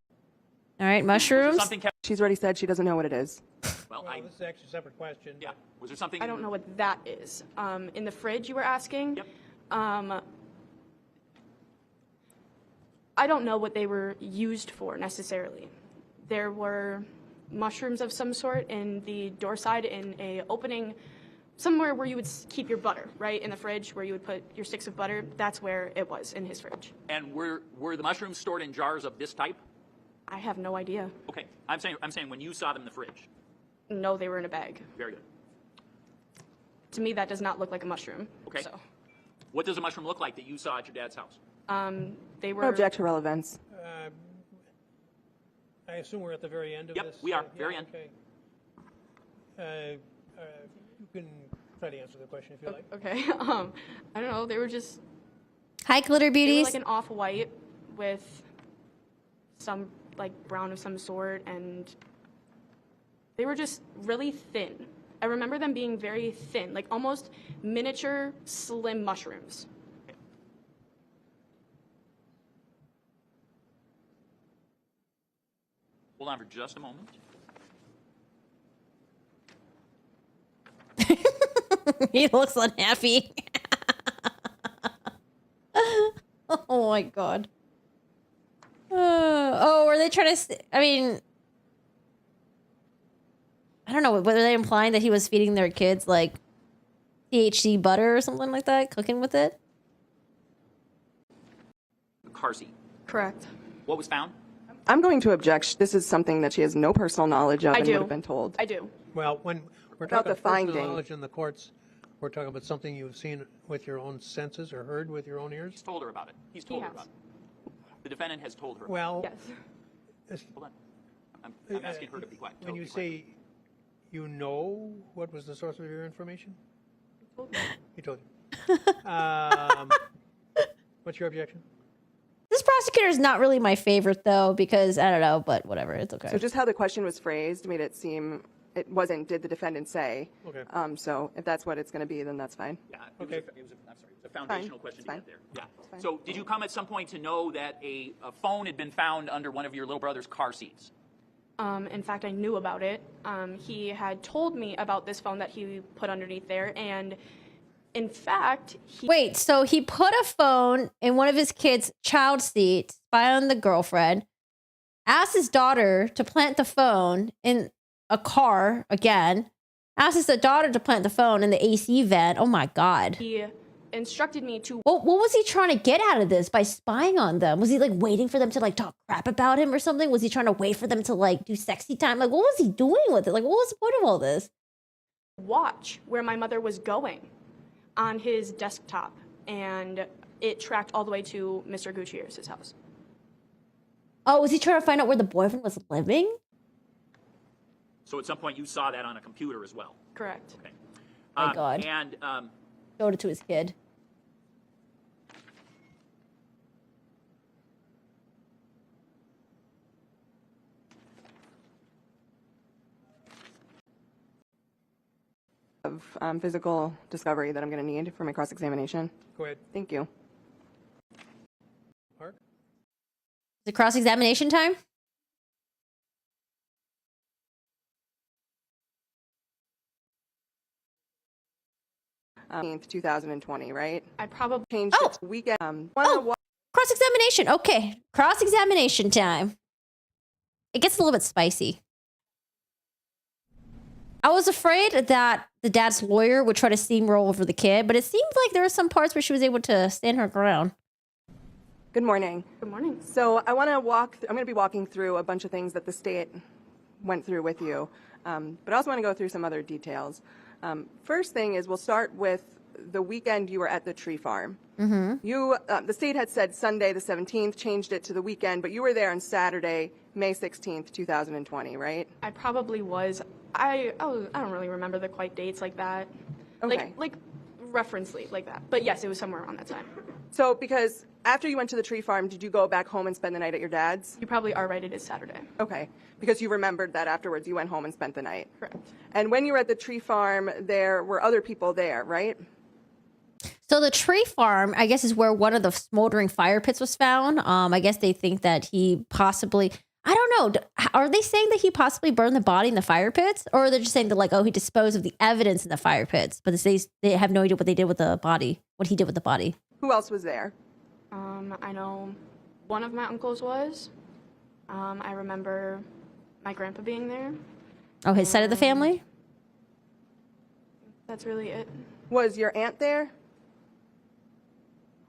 All right, mushrooms. She's already said she doesn't know what it is. Well, this is actually a separate question. Yeah. Was there something? I don't know what that is. In the fridge you were asking? Yep. I don't know what they were used for necessarily. There were mushrooms of some sort in the door side in a opening somewhere where you would keep your butter, right? In the fridge where you would put your sticks of butter. That's where it was, in his fridge. And were the mushrooms stored in jars of this type? I have no idea. Okay, I'm saying when you saw them in the fridge. No, they were in a bag. Very good. To me, that does not look like a mushroom. Okay. So, What does a mushroom look like that you saw at your dad's house? they were. No object to relevance. I assume we're at the very end of this? Yep, we are. Very end. Okay. You can try to answer the question if you like. Okay. I don't know. They were just. Hi, glitter They were beauties. like an off-white with some like brown of some sort, and they were just really thin. I remember them being very thin, like almost miniature slim mushrooms. Hold on for just a moment. He looks unhappy. Oh my god. Are they trying to? I mean, I don't know. Were they implying that he was feeding their kids like THC butter or something like that, cooking with it? Car seat. Correct. What was found? I'm going to object. This is something that she has no personal knowledge of I and do. would have been told. I do. Well, when we're About talking the about personal finding. knowledge in the courts, we're talking about something you've seen with your own senses or heard with your own ears? He's told her about it. He's told her has. about it. The defendant has told her. about Well, Yes. Hold on. I'm asking her to be quiet. when you say you know what was the source of your information? He told you. What's your objection? This is prosecutor is not really my favorite, though, because I don't know, but whatever. It's okay. So just how the question was phrased made it seem it wasn't, did the defendant say? Okay. So if that's what it's going to be, then that's fine. Yeah. Okay. I'm sorry. It was a foundational question to Fine. get there. Yeah. So did you come at some point to know that a phone had been found under one of your little brother's car seats? In fact, I knew about it. He had told me about this phone that he put underneath there, and in fact, Wait, so he put a phone in one of his kids' child seat, spy on the girlfriend, asked his daughter to plant the phone in a car again, asked his daughter to plant the phone in the AC vent. Oh my God. he instructed me to. What was he trying to get out of this by spying on them? Was he like waiting for them to like talk crap about him or something? Was he trying to wait for them to like do sexy time? Like, what was he doing with it? Like, what was the point of all this? Watch where my mother was going on his desktop, and it tracked all the way to Mr. Gutierrez's house. Oh, was he trying to find out where the boyfriend was living? So at some point you saw that on a computer as well. Correct. Okay. My God. And Showed it to his kid. Of physical discovery that I'm going to need for my cross-examination. Go ahead. Thank you. Mark? Is it cross-examination time? Um, 2020, right? I probably changed it to weekend. Cross-examination. Okay. Cross-examination time. It gets a little bit spicy. I was afraid that the dad's lawyer would try to steamroll over the kid, but it seemed like there were some parts where she was able to stand her ground. Good morning. Good morning. So I want to I'm going to be walking through a bunch of things that the state went through with you, but I also want to go through some other details. First thing is we'll start with the weekend you were at the tree farm. Mm-hmm. You, the state had said Sunday the 17th, changed it to the weekend, but you were there on Saturday, May 16th, 2020, right? I probably was. I don't really remember the quite dates like that. Okay. Like referencely like that. But yes, it was somewhere around that time. So because after you went to the tree farm, did you go back home and spend the night at your dad's? You probably are right, it is Saturday. Okay, because you remembered that afterwards you went home and spent the night. Correct. And when you were at the tree farm, there were other people there, right? So the tree farm, I guess, is where one of the smoldering fire pits was found. I guess they think that he possibly, I don't know, are they saying that he possibly burned the body in the fire pits? Or are they just saying that, like, oh, he disposed of the evidence in the fire pits, but they have no idea what they did with the body, what he did with the body? Who else was there? I know one of my uncles was. I remember my grandpa being there. Oh, his side of the family? That's really it. Was your aunt there?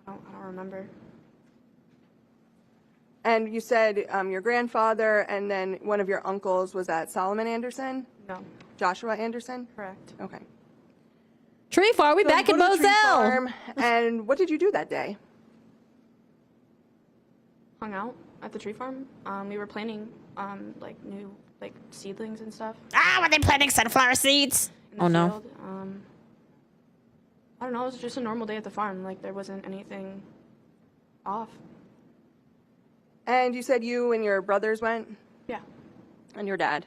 I don't remember. And you said your grandfather and then one of your uncles, was that Solomon Anderson? No. Joshua Anderson? Correct. Okay. Tree farm, we So back you in go to the tree Moselle. farm, and what did you do that day? Hung out at the tree farm. We were planting like new like seedlings and stuff. Ah, were they planting sunflower seeds? In the Oh, no. field. I don't know, it was just a normal day at the farm. Like there wasn't anything off. And you said you and your brothers went? Yeah. And your dad.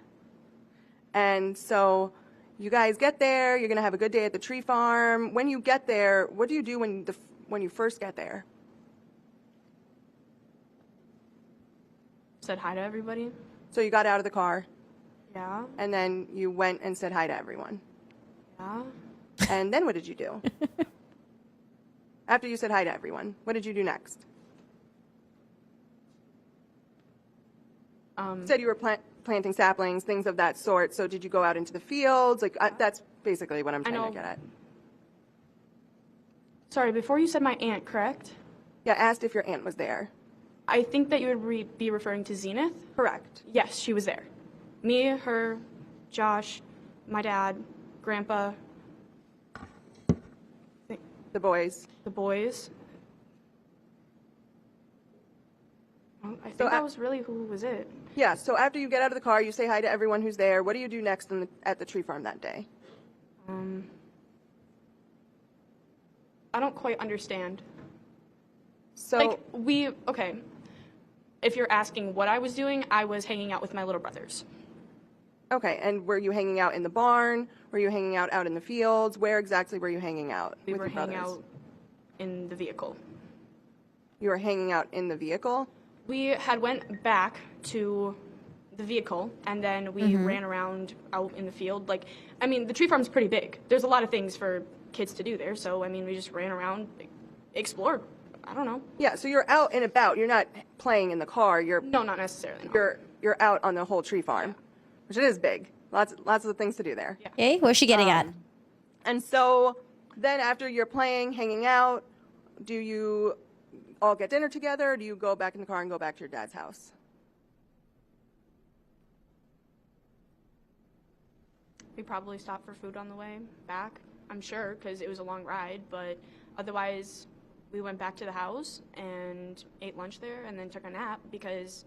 And so you guys get there, you're going to have a good day at the tree farm. When you get there, what do you do when you first get there? Said hi to everybody. So you got out of the car, Yeah. and then you went and said hi to everyone. Yeah. And then what did you do? After you said hi to everyone, what did you do next? You said you were planting saplings, things of that sort. So did you go out into the fields? Like that's basically what I'm trying to get at. Sorry, before you said my aunt, correct? Yeah, I asked if your aunt was there. I think that you would be referring to Zenith. Correct. Yes, she was there. Me, her, Josh, my dad, Grandpa. The boys. The boys. Well, I think So that was really who was it. Yeah, so after you get out of the car, you say hi to everyone who's there. What do you do next at the tree farm that day? I don't quite understand. So okay. if you're asking what I was doing, I was hanging out with my little brothers. Okay, and were you hanging out in the barn? Were you hanging out in the fields? Where exactly were you hanging out We with were your hanging brothers? out in the vehicle. You were hanging out in the vehicle? We had went back to the vehicle, and then we ran around out in the field. Like, I mean, the tree farm's pretty big. There's a lot of things for kids to do there, so, I mean, we just ran around, explored. I don't know. Yeah, so you're out and about. You're not playing in the car. No, not necessarily. No. You're out on the whole tree farm, which it is big. Lots of things to do there. Yeah. Okay, where's she getting at? And so then after you're playing, hanging out, do you all get dinner together, or do you go back in the car and go back to your dad's house? We probably stopped for food on the way back, I'm sure, because it was a long ride, but otherwise we went back to the house and ate lunch there and then took a nap because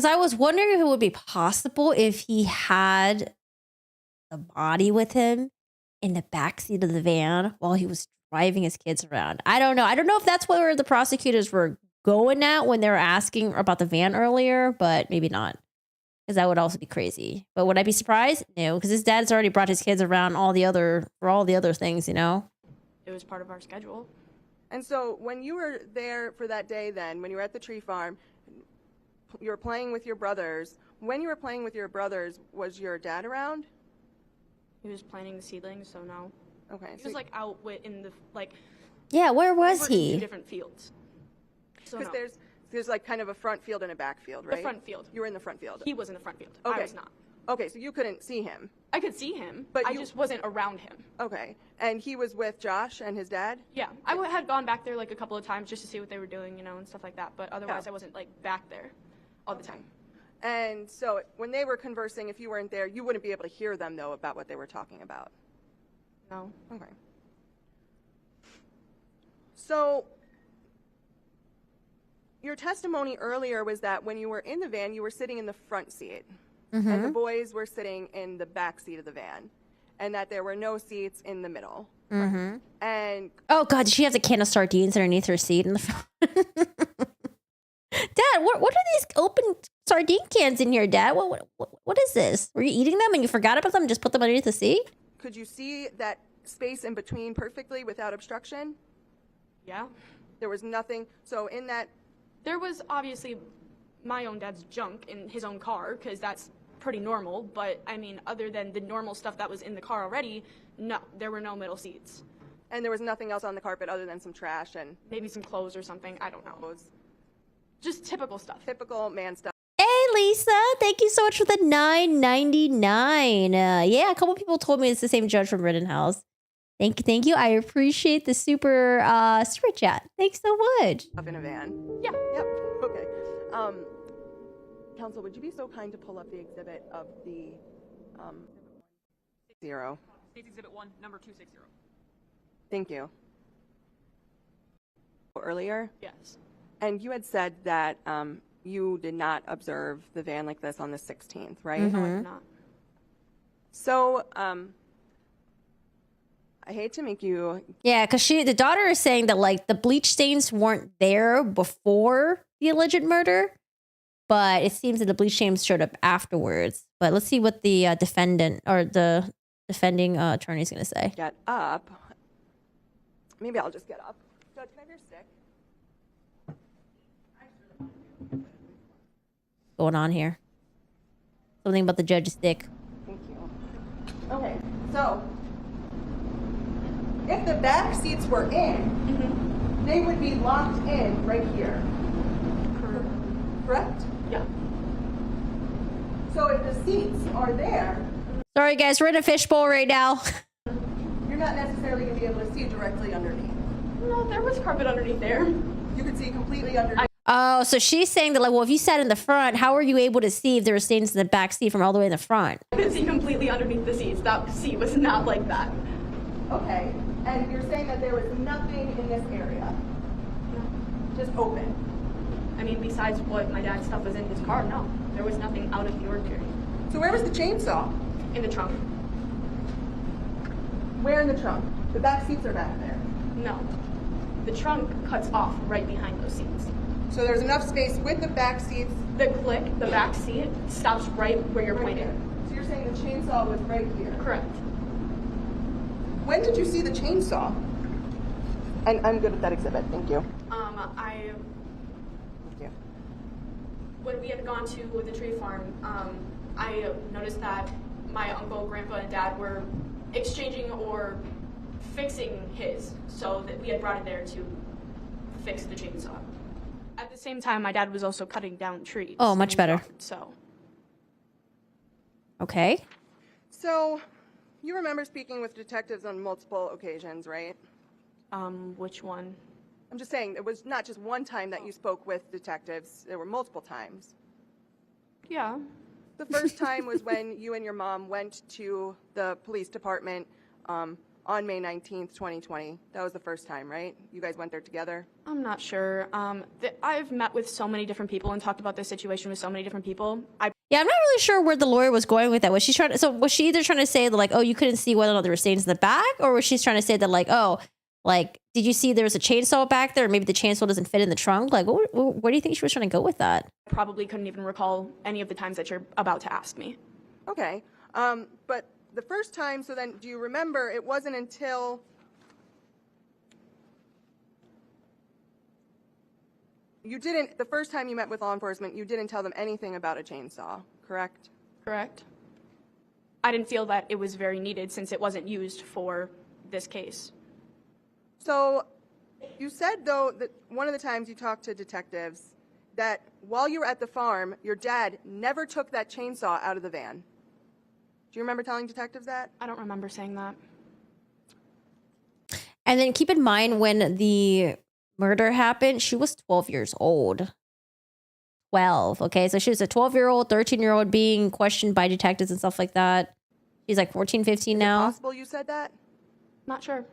I was wondering if it would be possible if he had the body with him in the backseat of the van while he was driving his kids around. I don't know. I don't know if that's where the prosecutors were going at when they were asking about the van earlier, but maybe not. Because that would also be crazy. But would I be surprised? No, because his dad's already brought his kids around for all the other things, you know? it was part of our schedule. And so when you were there for that day then, when you were at the tree farm, you were playing with your brothers. When you were playing with your brothers, was your dad around? He was planting the seedlings, so no. Okay. He was like out in the Yeah, where was we were in he? two different fields. So Because no. there's like kind of a front field and a back field, right? The front field. You were in the front field. He was in the front field. Okay. I was not. Okay, so you couldn't see him. I could see him, But I you- just wasn't around him. Okay. And he was with Josh and his dad? Yeah, I had gone back there like a couple of times just to see what they were doing, and stuff like that. But otherwise, Yeah. I wasn't like back there all the time. And so when they were conversing, if you weren't there, you wouldn't be able to hear them, though, about what they were talking about. No. Okay. So your testimony earlier was that when you were in the van, you were sitting in the front seat, and the boys were sitting in the back seat of the van, and that there were no seats in the middle. Mm-hmm. And Oh God, she has a can of sardines underneath her seat in the front. Dad, what are these open sardine cans in here, Dad? What is this? Were you eating them and you forgot about them and just put them underneath the seat? could you see that space in between perfectly without obstruction? Yeah. There was nothing. So in that, There was obviously my own dad's junk in his own car, because that's pretty normal. But I mean, other than the normal stuff that was in the car already, no, there were no middle seats. and there was nothing else on the carpet other than some trash and Maybe some clothes or something. I don't know. Just typical stuff. typical man stuff. Hey Lisa, thank you so much for the $9.99. Yeah, a couple people told me it's the same judge from Rittenhouse. Thank you. I appreciate the super chat. Thanks so much. Up in a van. Yeah. Yep. Okay. Counsel, would you be so kind to pull up the exhibit of the 0? State's Exhibit 1, number 260. Thank you. Earlier, Yes. and you had said that you did not observe the van like this on the 16th, right? No, I did not. So, I hate to make you. Yeah, because the daughter is saying that like the bleach stains weren't there before the alleged murder, but it seems that the bleach stains showed up afterwards. But let's see what the defendant or the defending attorney is going to say. Get up. Maybe I'll just get up. Judge, can I have your stick? Going on here? Something about the judge's dick. Thank you. Okay, so if the back seats were in, they would be locked in right here. Correct? Yeah. So if the seats are there, Sorry, guys, we're in a fishbowl right now. you're not necessarily going to be able to see directly underneath. No, there was carpet underneath there. You could see completely underneath. Oh, so she's saying that like, well, if you sat in the front, how were you able to see if there were stains in the back seat from all the way in the front? I could see completely underneath the seats. That seat was not like that. Okay, and you're saying that there was nothing in this area? Just open? I mean, besides what my dad's stuff was in his car, no. There was nothing out of the ordinary. So where was the chainsaw? In the trunk. Where in the trunk? The back seats are back there. No. The trunk cuts off right behind those seats. So there's enough space with the back seats. The back seat stops right where you're pointing. So you're saying the chainsaw was right here? Correct. When did you see the chainsaw? And I'm good with that exhibit. Thank you. Thank you. When we had gone to the tree farm, I noticed that my uncle, grandpa, and dad were exchanging or fixing his, so that we had brought it there to fix the chainsaw. At the same time, my dad was also cutting down trees. Oh, much better. So. Okay. So, you remember speaking with detectives on multiple occasions, right? Which one? I'm just saying, it was not just one time that you spoke with detectives. There were multiple times. Yeah. The first time was when you and your mom went to the police department on May 19th, 2020. That was the first time, right? You guys went there together? I'm not sure. I've met with so many different people and talked about this situation with so many different people. Yeah, I'm not really sure where the lawyer was going with that. Was she trying to, so was she either trying to say that, like, oh, you couldn't see whether or not there were stains in the back, or was she trying to say that, like, oh, like, did you see there was a chainsaw back there? Or maybe the chainsaw doesn't fit in the trunk? Like, where do you think she was trying to go with that? I probably couldn't even recall any of the times that you're about to ask me. Okay. But the first time, so then do you remember it wasn't until the first time you met with law enforcement, you didn't tell them anything about a chainsaw, correct? Correct. I didn't feel that it was very needed since it wasn't used for this case. So you said, though, that one of the times you talked to detectives that while you were at the farm, your dad never took that chainsaw out of the van. Do you remember telling detectives that? I don't remember saying that. And then keep in mind, when the murder happened, she was 12 years old. 12. Okay. So she was a 12-year-old, 13-year-old being questioned by detectives and stuff like that. She's like 14, 15 now. Is it possible you said that? Not sure.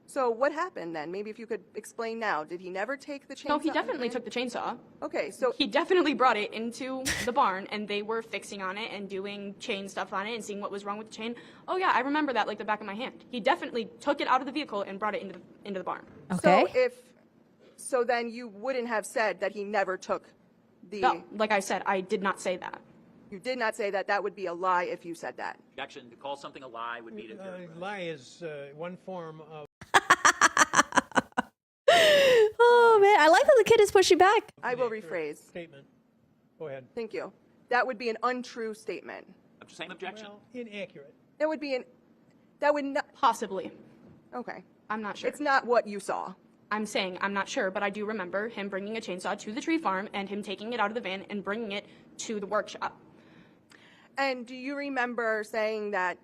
So what happened then? Maybe if you could explain now. Did he never take the chainsaw? No, he definitely took the chainsaw. Okay, so he definitely brought it into the barn, and they were fixing on it and doing chain stuff on it and seeing what was wrong with the chain. Oh yeah, I remember that like the back of my hand. He definitely took it out of the vehicle and brought it into the barn. Okay. So then you wouldn't have said that he never took the. No, like I said, I did not say that. You did not say that. That would be a lie if you said that. Objection. To call something a lie would be to. Lie is one form of. Oh man, I like how the kid is pushing back. I will rephrase. Statement. Go ahead. Thank you. That would be an untrue statement. Same objection. Well, inaccurate. That would be that would not. Possibly. Okay. I'm not sure. It's not what you saw. I'm saying I'm not sure, but I do remember him bringing a chainsaw to the tree farm and him taking it out of the van and bringing it to the workshop. And do you remember saying that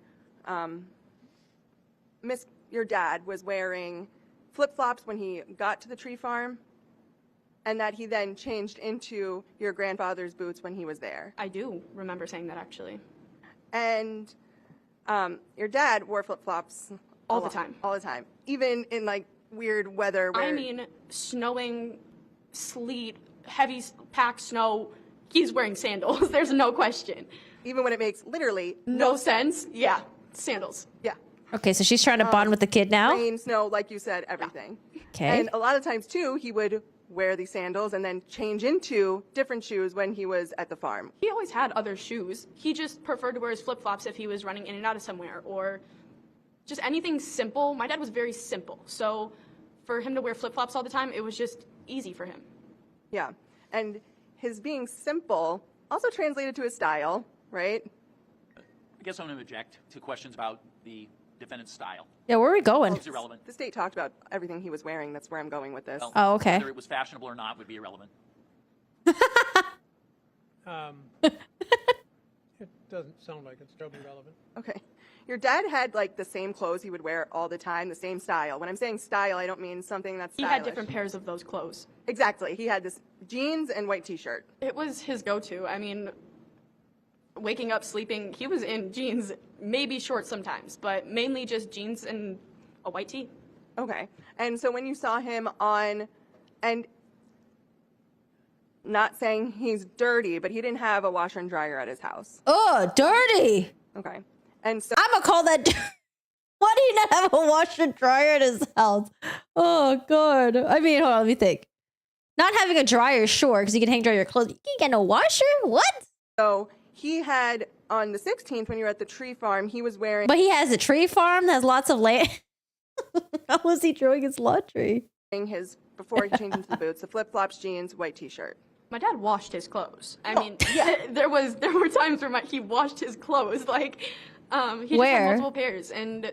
your dad was wearing flip-flops when he got to the tree farm, and that he then changed into your grandfather's boots when he was there? I do remember saying that, actually. And your dad wore flip-flops all the time. All the time. Even in like weird weather. I mean, snowing, sleet, heavy packed snow, he's wearing sandals. There's no question. Even when it makes literally no sense. Yeah, sandals. Yeah. Okay, so she's trying to bond with the kid now? Rain, snow, like you said, everything. Okay. And a lot of times, too, he would wear these sandals and then change into different shoes when he was at the farm. He always had other shoes. He just preferred to wear his flip-flops if he was running in and out of somewhere, or just anything simple. My dad was very simple, so for him to wear flip-flops all the time, it was just easy for him. Yeah, and his being simple also translated to his style, right? I guess I'm going to object to questions about the defendant's style. Yeah, where are we going? It's irrelevant. The state talked about everything he was wearing. That's where I'm going with this. Well, Oh, okay. Whether it was fashionable or not would be irrelevant. It doesn't sound like it's totally relevant. Okay. Your dad had like the same clothes he would wear all the time, the same style. When I'm saying style, I don't mean something that's stylish. He had different pairs of those clothes. Exactly. He had this jeans and white t-shirt. It was his go-to. I mean, waking up, sleeping, he was in jeans, maybe shorts sometimes, but mainly just jeans and a white tee. Okay. And so when you saw him on, and not saying he's dirty, but he didn't have a washer and dryer at his house. Oh, dirty. Okay. And so I'm going to call that. Why do you not have a washer and dryer at his house? Oh, God. I mean, hold on, let me think. Not having a dryer, sure, because you can hang dry your clothes. You can't get no washer? What? So he had, on the 16th, when you were at the tree farm, he was wearing... But he has a tree farm that has lots of land. How was he throwing his laundry? Before he changed into the boots, the flip-flops, jeans, white t-shirt. My dad washed his clothes. I mean, there were times where he washed his clothes. Like, he just had multiple pairs. And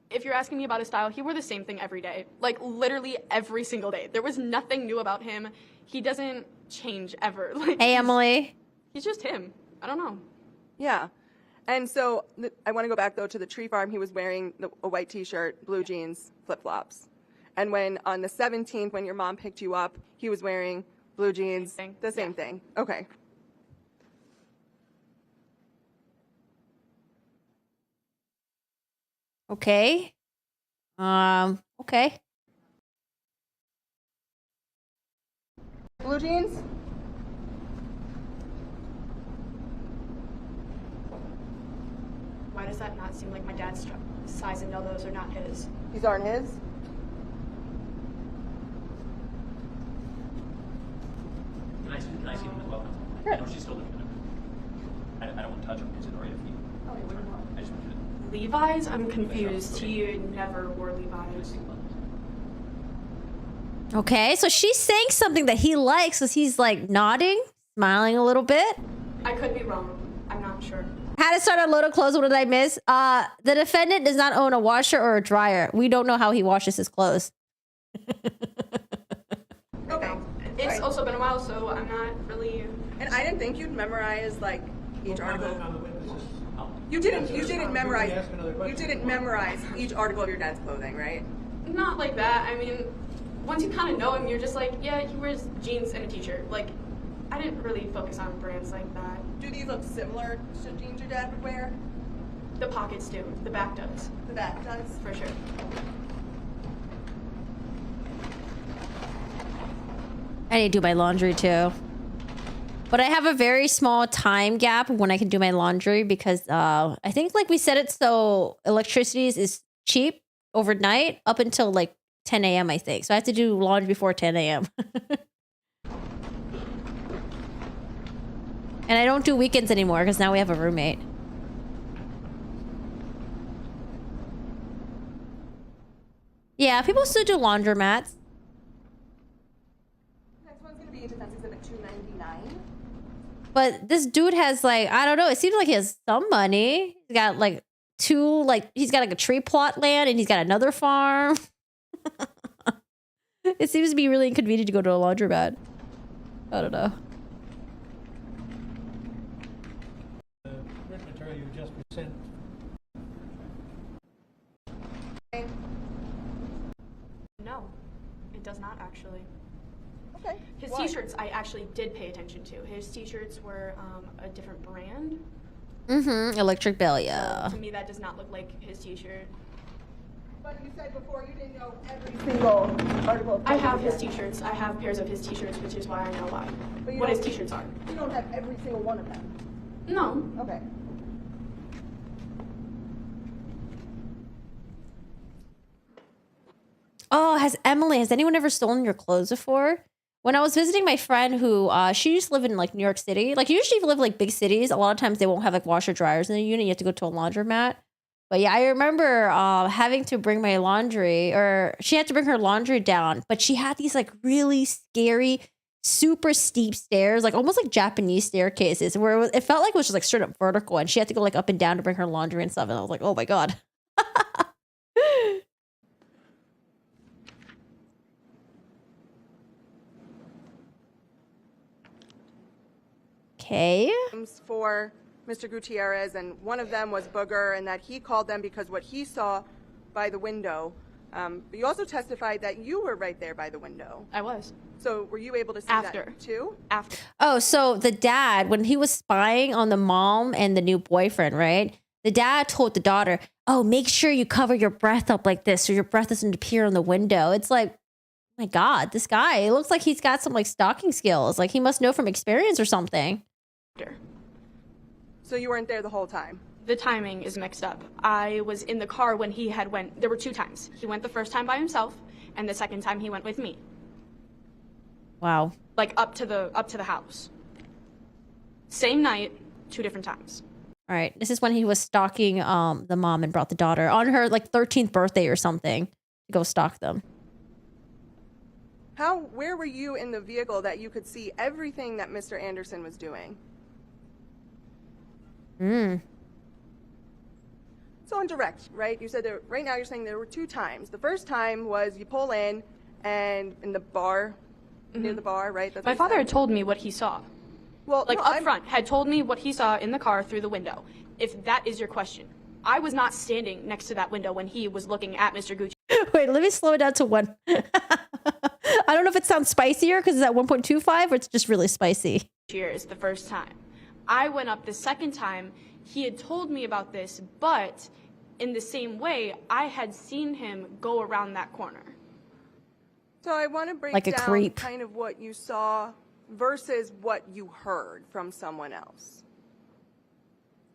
if you're asking me about his style, he wore the same thing every day. Like, literally every single day. There was nothing new about him. He doesn't change ever. Like, hey, Emily. He's just him. I don't know. Yeah. And so I want to go back, though, to the tree farm. He was wearing a white t-shirt, blue jeans, flip-flops. And when on the 17th, when your mom picked you up, he was wearing blue jeans, the same thing. Okay. Okay. Okay. Blue jeans? Why does that not seem like my dad's size and know those are not his? These aren't his? Can I see them as well? Sure. I know she's still living in them. I don't want to touch them. Is it all right if you? Oh, I just want you to. Levi's? I'm confused. He never wore Levi's. Okay, so she's saying something that he likes because he's like nodding, smiling a little bit. I could be wrong. I'm not sure. How to start a load of clothes? What did I miss? The defendant does not own a washer or a dryer. We don't know how he washes his clothes. Okay. It's also been a while, so I'm not really. And I didn't think you'd memorize like each article. You didn't memorize each article of your dad's clothing, right? Not like that. I mean, once you kind of know him, you're just like, yeah, he wears jeans and a t-shirt. Like, I didn't really focus on brands like that. Do these look similar to jeans your dad would wear? The pockets do. The back does. The back does? For sure. I need to do my laundry too. But I have a very small time gap when I can do my laundry because I think like we said it, so electricity is cheap overnight up until like 10 a.m. I think. So I have to do laundry before 10 a.m. And I don't do weekends anymore because now we have a roommate. Yeah, people still do laundromats. Next one's going to be Defense Exhibit 299. But this dude has like, I don't know, it seems like he has some money. He's got like he's got like a tree plot land and he's got another farm. It seems to be really inconvenient to go to a laundromat. I don't know. Written material you just sent. No, it does not actually. Okay. His Why? t-shirts I actually did pay attention to. His t-shirts were a different brand. Mm-hmm. Electric Bell, yeah. To me, that does not look like his t-shirt. But you said before you didn't know every single article. I have his t-shirts. I have pairs of his t-shirts, which is why I know why. What his t-shirts are. You don't have every single one of them. No. Okay. Oh, has anyone ever stolen your clothes before? When I was visiting my friend who, she used to live in like New York City. Like usually if you live in like big cities, a lot of times they won't have like washer dryers in the unit. You have to go to a laundromat. But yeah, I remember having to bring my laundry, or she had to bring her laundry down. But she had these like really scary, super steep stairs, like almost like Japanese staircases, where it felt like it was just like straight up vertical, and she had to go like up and down to bring her laundry and stuff. And I was like, oh my god. Okay. For Mr. Gutierrez, and one of them was Booger, and that he called them because what he saw by the window. But you also testified that you were right there by the window. I was. So were you able to see After. that too? After. Oh, so the dad, when he was spying on the mom and the new boyfriend, right? The dad told the daughter, oh, make sure you cover your breath up like this so your breath doesn't appear on the window. It's like, oh my God, this guy, it looks like he's got some like stalking skills. Like he must know from experience or something. So you weren't there the whole time? The timing is mixed up. I was in the car when he had went. There were 2 times. He went the first time by himself, and the second time he went with me. Wow. Like up to the house. Same night, 2 different times. All right. This is when he was stalking the mom and brought the daughter on her like 13th birthday or something to go stalk them. Where were you in the vehicle that you could see everything that Mr. Anderson was doing? So on direct, right? You said right now you're saying there were 2 times. The first time was you pull in and in the bar, near the bar, right? That's My what you father said. had told me what he saw. Well, Like no, up front, had told me what he saw in the car through the window. If that is your question. I was not standing next to that window when he was looking at Mr. Gucci. Wait, let me slow it down to 1. I don't know if it sounds spicier because it's at 1.25 or it's just really spicy. Cheers the first time. I went up the second time. He had told me about this, but in the same way, I had seen him go around that corner. So I want to break Like a down creep. kind of what you saw versus what you heard from someone else.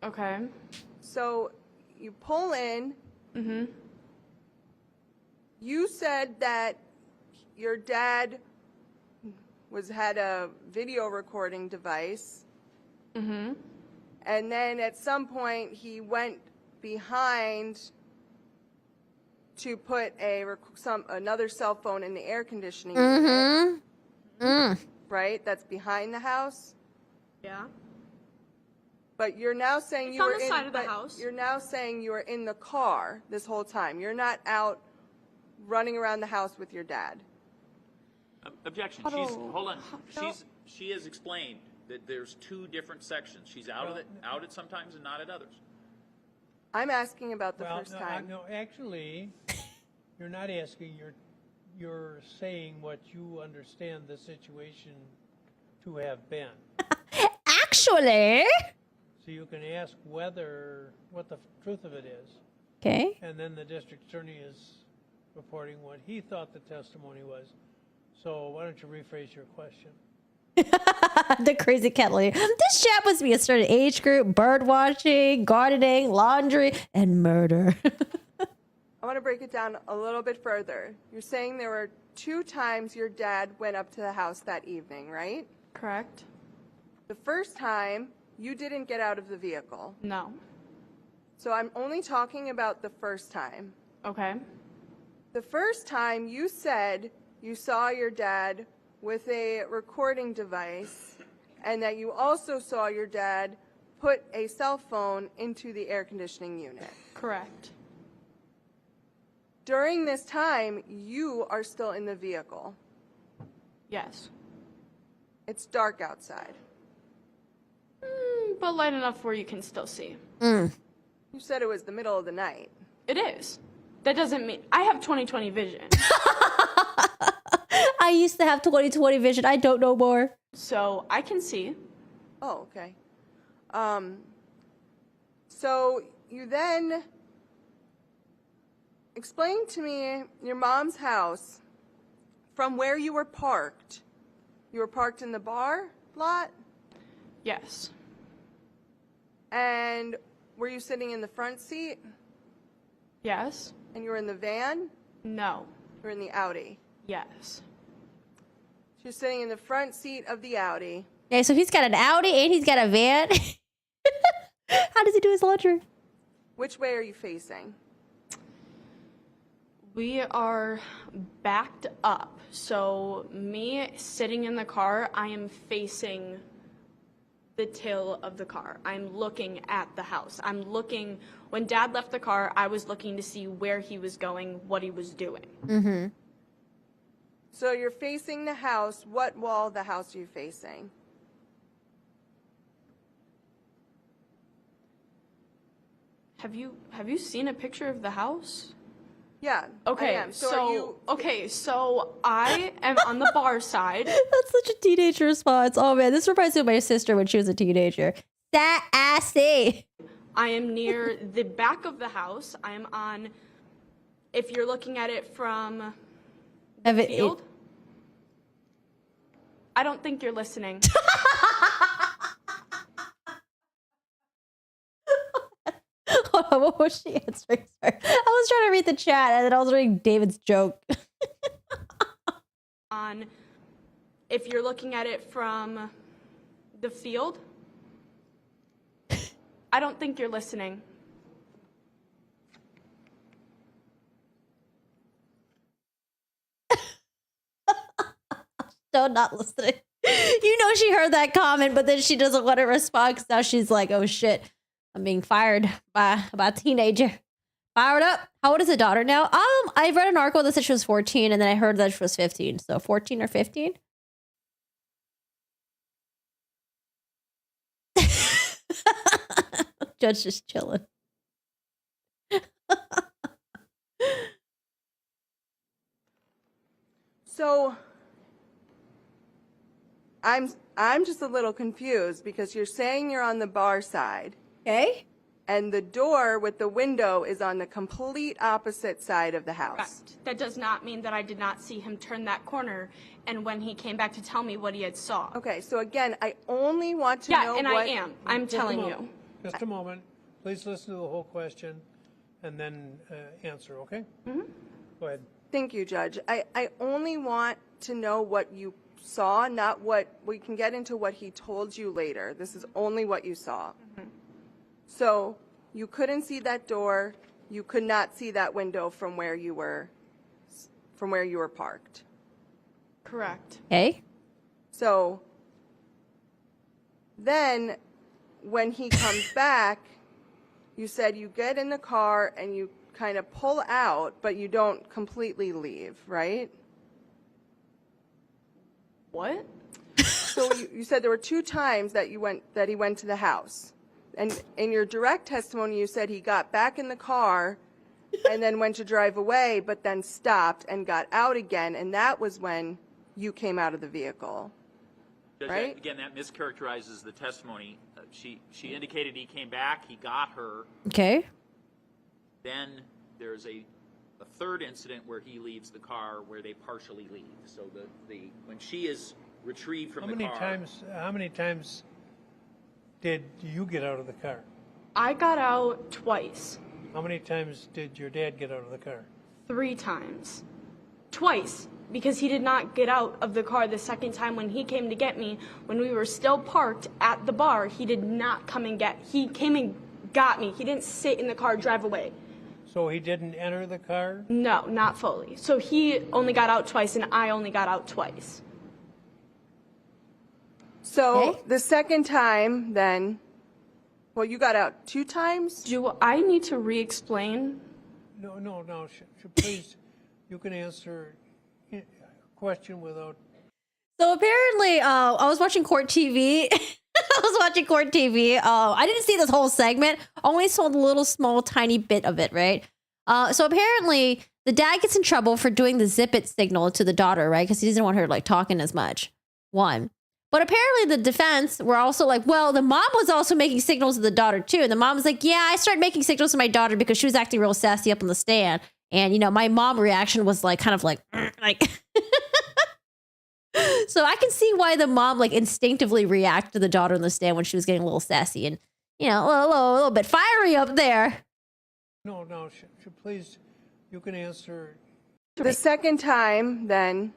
Okay. So you pull in. You said that your dad had a video recording device. And then at some point he went behind to put another cell phone in the air conditioning unit. Right? That's behind the house. Yeah. But you're now saying It's you on were the in side of the but house. You're now saying you were in the car this whole time. You're not out running around the house with your dad. Objection. Hold on. She has explained that there's 2 different sections. She's out at sometimes and not at others. I'm asking about the first time. No, actually, you're not asking. You're saying what you understand the situation to have been. Actually. So you can ask what the truth of it is. Okay. And then the district attorney is reporting what he thought the testimony was. So why don't you rephrase your question? The crazy cat lady. This chat must be a certain age group: bird watching, gardening, laundry, and murder. I want to break it down a little bit further. You're saying there were 2 times your dad went up to the house that evening, right? Correct. The first time, you didn't get out of the vehicle. No. So I'm only talking about the first time. Okay. The first time you said you saw your dad with a recording device and that you also saw your dad put a cell phone into the air conditioning unit. Correct. During this time, you are still in the vehicle. Yes. It's dark outside. But light enough where you can still see. You said it was the middle of the night. It is. That doesn't mean I have 20/20 vision. I used to have 20/20 vision. I don't know more. So I can see. Oh, okay. So you then explain to me your mom's house from where you were parked. You were parked in the bar lot? Yes. And were you sitting in the front seat? Yes. And you were in the van? No. You were in the Audi? Yes. She was sitting in the front seat of the Audi. Okay, so he's got an Audi and he's got a van. How does he do his laundry? Which way are you facing? We are backed up. So me sitting in the car, I am facing the tail of the car. I'm looking at the house. When Dad left the car, I was looking to see where he was going, what he was doing. Mm-hmm. So you're facing the house. What wall of the house are you facing? Have you seen a picture of the house? Yeah. Okay, I am. so I am on the bar side. That's such a teenager response. Oh man, this reminds me of my sister when she was a teenager. Sassy. I am near the back of the house. I am on, if you're looking at it from the field. I don't think you're listening. Hold on, what was she answering? Sorry. I was trying to read the chat and then I was reading David's joke. if you're looking at it from the field, I don't think you're listening. Still not listening. You know she heard that comment, but then she doesn't want to respond because now she's like, oh shit, I'm being fired by a teenager. Fired up. How old is the daughter now? I read an article that said she was 14, and then I heard that she was 15. So 14 or 15? Judge just chilling. So I'm just a little confused because you're saying you're on the bar side. Okay. And the door with the window is on the complete opposite side of the house. Correct. That does not mean that I did not see him turn that corner and when he came back to tell me what he had saw. Okay, so again, I only want to know Yeah, and what... I am. I'm telling you. Just a moment. Please listen to the whole question and then answer, okay? Mm-hmm. Go ahead. Thank you, Judge. I only want to know what you saw, not what... We can get into what he told you later. This is only what you saw. Mm-hmm. So you couldn't see that door. You could not see that window from where you were parked. Correct. Okay. So then when he comes back, you said you get in the car and you kind of pull out, but you don't completely leave, right? What? So you said there were 2 times that he went to the house. And in your direct testimony, you said he got back in the car and then went to drive away, but then stopped and got out again, and that was when you came out of the vehicle, Judge, right? Again, that mischaracterizes the testimony. She indicated he came back, he got her. Okay. Then there's a third incident where he leaves the car where they partially leave. So when she is retrieved from the car. How many times did you get out of the car? I got out twice. How many times did your dad get out of the car? 3 times. Twice. Because he did not get out of the car the second time when he came to get me. When we were still parked at the bar, he did not come and he came and got me. He didn't sit in the car, drive away. So he didn't enter the car? No, not fully. So he only got out twice and I only got out twice. So the second time then, well, you got out 2 times? Do I need to re-explain? No. Please, you can answer a question without... So apparently, I was watching court TV. I didn't see this whole segment. Only saw the little small tiny bit of it, right? So apparently, the dad gets in trouble for doing the zip it signal to the daughter, right? Because he doesn't want her like talking as much. One. But apparently the defense were also like, well, the mom was also making signals to the daughter too. And the mom was like, yeah, I started making signals to my daughter because she was acting real sassy up on the stand. And, you know, my mom reaction was like, kind of like. So I can see why the mom like instinctively reacted to the daughter on the stand when she was getting a little sassy and, you know, a little bit fiery up there. No, please, you can answer. The second time then,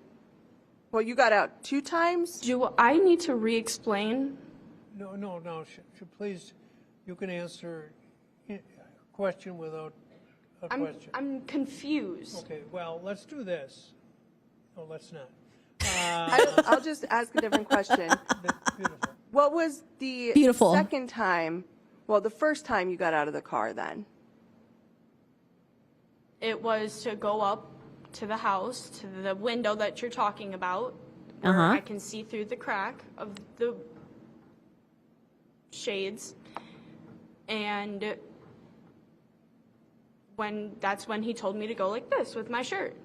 well, you got out 2 times? Do I need to re-explain? No. Please, you can answer a question without a question. I'm confused. Okay, well, let's do this. No, let's not. I'll just ask a different question. Beautiful. What was the second time, well, the first time you got out of the car then? It was to go up to the house, to the window that you're talking about, where I can see through the crack of the shades. And that's when he told me to go like this with my shirt.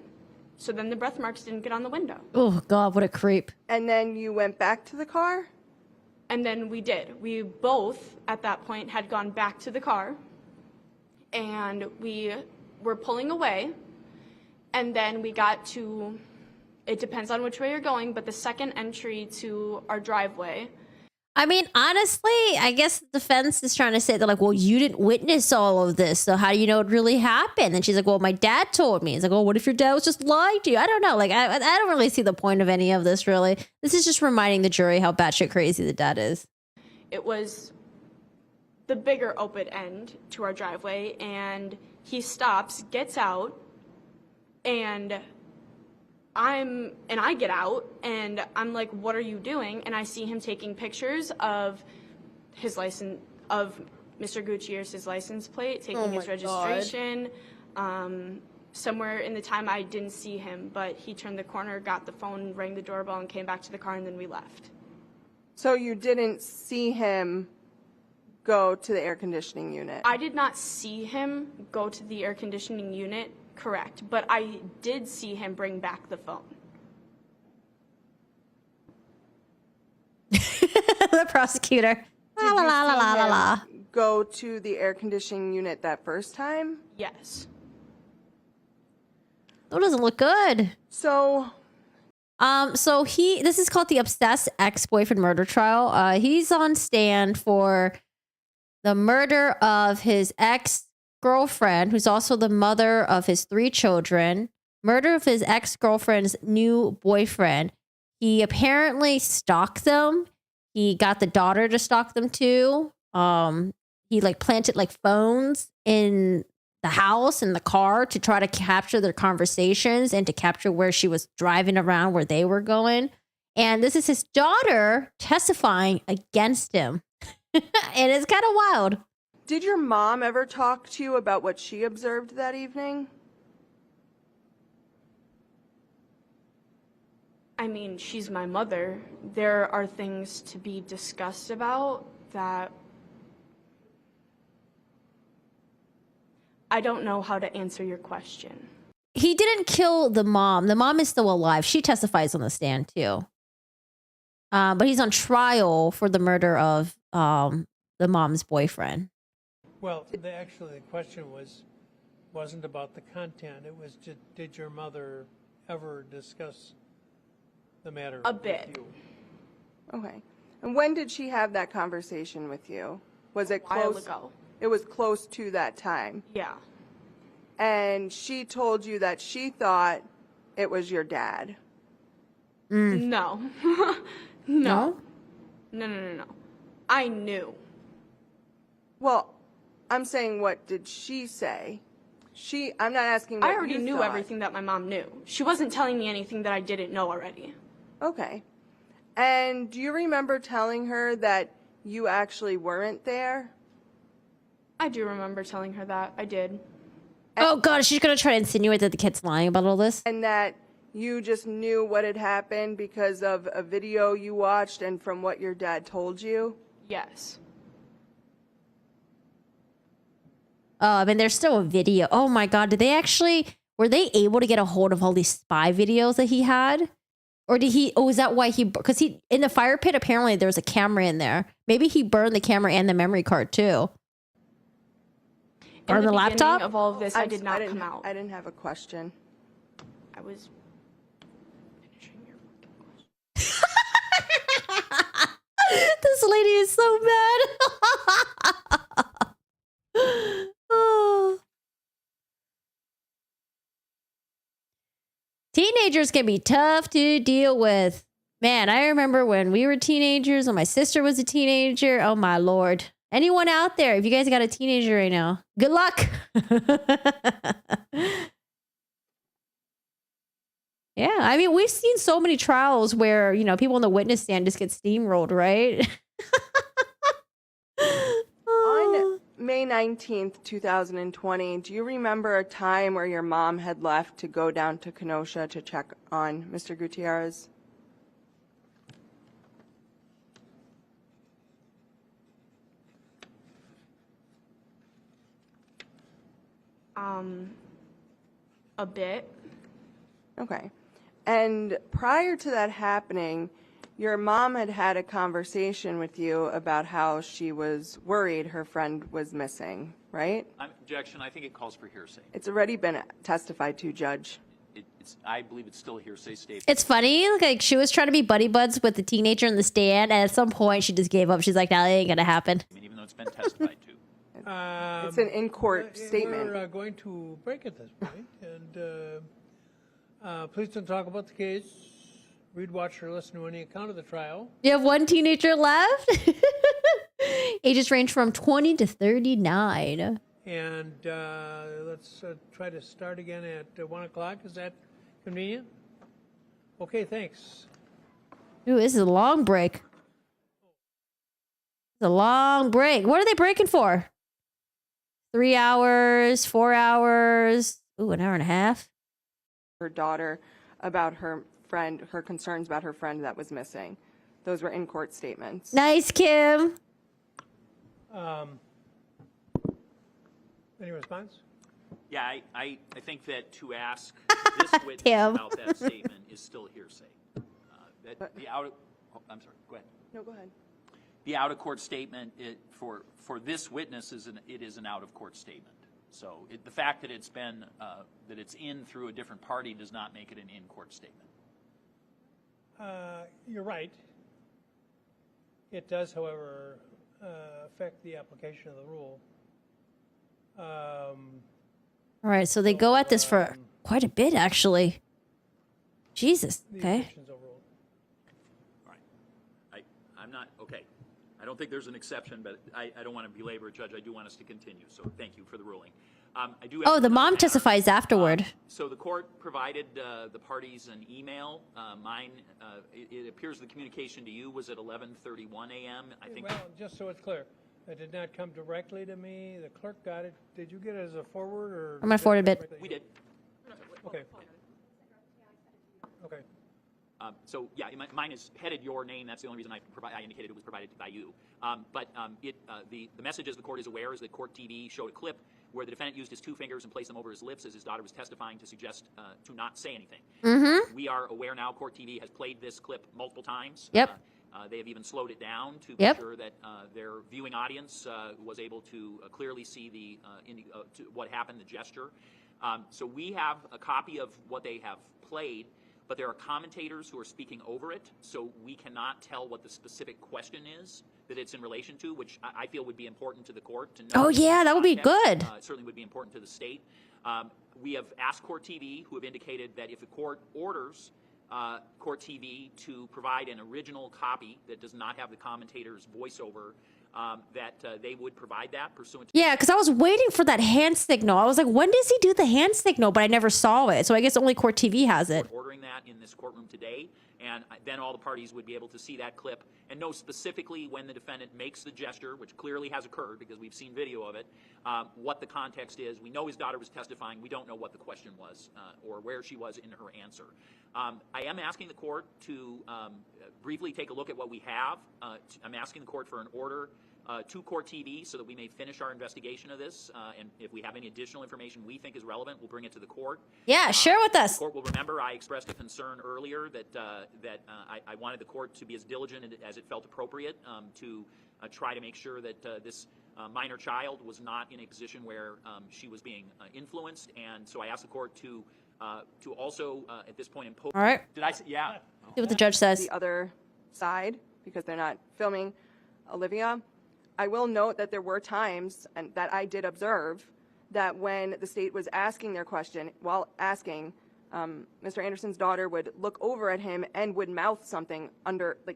So then the breath marks didn't get on the window. Oh, God, what a creep. And then you went back to the car? And then we did. We both, at that point, had gone back to the car. And we were pulling away. And then we got to, it depends on which way you're going, but the second entry to our driveway. I mean, honestly, I guess the defense is trying to say that, like, well, you didn't witness all of this, so how do you know it really happened? And she's like, well, my dad told me. It's like, oh, what if your dad was just lying to you? I don't know. Like, I don't really see the point of any of this, really. This is just reminding the jury how batshit crazy the dad is. It was the bigger open end to our driveway, and he stops, gets out, and I get out, and I'm like, what are you doing? And I see him taking pictures of his license, of Mr. Gutierrez's license plate, taking his registration. Somewhere in the time I didn't see him, but he turned the corner, got the phone, rang the doorbell, and came back to the car, and then we left. So you didn't see him go to the air conditioning unit? I did not see him go to the air conditioning unit, correct, but I did see him bring back the phone. The prosecutor. Did La, you la, la, see la, la, la. him go to the air conditioning unit that first time? Yes. That doesn't look good. So this is called the obsessed ex-boyfriend murder trial. He's on stand for the murder of his ex-girlfriend, who's also the mother of his 3 children, murder of his ex-girlfriend's new boyfriend. He apparently stalked them. He got the daughter to stalk them too. He like planted like phones in the house and the car to try to capture their conversations and to capture where she was driving around, where they were going. And this is his daughter testifying against him. And it's kind of wild. Did your mom ever talk to you about what she observed that evening? I mean, she's my mother. There are things to be discussed about that I don't know how to answer your question. He didn't kill the mom. The mom is still alive. She testifies on the stand too. But he's on trial for the murder of the mom's boyfriend. Well, actually, the question wasn't about the content. It was, did your mother ever discuss the matter a bit with you? Okay. And when did she have that conversation with you? Was it close? A while ago. It was close to that time. Yeah. And she told you that she thought it was your dad. No. No. No. I knew. Well, I'm saying, what did she say? I'm not asking what I already you knew thought. everything that my mom knew. She wasn't telling me anything that I didn't know already. Okay. And do you remember telling her that you actually weren't there? I do remember telling her that. I did. Oh, God, she's going to try to insinuate that the kid's lying about all this? And that you just knew what had happened because of a video you watched and from what your dad told you? Yes. I mean, there's still a video. Oh, my God. Were they able to get a hold of all these spy videos that he had? Or is that why because in the fire pit, apparently there's a camera in there. Maybe he burned the camera and the memory card too. Or the laptop? Of all of this, I did not come out. I didn't have a question. I was finishing your question. This lady is so mad. Oh. Teenagers can be tough to deal with. Man, I remember when we were teenagers, when my sister was a teenager. Oh, my Lord. Anyone out there, if you guys got a teenager right now, good luck. Yeah, I mean, we've seen so many trials where, people on the witness stand just get steamrolled, right? On May 19th, 2020, do you remember a time where your mom had left to go down to Kenosha to check on Mr. Gutierrez? A bit. Okay. And prior to that happening, your mom had had a conversation with you about how she was worried her friend was missing, right? Objection. I think it calls for hearsay. It's already been testified to, Judge. I believe it's still a hearsay statement. It's funny. Like she was trying to be buddy buds with the teenager in the stand, and at some point she just gave up. She's like, "Nah, that ain't gonna happen." I mean, even though it's been testified to. It's an in-court statement. We're going to break at this point, and please don't talk about the case. Read, watch, or listen to any account of the trial. You have one teenager left. Ages range from 20 to 39. And let's try to start again at 1 o'clock. Is that convenient? Okay, thanks. Ooh, this is a long break. It's a long break. What are they breaking for? 3 hours, 4 hours. Ooh, an hour and a half. Her daughter about her friend, her concerns about her friend that was missing. Those were in-court statements. Nice, Kim. Any response? Yeah, I think that to ask this witness about that statement is still hearsay. I'm sorry, go ahead. No, go ahead. The out-of-court statement for this witness is an out-of-court statement. So the fact that it's been that it's in through a different party does not make it an in-court statement. You're right. It does, however, affect the application of the rule. All right, so they go at this for quite a bit, actually. Jesus. Okay. I'm not okay. I don't think there's an exception, but I don't want to belabor it, Judge. I do want us to continue. So thank you for the ruling. I do have Oh, the mom another matter. testifies afterward. So the court provided the parties an email. Mine, it appears the communication to you was at 11:31 a.m. I think. Well, just so it's clear, it did not come directly to me. The clerk got it. Did you get it as a forward or? I'm gonna forward a bit. We did. Okay. Okay. So yeah, mine is headed your name. That's the only reason I indicated it was provided by you. The message, as the court is aware, is that Court TV showed a clip where the defendant used his 2 fingers and placed them over his lips as his daughter was testifying to suggest to not say anything. Mm-hmm. We are aware now. Court TV has played this clip multiple times. Yep. They have even slowed it down to Yep. make sure that their viewing audience was able to clearly see what happened, the gesture. So we have a copy of what they have played, but there are commentators who are speaking over it, so we cannot tell what the specific question is that it's in relation to, which I feel would be important to the court to know. Oh, yeah, that would be Context. good. It certainly would be important to the state. We have asked Court TV, who have indicated that if the court orders Court TV to provide an original copy that does not have the commentator's voiceover, that they would provide that pursuant to... Yeah, because I was waiting for that hand signal. I was like, when does he do the hand signal? But I never saw it. So I guess only Court TV has it. Ordering that in this courtroom today, and then all the parties would be able to see that clip and know specifically when the defendant makes the gesture, which clearly has occurred because we've seen video of it, what the context is. We know his daughter was testifying. We don't know what the question was or where she was in her answer. I am asking the court to briefly take a look at what we have. I'm asking the court for an order to Court TV so that we may finish our investigation of this. And if we have any additional information we think is relevant, we'll bring it to the court. Yeah, share with us. The court will remember I expressed a concern earlier that I wanted the court to be as diligent as it felt appropriate to try to make sure that this minor child was not in a position where she was being influenced. And so I asked the court to also at this point impose. All right. Did I say? Yeah. See what the judge says. The other side, because they're not filming Olivia. I will note that there were times, and that I did observe, that when the state was asking their question, while asking, Mr. Anderson's daughter would look over at him and would mouth something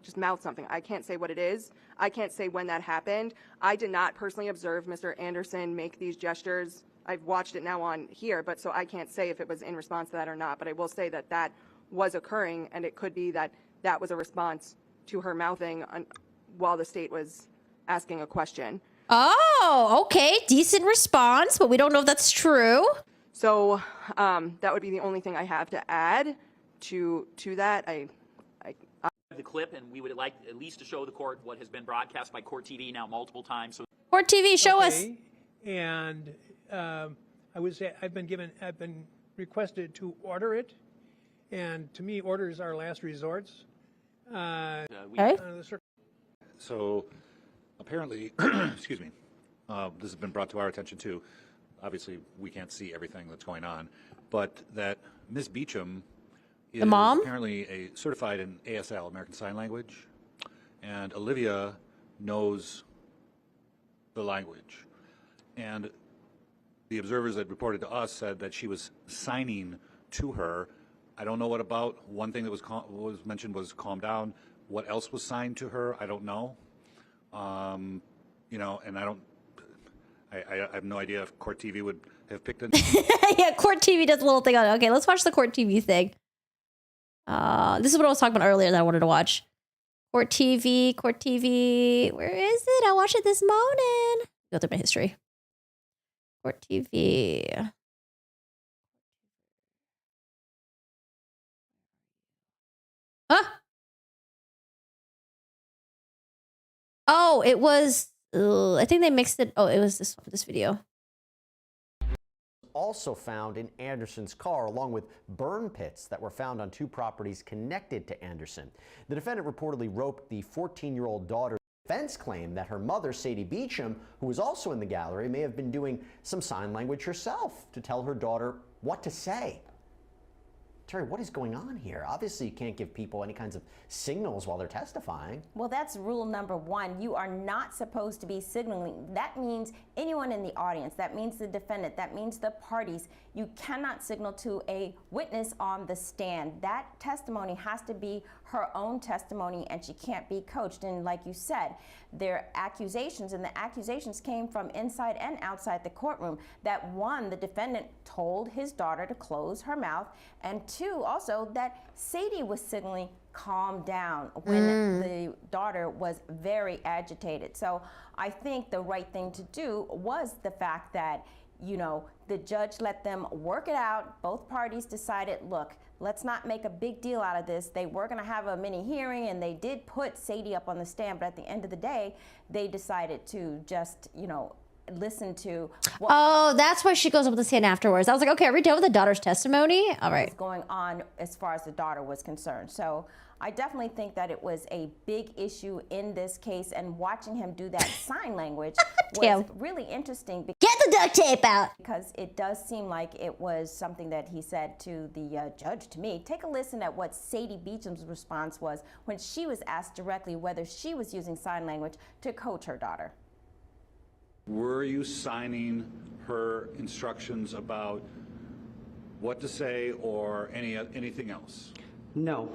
just mouth something. I can't say what it is. I can't say when that happened. I did not personally observe Mr. Anderson make these gestures. I've watched it now on here, but so I can't say if it was in response to that or not. But I will say that that was occurring, and it could be that that was a response to her mouthing while the state was asking a question. Oh, okay. Decent response, but we don't know if that's true. So that would be the only thing I have to add to that. The clip, and we would like at least to show the court what has been broadcast by Court TV now multiple times. So Court TV, show us. And I've been requested to order it, and to me, orders are last resorts. So apparently, excuse me, this has been brought to our attention too. Obviously, we can't see everything that's going on. but that Ms. Beecham is The mom? apparently certified in ASL, American Sign Language, and Olivia knows the language. And the observers that reported to us said that she was signing to her. I don't know what about. One thing that was mentioned was calm down. What else was signed to her? I don't know. You know, and I have no idea if Court TV would have picked it. Yeah, Court TV does a little thing on it. Okay, let's watch the Court TV thing. This is what I was talking about earlier that I wanted to watch. Court TV. Where is it? I watched it this morning. Go through my history. Court TV. Huh? Oh, it was. I think they mixed it. Oh, it was this video. Also found in Anderson's car, along with burn pits that were found on 2 properties connected to Anderson. The defendant reportedly roped the 14-year-old daughter. Defense claimed that her mother, Sadie Beecham, who was also in the gallery, may have been doing some sign language herself to tell her daughter what to say. Terry, what is going on here? Obviously, you can't give people any kinds of signals while they're testifying. Well, that's rule number 1. You are not supposed to be signaling. That means anyone in the audience. That means the defendant. That means the parties. You cannot signal to a witness on the stand. That testimony has to be her own testimony, and she can't be coached. And like you said, there are accusations, and the accusations came from inside and outside the courtroom. That 1, the defendant told his daughter to close her mouth, and 2, also that Sadie was signaling calm down when the daughter was very agitated. So I think the right thing to do was the fact that, you know, the judge let them work it out. Both parties decided, look, let's not make a big deal out of this. They were going to have a mini hearing, and they did put Sadie up on the stand, but at the end of the day, they decided to just, you know, listen to what that's why she goes up on the stand afterwards. I was like, okay, are we done with the daughter's testimony? All right. was going on as far as the daughter was concerned. So I definitely think that it was a big issue in this case, and watching him do that sign language was really interesting. Get the duct tape out! Because it does seem like it was something that he said to the judge, to me. Take a listen at what Sadie Beecham's response was when she was asked directly whether she was using sign language to coach her daughter. Were you signing her instructions about what to say or anything else? No.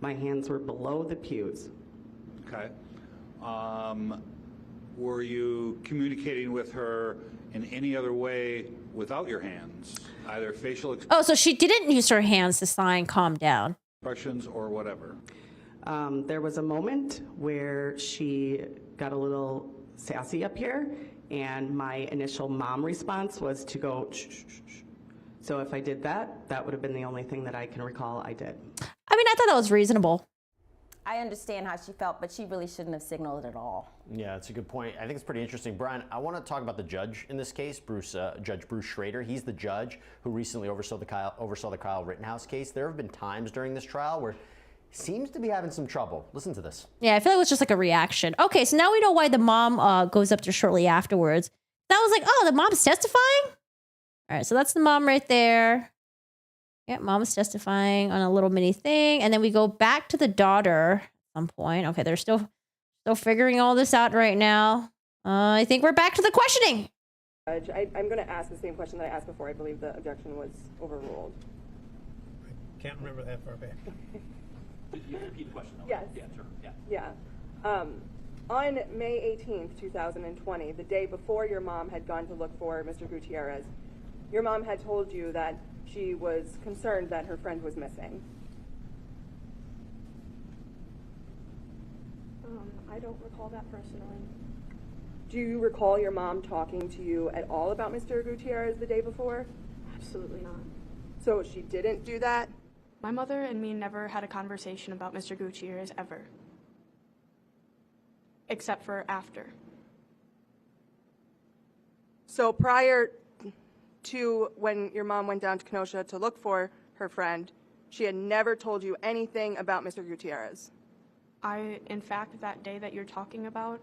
My hands were below the pews. Okay. Were you communicating with her in any other way without your hands, either facial Oh, so she didn't use her hands to sign calm down. expressions or whatever? There was a moment where she got a little sassy up here, and my initial mom response was to go shh, shh, shh. So if I did that, that would have been the only thing that I can recall I did. I mean, I thought that was reasonable. I understand how she felt, but she really shouldn't have signaled at all. Yeah, that's a good point. I think it's pretty interesting. Brian, I want to talk about the judge in this case, Judge Bruce Schrader. He's the judge who recently oversaw the Kyle Rittenhouse case. There have been times during this trial where he seems to be having some trouble. Listen to this. Yeah, I feel like it was just like a reaction. Okay, so now we know why the mom goes up there shortly afterwards. That was like, oh, the mom's testifying? All right, so that's the mom right there. Yeah, mom's testifying on a little mini thing. And then we go back to the daughter at some point. Okay, they're still figuring all this out right now. I think we're back to the questioning. Judge, I'm going to ask the same question that I asked before. I believe the objection was overruled. I can't remember that far back. You can repeat the question, though. Yes. Yeah, sure. Yeah. Yeah. On May 18th, 2020, the day before your mom had gone to look for Mr. Gutierrez, your mom had told you that she was concerned that her friend was missing. I don't recall that personally. Do you recall your mom talking to you at all about Mr. Gutierrez the day before? Absolutely not. So she didn't do that? My mother and me never had a conversation about Mr. Gutierrez ever. Except for after. So prior to when your mom went down to Kenosha to look for her friend, she had never told you anything about Mr. Gutierrez? In fact, that day that you're talking about,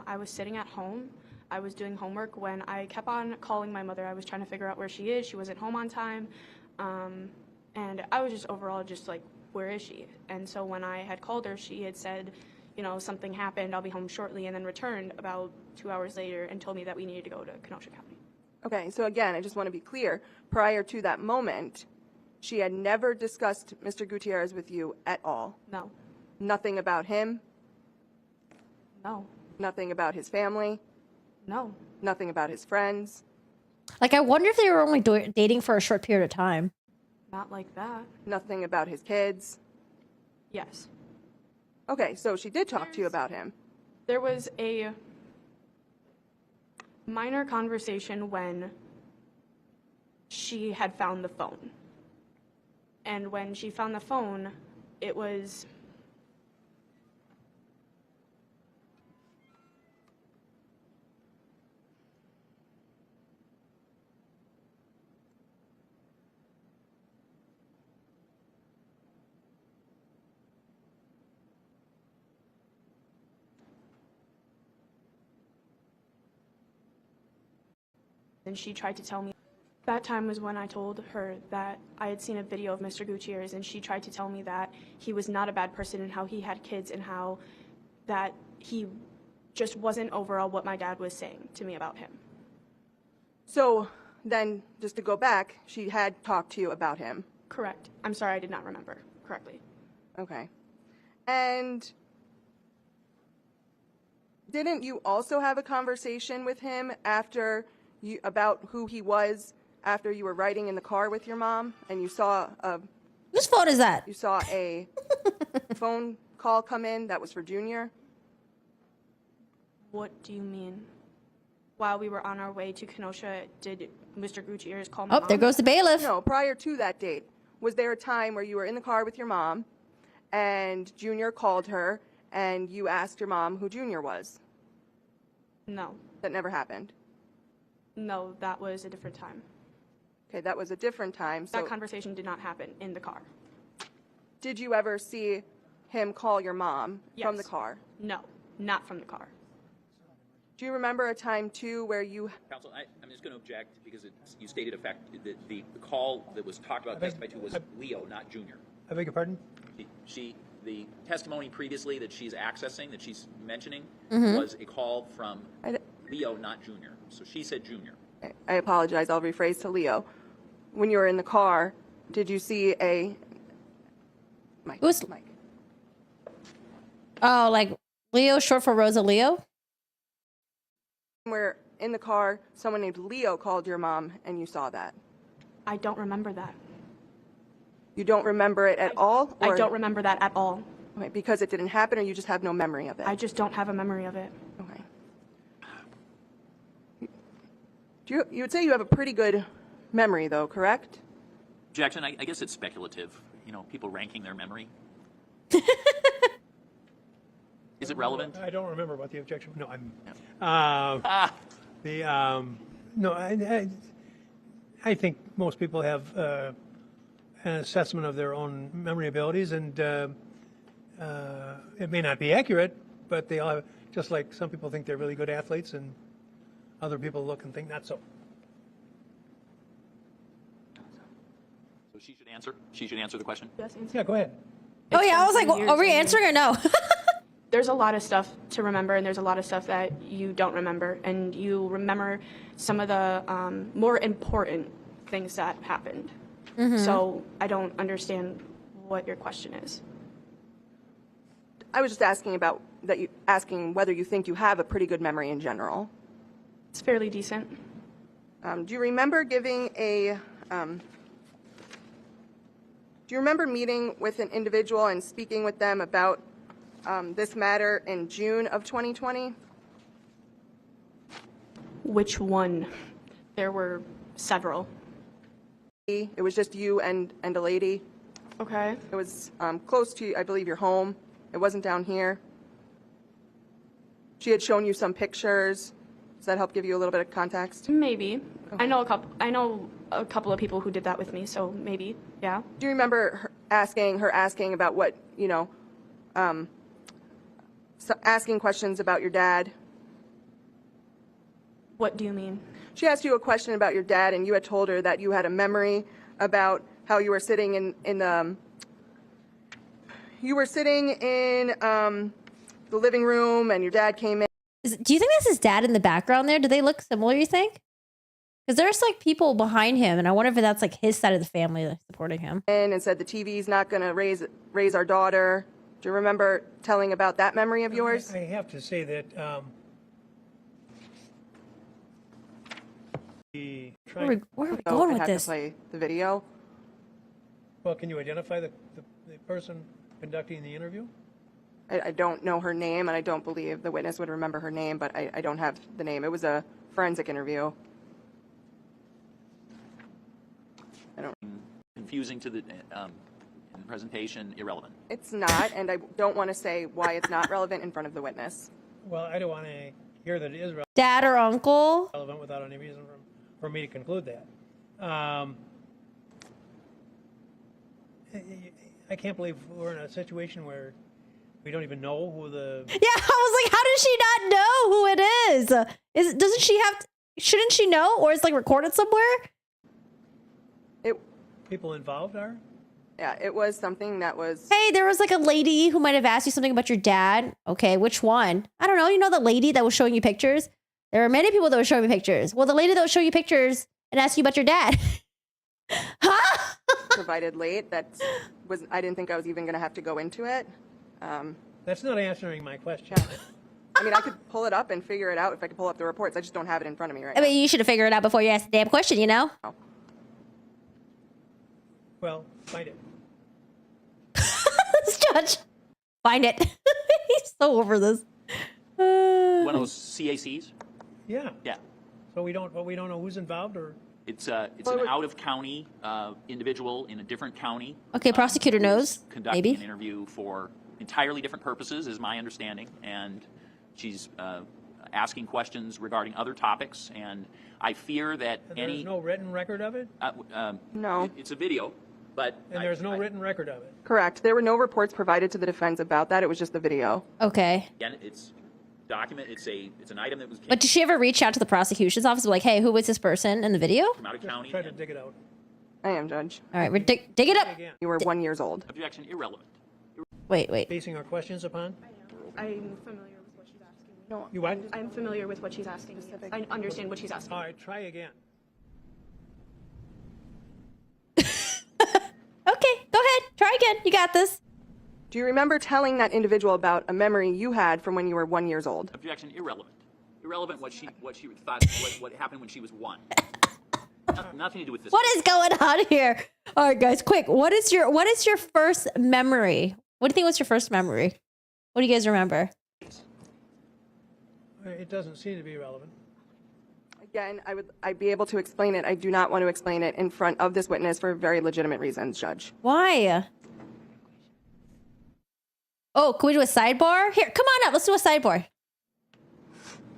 I was sitting at home. I was doing homework when I kept on calling my mother. I was trying to figure out where she is. She wasn't home on time. And I was just overall just like, where is she? And so when I had called her, she had said, you know, something happened, I'll be home shortly, and then returned about 2 hours later and told me that we needed to go to Kenosha County. Okay, so again, I just want to be clear. Prior to that moment, she had never discussed Mr. Gutierrez with you at all? No. Nothing about him? No. Nothing about his family? No. Nothing about his friends? Like, I wonder if they were only dating for a short period of time. Not like that. Nothing about his kids? Yes. Okay, so she did talk to you about him. There was a minor conversation when she had found the phone. And when she found the phone, it was... And she tried to tell me. That time was when I told her that I had seen a video of Mr. Gutierrez, and she tried to tell me that he was not a bad person and how he had kids and how that he just wasn't overall what my dad was saying to me about him. So then, just to go back, she had talked to you about him? Correct. I'm sorry, I did not remember correctly. Okay. And didn't you also have a conversation with him after you, about who he was, after you were riding in the car with your mom and you saw a... Whose phone is that? You saw a phone call come in that was for Junior? What do you mean? While we were on our way to Kenosha, did Mr. Gutierrez call my Oh, mom? there goes the bailiff. No, prior to that date, was there a time where you were in the car with your mom and Junior called her and you asked your mom who Junior was? No. That never happened? No, that was a different time. Okay, that was a different time. So That conversation did not happen in the car. did you ever see him call your mom from the Yes. car? No, not from the car. Do you remember a time, too, where you... Counsel, I'm just going to object because you stated a fact that the call that was talked about, testified to, was Leo, not Junior. I beg your pardon? The testimony previously that she's accessing, that she's mentioning, Mhm. was a call from Leo, not Junior. So she said Junior. I apologize, I'll rephrase to Leo. When you were in the car, did you see a... Mike. Who's- Mike. Oh, like Leo, short for Rosa Leo? Where in the car, someone named Leo called your mom and you saw that? I don't remember that. You don't remember it at all? I don't remember that at all. Okay, because it didn't happen, or you just have no memory of it? I just don't have a memory of it. Okay. You would say you have a pretty good memory, though, correct? Jackson, I guess it's speculative. You know, people ranking their memory. Is it relevant? I don't remember what the objection. No, no, I think most people have an assessment of their own memory abilities, and it may not be accurate, but they all have, just like some people think they're really good athletes, and other people look and think not so. So she should answer. She should answer the question. Yes, Yeah, go ahead. Oh, yeah, I was like, are we answering or no? There's a lot of stuff to remember, and there's a lot of stuff that you don't remember, and you remember some of the more important things that happened. Mhm. So I don't understand what your question is. I was just asking about that. Asking whether you think you have a pretty good memory in general. It's fairly decent. Do you remember giving a? Do you remember meeting with an individual and speaking with them about this matter in June of 2020? Which one? There were several. It was just you and a lady. Okay. It was close to, I believe, your home. It wasn't down here. She had shown you some pictures. Does that help give you a little bit of context? Maybe. I know a couple of people who did that with me, so maybe, yeah. Do you remember her asking about what, asking questions about your dad. What do you mean? She asked you a question about your dad, and you had told her that you had a memory about how you were sitting in the living room, and your dad came in. Do you think that's his dad in the background there? Do they look similar, you think? Because there's like people behind him, and I wonder if that's like his side of the family that's supporting him. And said the TV's not going to raise our daughter. Do you remember telling about that memory of yours? I have to say that Where are we going with this? To play the video. Well, can you identify the person conducting the interview? I don't know her name, and I don't believe the witness would remember her name, but I don't have the name. It was a forensic interview. Confusing to the in the presentation, irrelevant. It's not, and I don't want to say why it's not relevant in front of the witness. Well, I don't want to hear that it is Dad or uncle? relevant without any reason for me to conclude that. I can't believe we're in a situation where we don't even know who the... Yeah, I was like, how does she not know who it is? Doesn't she have... Shouldn't she know? Or it's like recorded somewhere? People involved are? Yeah, it was something that was... Hey, there was like a lady who might have asked you something about your dad. Okay, which one? I don't know. You know the lady that was showing you pictures? There were many people that were showing me pictures. Well, the lady that was showing you pictures and asked you about your dad. Huh? Provided late. I didn't think I was even going to have to go into it. That's not answering my question. Yeah. I mean, I could pull it up and figure it out if I could pull up the reports. I just don't have it in front of me right I now. mean, you should have figured it out before you asked the damn question, you know? Oh. Well, find it. This judge. Find it. He's so over this. One of those CACs? Yeah. Yeah. So we don't know who's involved, or... It's an out-of-county individual in a different county. Okay, prosecutor knows. Conducting Maybe. an interview for entirely different purposes, is my understanding, and she's asking questions regarding other topics. And I fear that And there's no written record of it? No. It's a video, but And there's no written record of it? Correct. There were no reports provided to the defense about that. It was just the video. Okay. again, it's document. It's an item that was But did she ever reach out to the prosecution's office? Like, hey, who was this person in the video? from out of county. Try to dig it out. I am, Judge. All right, dig it up. You were 1 year old. Objection irrelevant. Wait. Basing our questions upon? I'm familiar with what she's asking. No. You what? I'm familiar with what she's asking. I understand what she's asking. All right, try again. Okay, go ahead. Try again. You got this. Do you remember telling that individual about a memory you had from when you were 1 year old? Objection irrelevant. Irrelevant what she thought what happened when she was 1. Nothing to do with this. What is going on here? All right, guys, quick. What is your first memory? What do you think was your first memory? What do you guys remember? It doesn't seem to be relevant. Again, I'd be able to explain it. I do not want to explain it in front of this witness for very legitimate reasons, Judge. Why? Oh, can we do a sidebar? Here, come on up. Let's do a sidebar.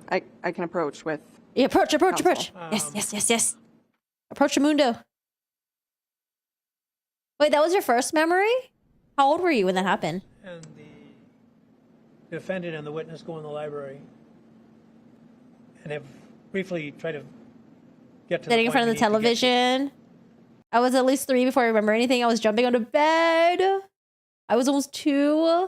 I can approach with... Yeah, approach. counsel. Yes. Approach Mundo. Wait, that was your first memory? How old were you when that happened? And the defendant and the witness go in the library and have briefly tried to get to Sitting in front of the television. I was at least 3 before I remember anything. I was jumping onto bed. I was almost 2.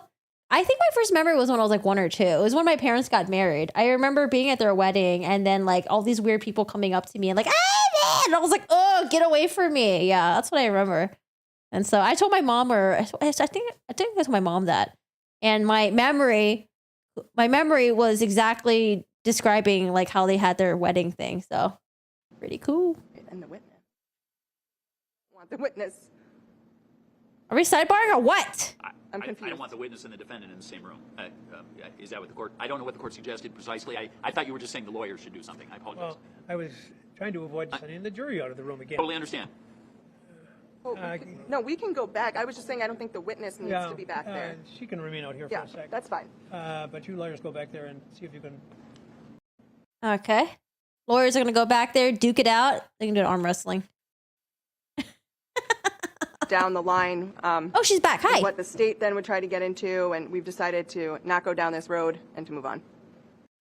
I think my first memory was when I was like 1 or 2. It was when my parents got married. I remember being at their wedding and then like all these weird people coming up to me and like, ah, and I was like, oh, get away from me. Yeah, that's what I remember. And so I told my mom, or I think I told my mom that. And my memory was exactly describing like how they had their wedding thing. So pretty cool. And the witness. I want the witness. Are we sidebarring or what? I'm confused. I don't want the witness and the defendant in the same room. Is that what the court? I don't know what the court suggested precisely. I thought you were just saying the lawyer should do something. I apologize. Well, I was trying to avoid sending the jury out of the room again. Totally understand. No, we can go back. I was just saying I don't think the witness needs to be back there. She can remain out here Yeah, for a second. that's fine. But you lawyers go back there and see if you can... Okay. Lawyers are going to go back there, duke it out. They can do arm wrestling. down the line. Oh, she's back. Hi. What the state then would try to get into, and we've decided to not go down this road and to move on.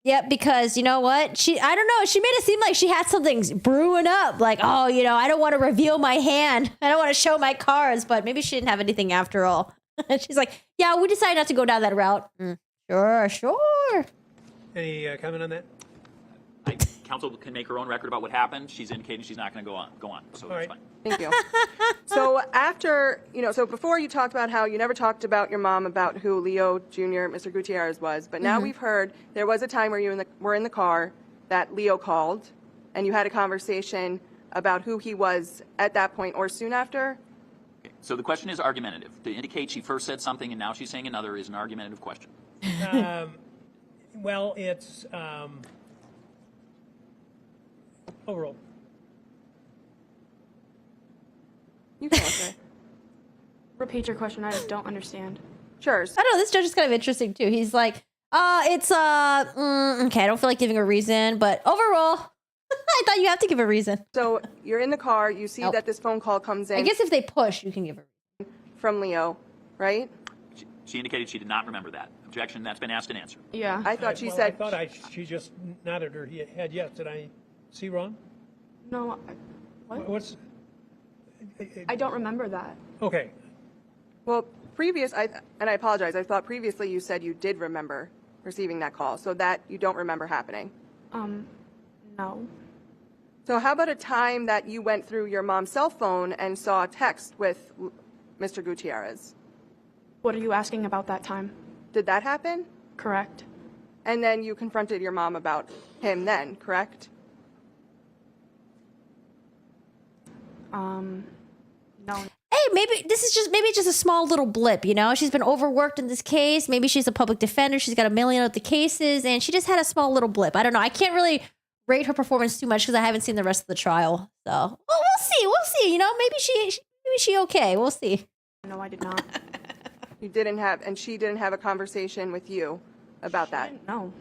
Yep, because you know what? I don't know, she made it seem like she had something brewing up. Like, oh, I don't want to reveal my hand. I don't want to show my cards, but maybe she didn't have anything after all. She's like, yeah, we decided not to go down that route. Sure. Any comment on that? Counsel can make her own record about what happened. She's indicating she's not going to go on. So that's fine. Thank you. So after, so before you talked about how you never talked about your mom about who Leo Jr., Mr. Gutierrez was, but now we've heard there was a time where you were in the car that Leo called and you had a conversation about who he was at that point or soon after. So the question is argumentative. To indicate she first said something and now she's saying another is an argumentative question. Well, it's overall. You can answer. Repeat your question. I don't understand. Sure. I don't know. This judge is kind of interesting too. He's like, okay, I don't feel like giving a reason, but overall, I thought you have to give a reason. So you're in the car, you see that this phone call comes in. I guess if they push, you can give a reason. From Leo, right? She indicated she did not remember that. Objection, that's been asked and answered. Yeah. I thought she well, said. I thought she just nodded her head yes. Did I see wrong? No. What's? I don't remember that. Okay. Well, and I apologize, I thought previously you said you did remember receiving that call, so that you don't remember happening. No. So how about a time that you went through your mom's cell phone and saw a text with Mr. Gutierrez? What are you asking about that time? Did that happen? Correct. And then you confronted your mom about him then, correct? No. Hey, maybe it's just a small little blip, She's been overworked in this case. Maybe she's a public defender. She's got a million other cases, and she just had a small little blip. I don't know. I can't really rate her performance too much because I haven't seen the rest of the trial. So, well, we'll see. Maybe she okay. We'll see. No, I did not. You didn't have, and she didn't have a conversation with you about that? No.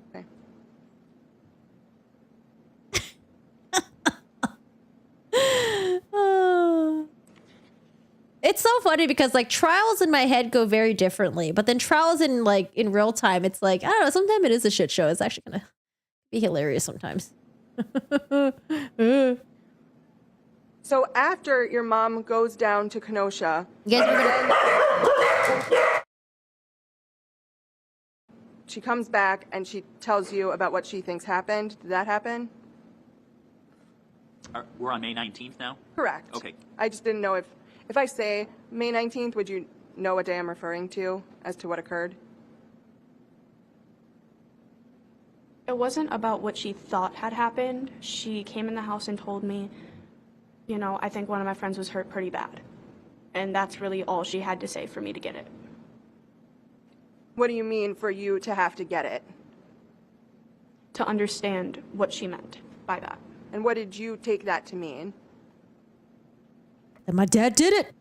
Okay. It's so funny because trials in my head go very differently, but then trials in real time, it's I don't know, sometimes it is a shit show. It's actually gonna be hilarious sometimes. So after your mom goes down to Kenosha, she comes back and she tells you about what she thinks happened. Did that happen? We're on May 19th now? Correct. Okay. I just didn't know if I say May 19th, would you know what day I'm referring to as to what occurred? It wasn't about what she thought had happened. She came in the house and told me, I think one of my friends was hurt pretty bad. And that's really all she had to say for me to get it. What do you mean for you to have to get it? To understand what she meant by that. And what did you take that to mean? And my dad did it.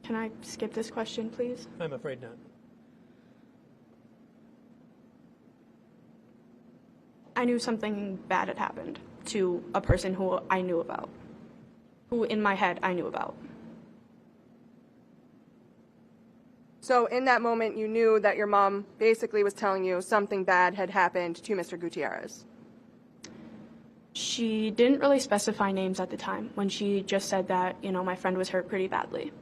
Can I skip this question, please? I'm afraid not. I knew something bad had happened to a person who I knew about, who in my head I knew about. So in that moment, you knew that your mom basically was telling you something bad had happened to Mr. Gutierrez. She didn't really specify names at the time when she just said that, my friend was hurt pretty badly.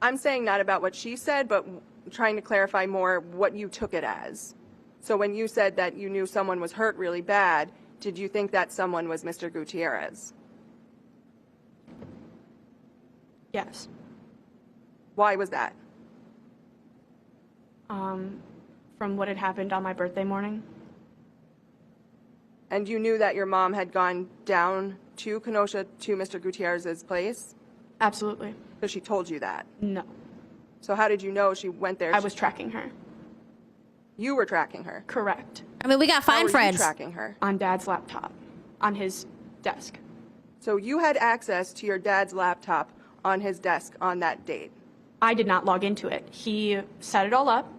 I'm saying not about what she said, but trying to clarify more what you took it as. So when you said that you knew someone was hurt really bad, did you think that someone was Mr. Gutierrez? Yes. Why was that? From what had happened on my birthday morning. And you knew that your mom had gone down to Kenosha to Mr. Gutierrez's place? Absolutely. So she told you that? No. So how did you know she went there? I was tracking her. You were tracking her? Correct. I mean, we got fine friends. How were you tracking her? On Dad's laptop, on his desk. So you had access to your dad's laptop on his desk on that date? I did not log into it. He set it all up,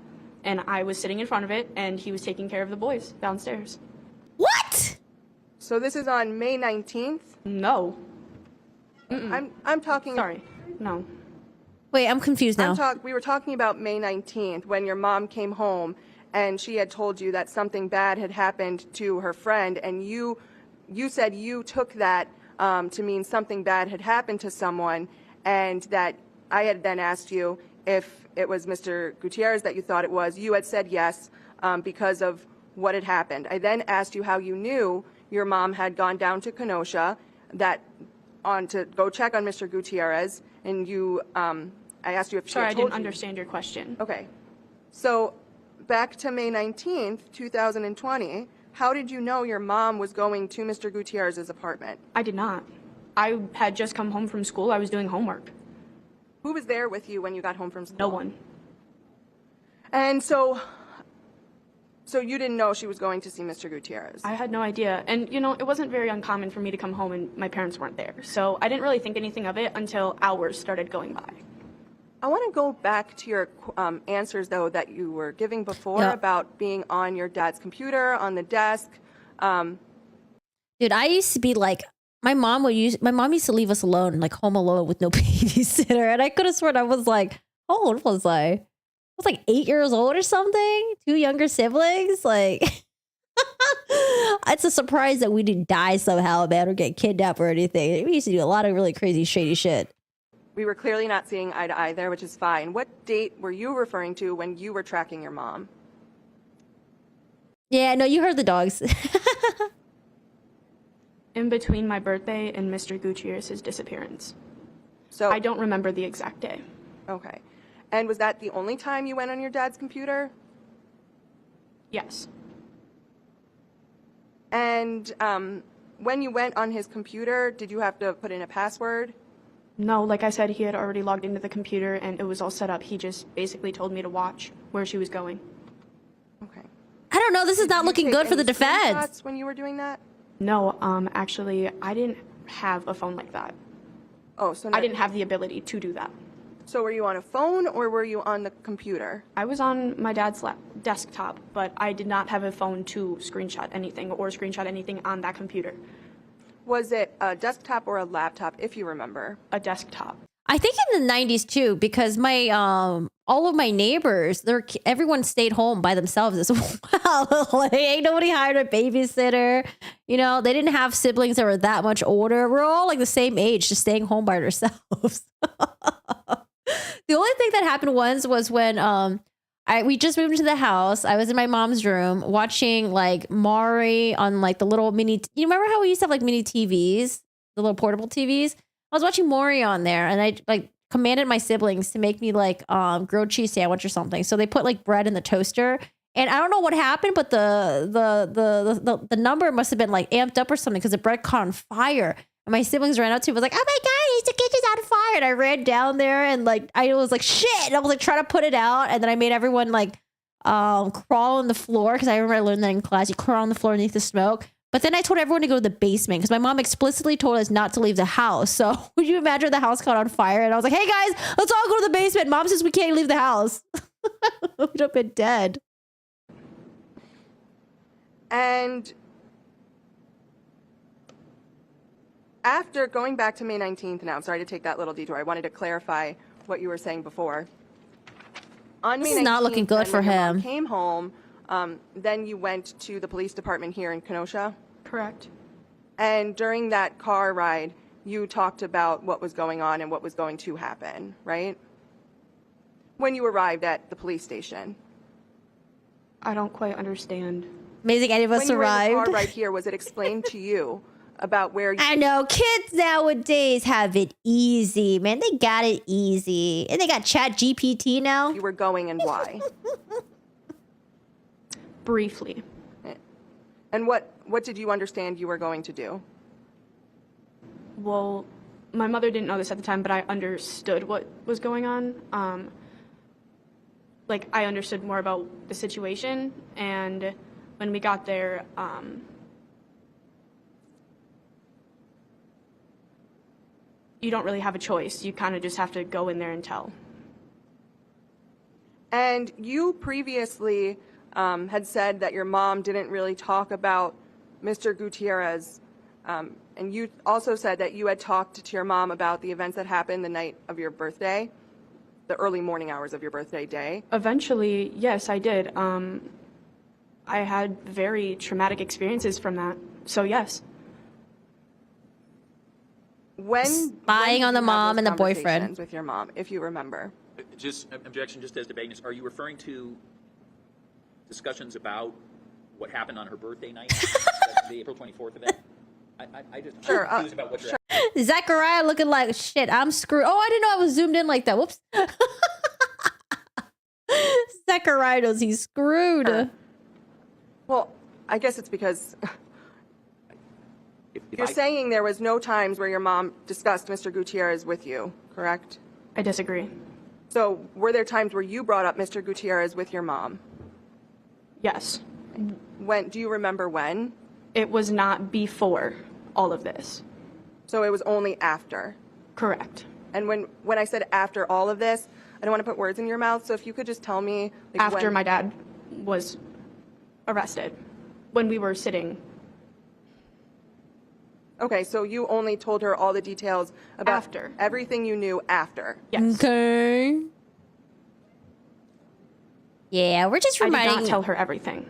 and I was sitting in front of it, and he was taking care of the boys downstairs. So this is on May 19th? No. I'm talking. Sorry. No. Wait, I'm confused now. We were talking about May 19th when your mom came home and she had told you that something bad had happened to her friend, and you said you took that to mean something bad had happened to someone, and that I had then asked you if it was Mr. Gutierrez that you thought it was. You had said yes because of what had happened. I then asked you how you knew your mom had gone down to Kenosha to go check on Mr. Gutierrez, and you, I asked you if she Sorry, had I told didn't you. understand your question. Okay. So back to May 19th, 2020, how did you know your mom was going to Mr. Gutierrez's apartment? I did not. I had just come home from school. I was doing homework. Who was there with you when you got home from school? No one. And so you didn't know she was going to see Mr. Gutierrez? I had no idea. And, it wasn't very uncommon for me to come home and my parents weren't there. So I didn't really think anything of it until hours started going by. I want to go back to your answers, though, that you were giving before about being on your dad's computer, on the desk. Dude, I used to be like, my mom used to leave us alone, like home alone with no babysitter. And I could have sworn I was like, how old was I? I was like 8 years old or something. 2 younger siblings. Like, it's a surprise that we didn't die somehow, man, or get kidnapped or anything. We used to do a lot of really crazy, shady shit. We were clearly not seeing eye to eye there, which is fine. What date were you referring to when you were tracking your mom? Yeah, no, you heard the dogs. In between my birthday and Mr. Gutierrez's disappearance. So I don't remember the exact day. Okay. And was that the only time you went on your dad's computer? Yes. And when you went on his computer, did you have to put in a password? No, like I said, he had already logged into the computer and it was all set up. He just basically told me to watch where she was going. Okay. I don't know. This is not looking good for the defense. When you were doing that? No, actually, I didn't have a phone like that. Oh, so I didn't have the ability to do that. So were you on a phone or were you on the computer? I was on my dad's desktop, but I did not have a phone to screenshot anything or screenshot anything on that computer. Was it a desktop or a laptop, if you remember? A desktop. I think in the 90s too, because my all of my neighbors, everyone stayed home by themselves as well. Like, ain't nobody hired a babysitter. They didn't have siblings that were that much older. We're all like the same age, just staying home by ourselves. The only thing that happened once was when we just moved into the house. I was in my mom's room watching like Maury on like the little mini. You remember how we used to have like mini TVs, the little portable TVs? I was watching Maury on there, and I like commanded my siblings to make me like grilled cheese sandwich or something. So they put like bread in the toaster, and I don't know what happened, but the number must have been like amped up or something because the bread caught on fire. And my siblings ran up to me, was like, "Oh my god, the kitchen's on fire!" And I ran down there, and like I was like, "Shit!" And I was like trying to put it out, and then I made everyone like crawl on the floor because I remember I learned that in class. You crawl on the floor underneath the smoke. But then I told everyone to go to the basement because my mom explicitly told us not to leave the house. So would you imagine the house caught on fire? And I was like, "Hey guys, let's all go to the basement." Mom says we can't leave the house. We'd have been dead. And after going back to May 19th now, I'm sorry to take that little detour. I wanted to clarify what you were saying before. On This May is not 19th, looking good then, for when your mom him. came home, then you went to the police department here in Kenosha? Correct. And during that car ride, you talked about what was going on and what was going to happen, right? When you arrived at the police station. I don't quite understand. Amazing any of us When you were in the arrived. car right here, was it explained to you about where you... I know kids nowadays have it easy, man. They got it easy. And they got Chat GPT now. You were going and why? Briefly. And what did you understand you were going to do? Well, my mother didn't know this at the time, but I understood what was going on. Like, I understood more about the situation, and when we got there, you don't really have a choice. You kind of just have to go in there and tell. And you previously had said that your mom didn't really talk about Mr. Gutierrez, and you also said that you had talked to your mom about the events that happened the night of your birthday, the early morning hours of your birthday day. Eventually, yes, I did. I had very traumatic experiences from that. So, yes. When Spying on the mom and the boyfriend. With your mom, if you remember. Just objection, just as to vagueness. Are you referring to discussions about what happened on her birthday night, the April 24th event? I'm confused about what you're Zachariah looking like shit. I'm screwed. Oh, I didn't know I was zoomed in like that. Whoops. Zachariah knows he's screwed. Well, I guess it's because you're saying there was no times where your mom discussed Mr. Gutierrez with you, correct? I disagree. So were there times where you brought up Mr. Gutierrez with your mom? Yes. When? Do you remember when? It was not before all of this. So it was only after? Correct. And when I said after all of this, I don't want to put words in your mouth, so if you could just tell me... Like, after my dad was arrested, when we were sitting. Okay, so you only told her all the details about after. Everything you knew after. Yes. Okay. Yeah, we're just reminding... I did not tell her everything.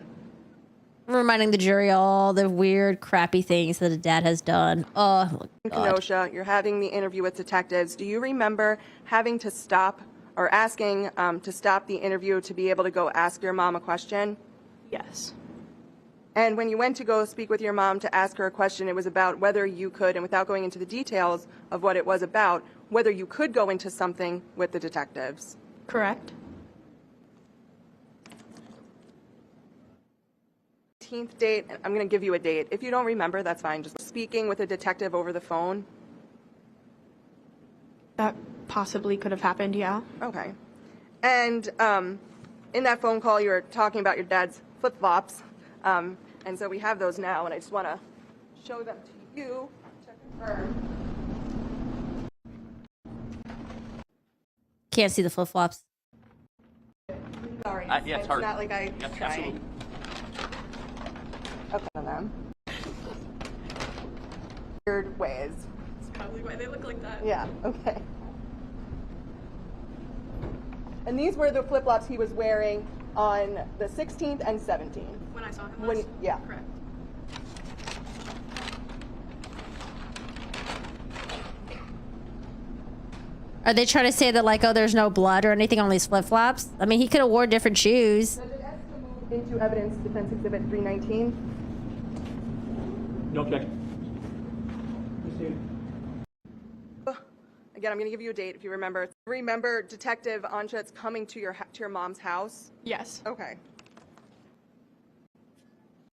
Reminding the jury all the weird, crappy things that a dad has done. Oh, In God. Kenosha, you're having the interview with detectives. Do you remember having to stop or asking to stop the interview to be able to go ask your mom a question? Yes. And when you went to go speak with your mom to ask her a question, it was about whether you could, and without going into the details of what it was about, whether you could go into something with the detectives. Correct. 15th date, I'm going to give you a date. If you don't remember, that's fine. Just speaking with a detective over the phone. That possibly could have happened, yeah. Okay. And in that phone call, you were talking about your dad's flip-flops. And so we have those now, and I just want to show them to you to confirm. Can't see the flip-flops. Sorry. yeah, it's it's hard. not like I Yep, tried. absolutely. Okay, them. Weird ways. That's probably why they look like that. Yeah, okay. And these were the flip-flops he was wearing on the 16th and 17th. When I saw him Yeah. Correct. Are they trying to say that, like, oh, there's no blood or anything on these flip-flops? I mean, he could have worn different shoes. Does it have to move into evidence defense exhibit 319? No objection. Again, I'm going to give you a date if you remember. Remember Detective Anschutz coming to your mom's house? Yes. Okay.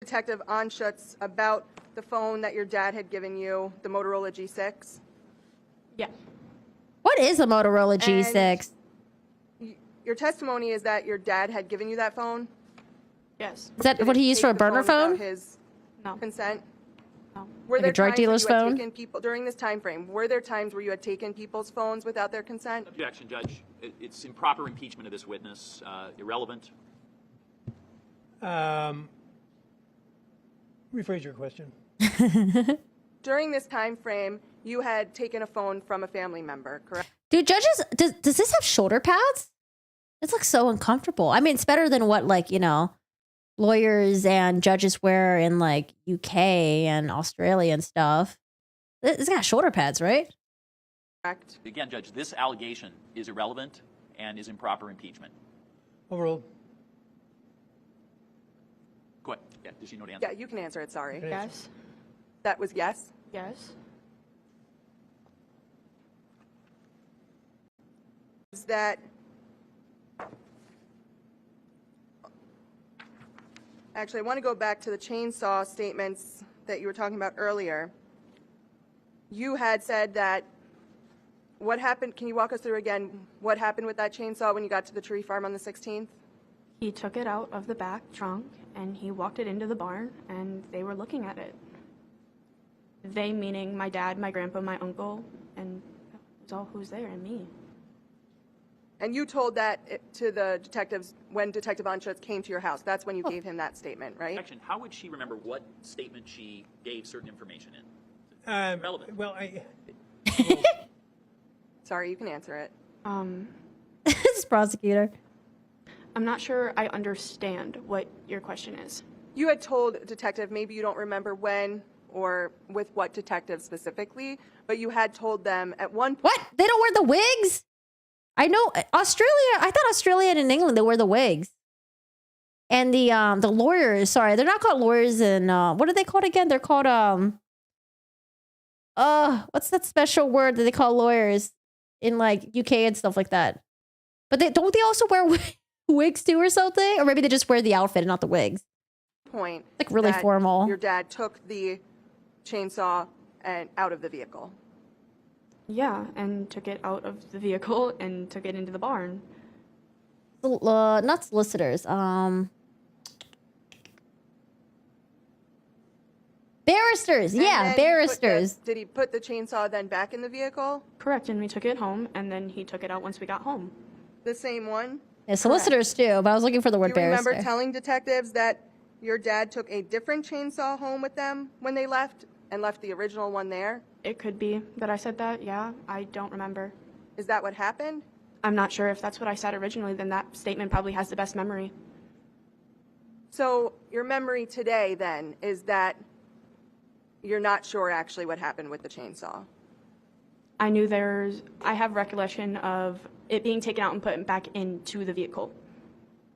Detective Anschutz about the phone that your dad had given you, the Motorola G6? Yeah. What is a Motorola G6? Your testimony is that your dad had given you that phone? Yes. Is that what he used for a burner phone? Without his consent? No. Were Like a there drug times dealer's where you had phone? taken people during this time frame? Were there times where you had taken people's phones without their consent? Objection, Judge. It's improper impeachment of this witness. Irrelevant. Rephrase your question. During this time frame, you had taken a phone from a family member, correct? Dude, judges, does this have shoulder pads? It's like so uncomfortable. I mean, it's better than what, like, you know, lawyers and judges wear in like UK and Australia and stuff. It's got shoulder pads, right? Correct. Again, Judge, this allegation is irrelevant and is improper impeachment. Overruled. Go ahead. Yeah, does she know the answer? Yeah, you can answer it, sorry. Yes. That was yes? Yes. Is that... Actually, I want to go back to the chainsaw statements that you were talking about earlier. You had said that, what happened, can you walk us through again what happened with that chainsaw when you got to the tree farm on the 16th? He took it out of the back trunk and he walked it into the barn and they were looking at it. They meaning my dad, my grandpa, my uncle, and that's all who's there, and me. And you told that to the detectives when Detective Anschutz came to your house. That's when you gave him that statement, right? Action. How would she remember what statement she gave certain information in? Relevant. Well, Sorry, you can answer it. This is prosecutor. I'm not sure I understand what your question is. You had told detective, maybe you don't remember when or with what detective specifically, but you had told them at one point. What? They don't wear the wigs? I know Australia. I thought Australia and in England they wear the wigs. And the lawyers. Sorry, they're not called lawyers. And what are they called again? They're called what's that special word that they call lawyers in like UK and stuff like that? But don't they also wear wigs too or something? Or maybe they just wear the outfit and not the wigs. Point. Like really that formal. Your dad took the chainsaw and out of the vehicle. Yeah, and took it out of the vehicle and took it into the barn. Not solicitors. Barristers. And Yeah, then barristers. Did he put the chainsaw then back in the vehicle? Correct, and we took it home, and then he took it out once we got home. The same one? Yeah, solicitors too, but I was looking for the word Do you remember barrister. telling detectives that your dad took a different chainsaw home with them when they left and left the original one there? It could be that I said that, yeah. I don't remember. Is that what happened? I'm not sure if that's what I said originally, then that statement probably has the best memory. So your memory today then is that you're not sure actually what happened with the chainsaw? I have recollection of it being taken out and put back into the vehicle.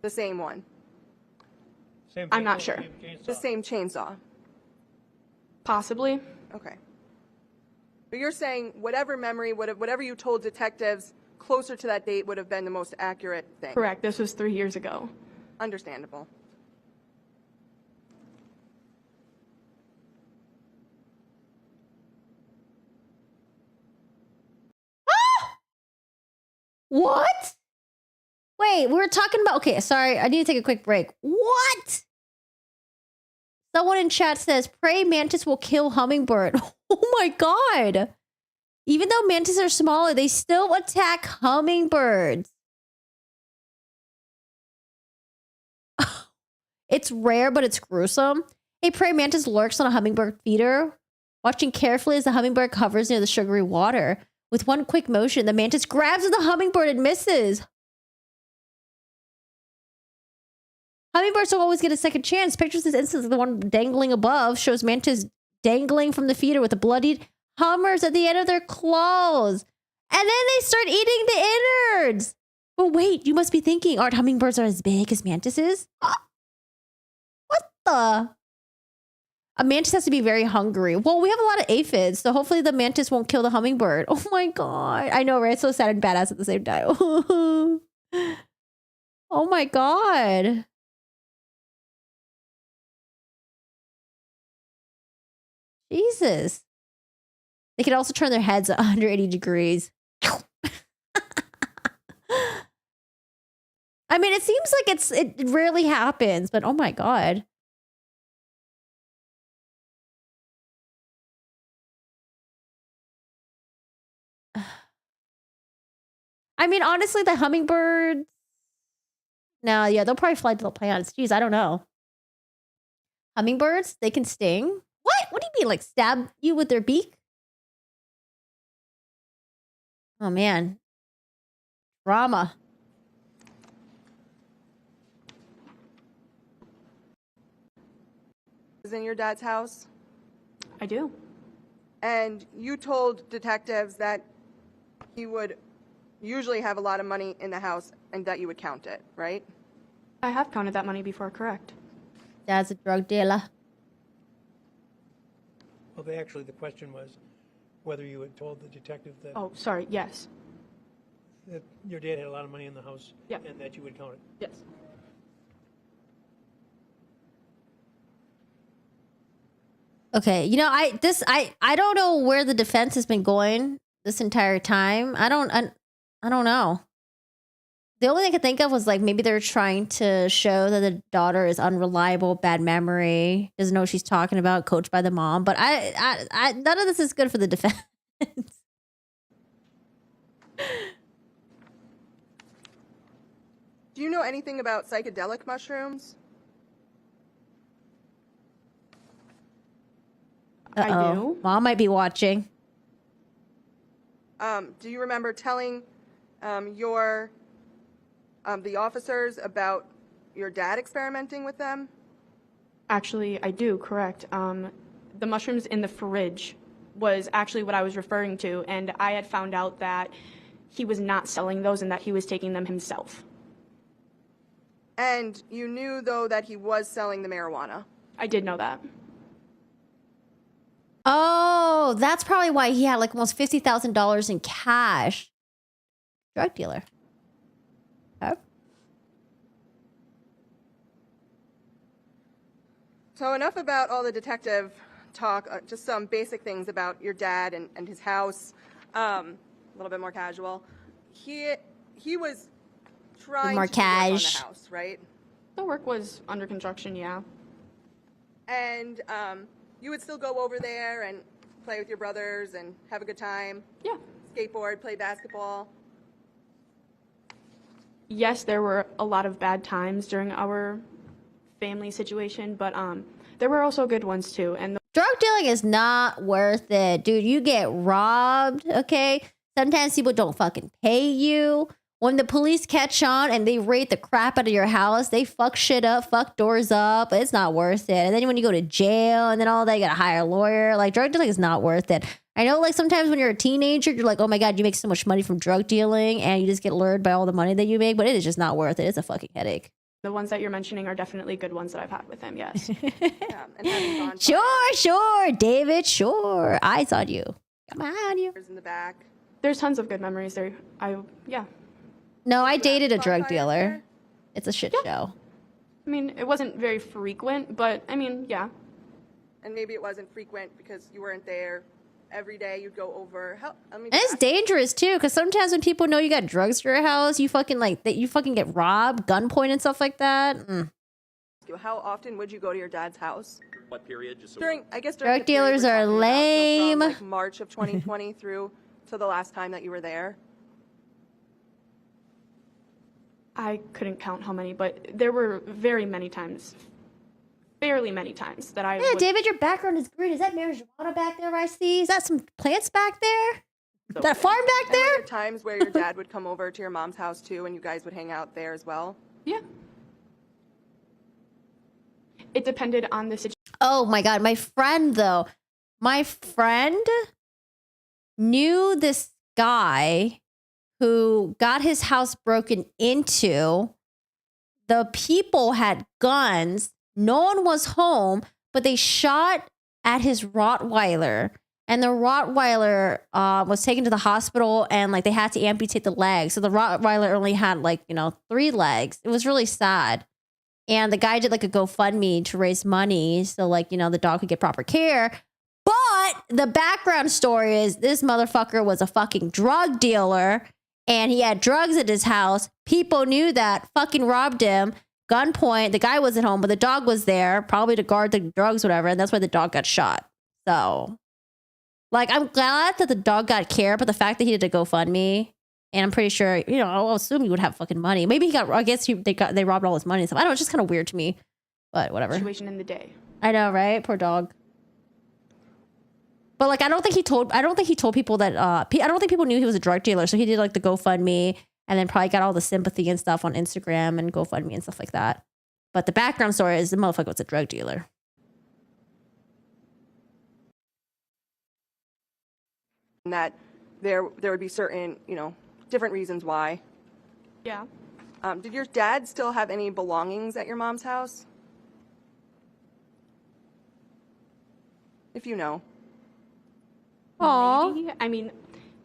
The same one? I'm not sure. The same chainsaw? Possibly. Okay. But you're saying whatever memory whatever you told detectives closer to that date would have been the most accurate thing? Correct. This was 3 years ago. Understandable. What? Wait, we were talking about. Okay, sorry. I need to take a quick break. What? Someone in chat says, "Pray mantis will kill hummingbird." Oh my god! Even though mantises are smaller, they still attack hummingbirds. It's rare, but it's gruesome. A prey mantis lurks on a hummingbird feeder, watching carefully as the hummingbird hovers near the sugary water. With one quick motion, the mantis grabs the hummingbird and misses. Hummingbirds don't always get a second chance. Pictures this instance of the one dangling above shows mantis dangling from the feeder with the bloodied hummers at the end of their claws. And then they start eating the innards. But wait, you must be thinking, aren't hummingbirds as big as mantises? What the? A mantis has to be very hungry. Well, we have a lot of aphids, so hopefully the mantis won't kill the hummingbird. Oh my god. I know, right? It's so sad and badass at the same time. Oh my god. Jesus. They can also turn their heads 180 degrees. I mean, it seems like it rarely happens, but oh my god. I mean, honestly, the hummingbirds. No, yeah, they'll probably fly to the plants. Jeez, I don't know. Hummingbirds, they can sting. What? What do you mean, like stab you with their beak? Oh man, drama. Is in your dad's house? I do. And you told detectives that he would usually have a lot of money in the house and that you would count it, right? I have counted that money before, correct. Dad's a drug dealer. Well, the question was whether you had told the detective that, Oh, sorry, yes. that your dad had a lot of money in the house Yeah. and that you would count it. Yes. Okay, you know, I don't know where the defense has been going this entire time. I don't know. The only thing I could think of was like maybe they're trying to show that the daughter is unreliable, bad memory, doesn't know what she's talking about, coached by the mom. But I none of this is good for the defense. Do you know anything about psychedelic mushrooms? I do. Mom might be watching. Do you remember telling the officers about your dad experimenting with them? Actually, I do, correct. The mushrooms in the fridge was actually what I was referring to, and I had found out that he was not selling those and that he was taking them himself. And you knew, though, that he was selling the marijuana? I did know that. Oh, that's probably why he had like almost $50,000 in cash. Drug dealer. Okay. So enough about all the detective talk, just some basic things about your dad and his house, a little bit more casual. He was trying to do work on the house, right? The work was under construction, yeah. And you would still go over there and play with your brothers and have a good time? Yeah. Skateboard, play basketball? Yes, there were a lot of bad times during our family situation, but there were also good ones too. And Drug dealing is not worth it, dude. You get robbed, okay? Sometimes people don't fucking pay you. When the police catch on and they raid the crap out of your house, they fuck shit up, fuck doors up. It's not worth it. And then when you go to jail and then all that, you gotta hire a lawyer. Like, drug dealing is not worth it. I know, like, sometimes when you're a teenager, you're like, oh my God, you make so much money from drug dealing and you just get lured by all the money that you make, but it is just not worth it. It's a fucking headache. the ones that you're mentioning are definitely good ones that I've had with him, yes. Sure, David, sure. Eyes on you. Come on, you. In the back. There's tons of good memories there. Yeah. No, I dated a drug dealer. It's a shit show. I mean, it wasn't very frequent, but I mean, yeah. And maybe it wasn't frequent because you weren't there every day. You'd go over. And it's dangerous too, because sometimes when people know you got drugs to your house, you fucking get robbed, gunpoint and stuff like that. How often would you go to your dad's house? What period? Just so during drug the period dealers we're are talking about, lame. so from, like, March of 2020 through to the last time that you were there. I couldn't count how many, but there were fairly many times that I would... David, your background is green. Is that marijuana back there I see? Is that some plants back there? That farm back there? And were there times where your dad would come over to your mom's house too and you guys would hang out there as well? Yeah. It depended on the situation. Oh my God. My friend knew this guy who got his house broken into. The people had guns. No one was home, but they shot at his Rottweiler. And the Rottweiler was taken to the hospital and like they had to amputate the legs. So the Rottweiler only had 3 legs. It was really sad. And the guy did like a GoFundMe to raise money so the dog could get proper care. But the background story is this motherfucker was a fucking drug dealer and he had drugs at his house. People knew that, fucking robbed him. Gunpoint, the guy wasn't home, but the dog was there, probably to guard the drugs, whatever. And that's why the dog got shot. So, I'm glad that the dog got care, but the fact that he did a GoFundMe, and I'm pretty sure, I'll assume he would have fucking money. Maybe they robbed all his money and stuff. I don't know, it's just kind of weird to me, but whatever. Situation in the day. I know, right? Poor dog. But I don't think he told people that, I don't think people knew he was a drug dealer. So he did the GoFundMe and then probably got all the sympathy and stuff on Instagram and GoFundMe and stuff like that. But the background story is the motherfucker was a drug dealer. And that there would be certain, different reasons why. Yeah. Did your dad still have any belongings at your mom's house? If you know. Aww. Maybe. I mean,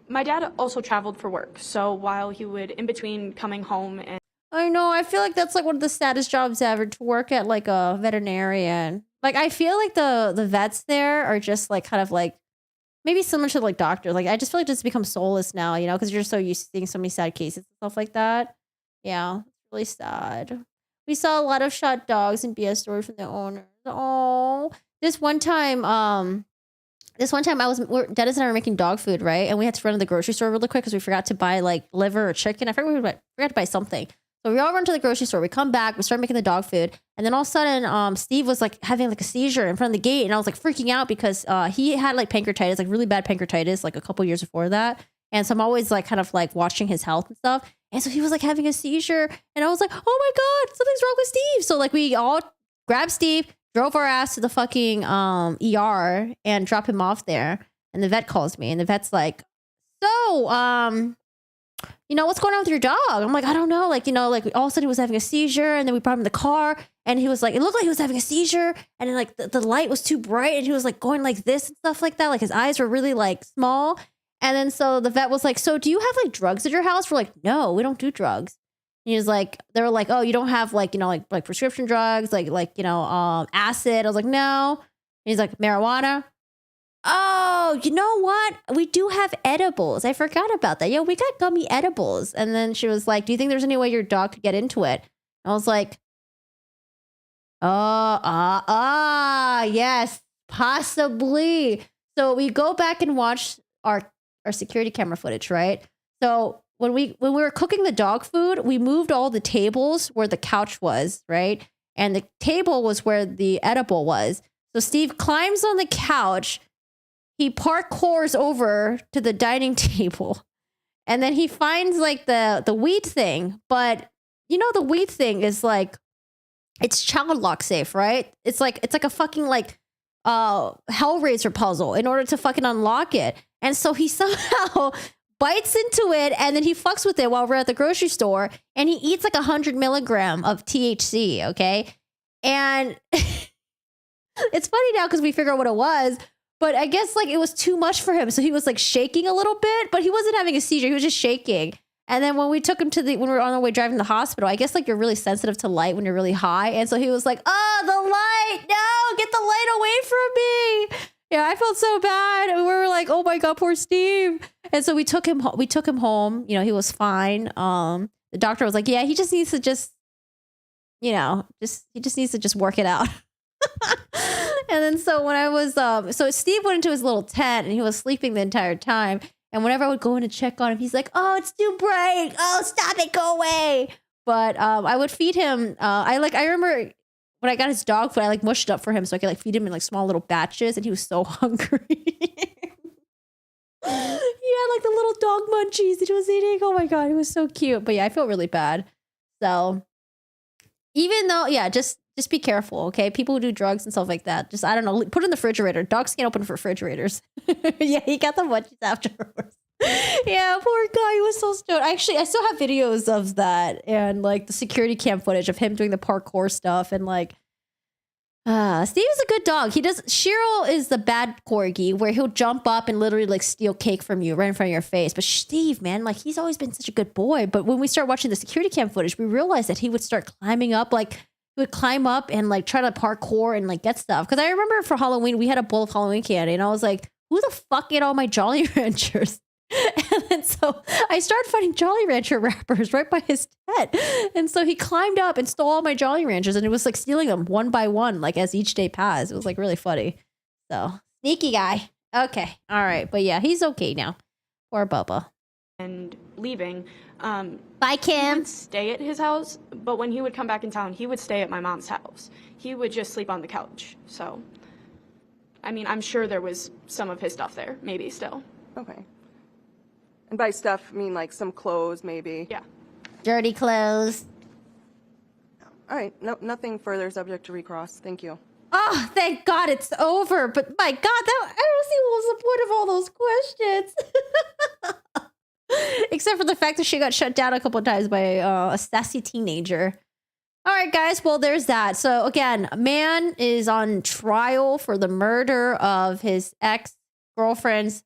my dad also traveled for work. So while he would, in between coming home and... I know. I feel like that's one of the saddest jobs ever, to work at a veterinarian. I feel like the vets there are just maybe similar to doctors. I just feel like just become soulless now, because you're so used to seeing so many sad cases and stuff like that. Yeah, it's really sad. We saw a lot of shot dogs and BS stories from the owners. Oh, this one time Dennis and I were making dog food, right? And we had to run to the grocery store really quick because we forgot to buy liver or chicken. I forgot we forgot to buy something. So we all run to the grocery store. We come back. We start making the dog food. And then all of a sudden, Steve was like having like a seizure in front of the gate. And I was like freaking out because he had like pancreatitis, like really bad pancreatitis, like a couple years before that. And so I'm always like kind of like watching his health and stuff. And so he was like having a seizure. And I was like, oh my God, something's wrong with Steve. So like we all grabbed Steve, drove our ass to the fucking ER and dropped him off there. And the vet calls me and the vet's like, so, you know, what's going on with your dog? I'm like, I don't know. Like, you know, like all of a sudden he was having a seizure and then we brought him in the car and he was like, it looked like he was having a seizure. And then like the light was too bright and he was like going like this and stuff like that. Like his eyes were really like small. And then so the vet was like, so do you have like drugs at your house? We're like, no, we don't do drugs. And he was like, they were like, oh, you don't have like, you know, like prescription drugs, like, you know, acid. I was like, no. And he's like, marijuana. Oh, you know what? We do have edibles. I forgot about that. Yeah, we got gummy edibles. And then she was like, do you think there's any way your dog could get into it? And I was like, yes, possibly. So we go back and watch our security camera footage, right? So when we were cooking the dog food, we moved all the tables where the couch was, right? And the table was where the edible was. So Steve climbs on the couch. He parkours over to the dining table and then he finds like the weed thing. But you know, the weed thing is like, it's child lock safe, right? It's like a fucking like Hellraiser puzzle in order to fucking unlock it. And so he somehow bites into it and then he fucks with it while we're at the grocery store and he eats like 100 milligram of THC. Okay. And it's funny now because we figure out what it was. But I guess like it was too much for him. So he was like shaking a little bit, but he wasn't having a seizure. He was just shaking. And then when we took him when we were on our way driving to the hospital, I guess like you're really sensitive to light when you're really high. And so he was like, oh, the light, no, get the light away from me. Yeah, I felt so bad. And we were like, oh my God, poor Steve. And so we took him home. You know, he was fine. The doctor was like, yeah, he just needs to you know, he just needs to just work it out. And then so when I was, so Steve went into his little tent and he was sleeping the entire time. And whenever I would go in to check on him, he's like, oh, it's too bright. Oh, stop it. Go away. But I would feed him. I remember when I got his dog food, I like mushed it up for him so I could like feed him in like small little batches. And he was so hungry. He had like the little dog munchies that he was eating. Oh my God, he was so cute. But yeah, I feel really bad. So even though, yeah, just be careful, okay? People who do drugs and stuff like that, just, I don't know, put it in the refrigerator. Dogs can't open refrigerators. Yeah, he got the munchies afterwards. Yeah, poor guy. He was so stoned. Actually, I still have videos of that and like the security cam footage of him doing the parkour stuff and like, Steve is a good dog. Cheryl is the bad corgi where he'll jump up and literally like steal cake from you right in front of your face. But Steve, man, like he's always been such a good boy. But when we start watching the security cam footage, we realized that he would start climbing up, like he would climb up and like try to parkour and like get stuff. Because I remember for Halloween, we had a bowl of Halloween candy and I was like, who the fuck ate all my Jolly Ranchers? And then so I started finding Jolly Rancher wrappers right by his tent. And so he climbed up and stole all my Jolly Ranchers and it was like stealing them one by one, like as each day passed. It was like really funny. So sneaky guy. Okay. All right. But yeah, he's okay now. Poor Bubba. And leaving. Bye, Kim. He would stay at his house, but when he would come back in town, he would stay at my mom's house. He would just sleep on the couch. So, I mean, I'm sure there was some of his stuff there, maybe still. Okay. And by stuff, I mean like some clothes, maybe. Yeah. Dirty clothes. All right. No, nothing further subject to recross. Thank you. Oh, thank God it's over. But my God, I don't see what was the point of all those questions. Except for the fact that she got shut down a couple of times by a sassy teenager. All right, guys. Well, there's that. So again, a man is on trial for the murder of his ex-girlfriend's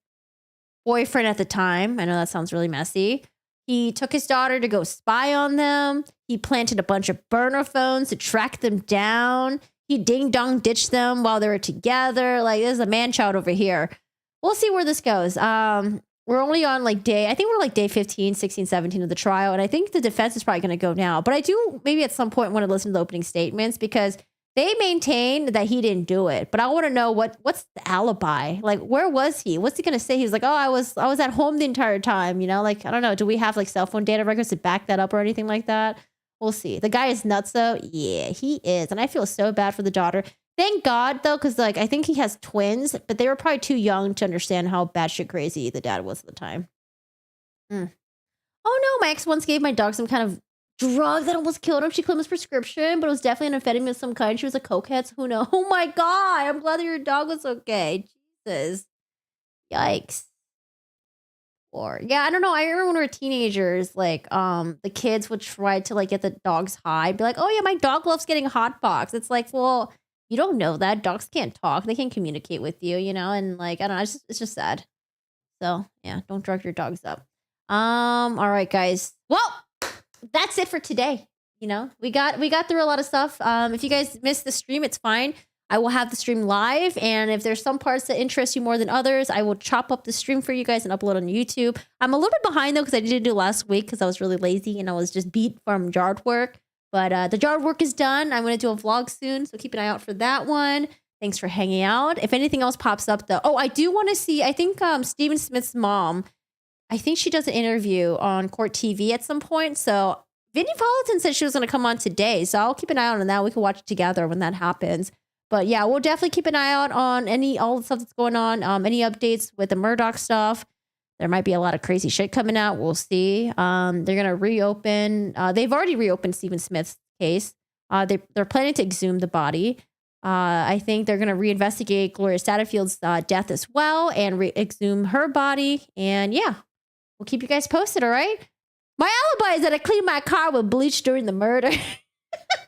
boyfriend at the time. I know that sounds really messy. He took his daughter to go spy on them. He planted a bunch of burner phones to track them down. He ding-dong ditched them while they were together. Like, there's a man-child over here. We'll see where this goes. We're only on like I think we're like day 15, 16, 17 of the trial. And I think the defense is probably going to go now. But I do maybe at some point want to listen to the opening statements because they maintain that he didn't do it. But I want to know what's the alibi? Like, where was he? What's he going to say? He's like, oh, I was at home the entire time. You know, like, I don't know. Do we have like cell phone data records to back that up or anything like that? We'll see. The guy is nuts though. Yeah, he is. And I feel so bad for the daughter. Thank God though, because like I think he has twins, but they were probably too young to understand how batshit crazy the dad was at the time. Oh no, my ex once gave my dog some kind of drug that almost killed him. She claimed it was prescription, but it was definitely an amphetamine of some kind. She was a cokehead, so who knows? Oh my God, I'm glad that your dog was okay. Jesus. Yikes. Or yeah, I don't know. I remember when we were teenagers, like the kids would try to like get the dogs high, be like, oh yeah, my dog loves getting hot box. It's like, well, you don't know that. Dogs can't talk. They can't communicate with you, you know, and like I don't know, it's just sad. So yeah, don't drug your dogs up. All right, guys. Well, that's it for today. You know, we got through a lot of stuff. If you guys missed the stream, it's fine. I will have the stream live, and if there's some parts that interest you more than others, I will chop up the stream for you guys and upload on YouTube. I'm a little bit behind though because I didn't do it last week because I was really lazy and I was just beat from yard work. But the yard work is done. I'm going to do a vlog soon, so keep an eye out for that one. Thanks for hanging out. If anything else pops up though, oh, I do want to see. I think Stephen Smith's mom. I think she does an interview on Court TV at some point. So Vinnie Politan said she was going to come on today, so I'll keep an eye out on that. We can watch it together when that happens. But yeah, we'll definitely keep an eye out on all the stuff that's going on. Any updates with the Murdaugh stuff. There might be a lot of crazy shit coming out. We'll see. They're going to reopen. They've already reopened Stephen Smith's case. They're planning to exhume the body. I think they're going to reinvestigate Gloria Satterfield's death as well and exhume her body. And yeah, we'll keep you guys posted, all right? My alibi is that I cleaned my car with bleach during the murder.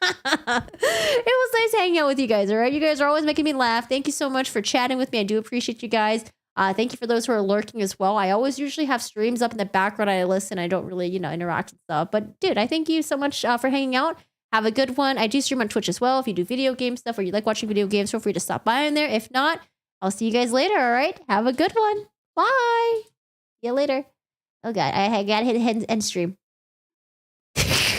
It was nice hanging out with you guys, all right? You guys are always making me laugh. Thank you so much for chatting with me. I do appreciate you guys. Thank you for those who are lurking as well. I always usually have streams up in the background. I listen. I don't really, interact and stuff. But dude, I thank you so much for hanging out. Have a good one. I do stream on Twitch as well. If you do video game stuff or you like watching video games, feel free to stop by in there. If not, I'll see you guys later, all right? Have a good one. Bye. See you later. Oh, God. I got to hit end stream.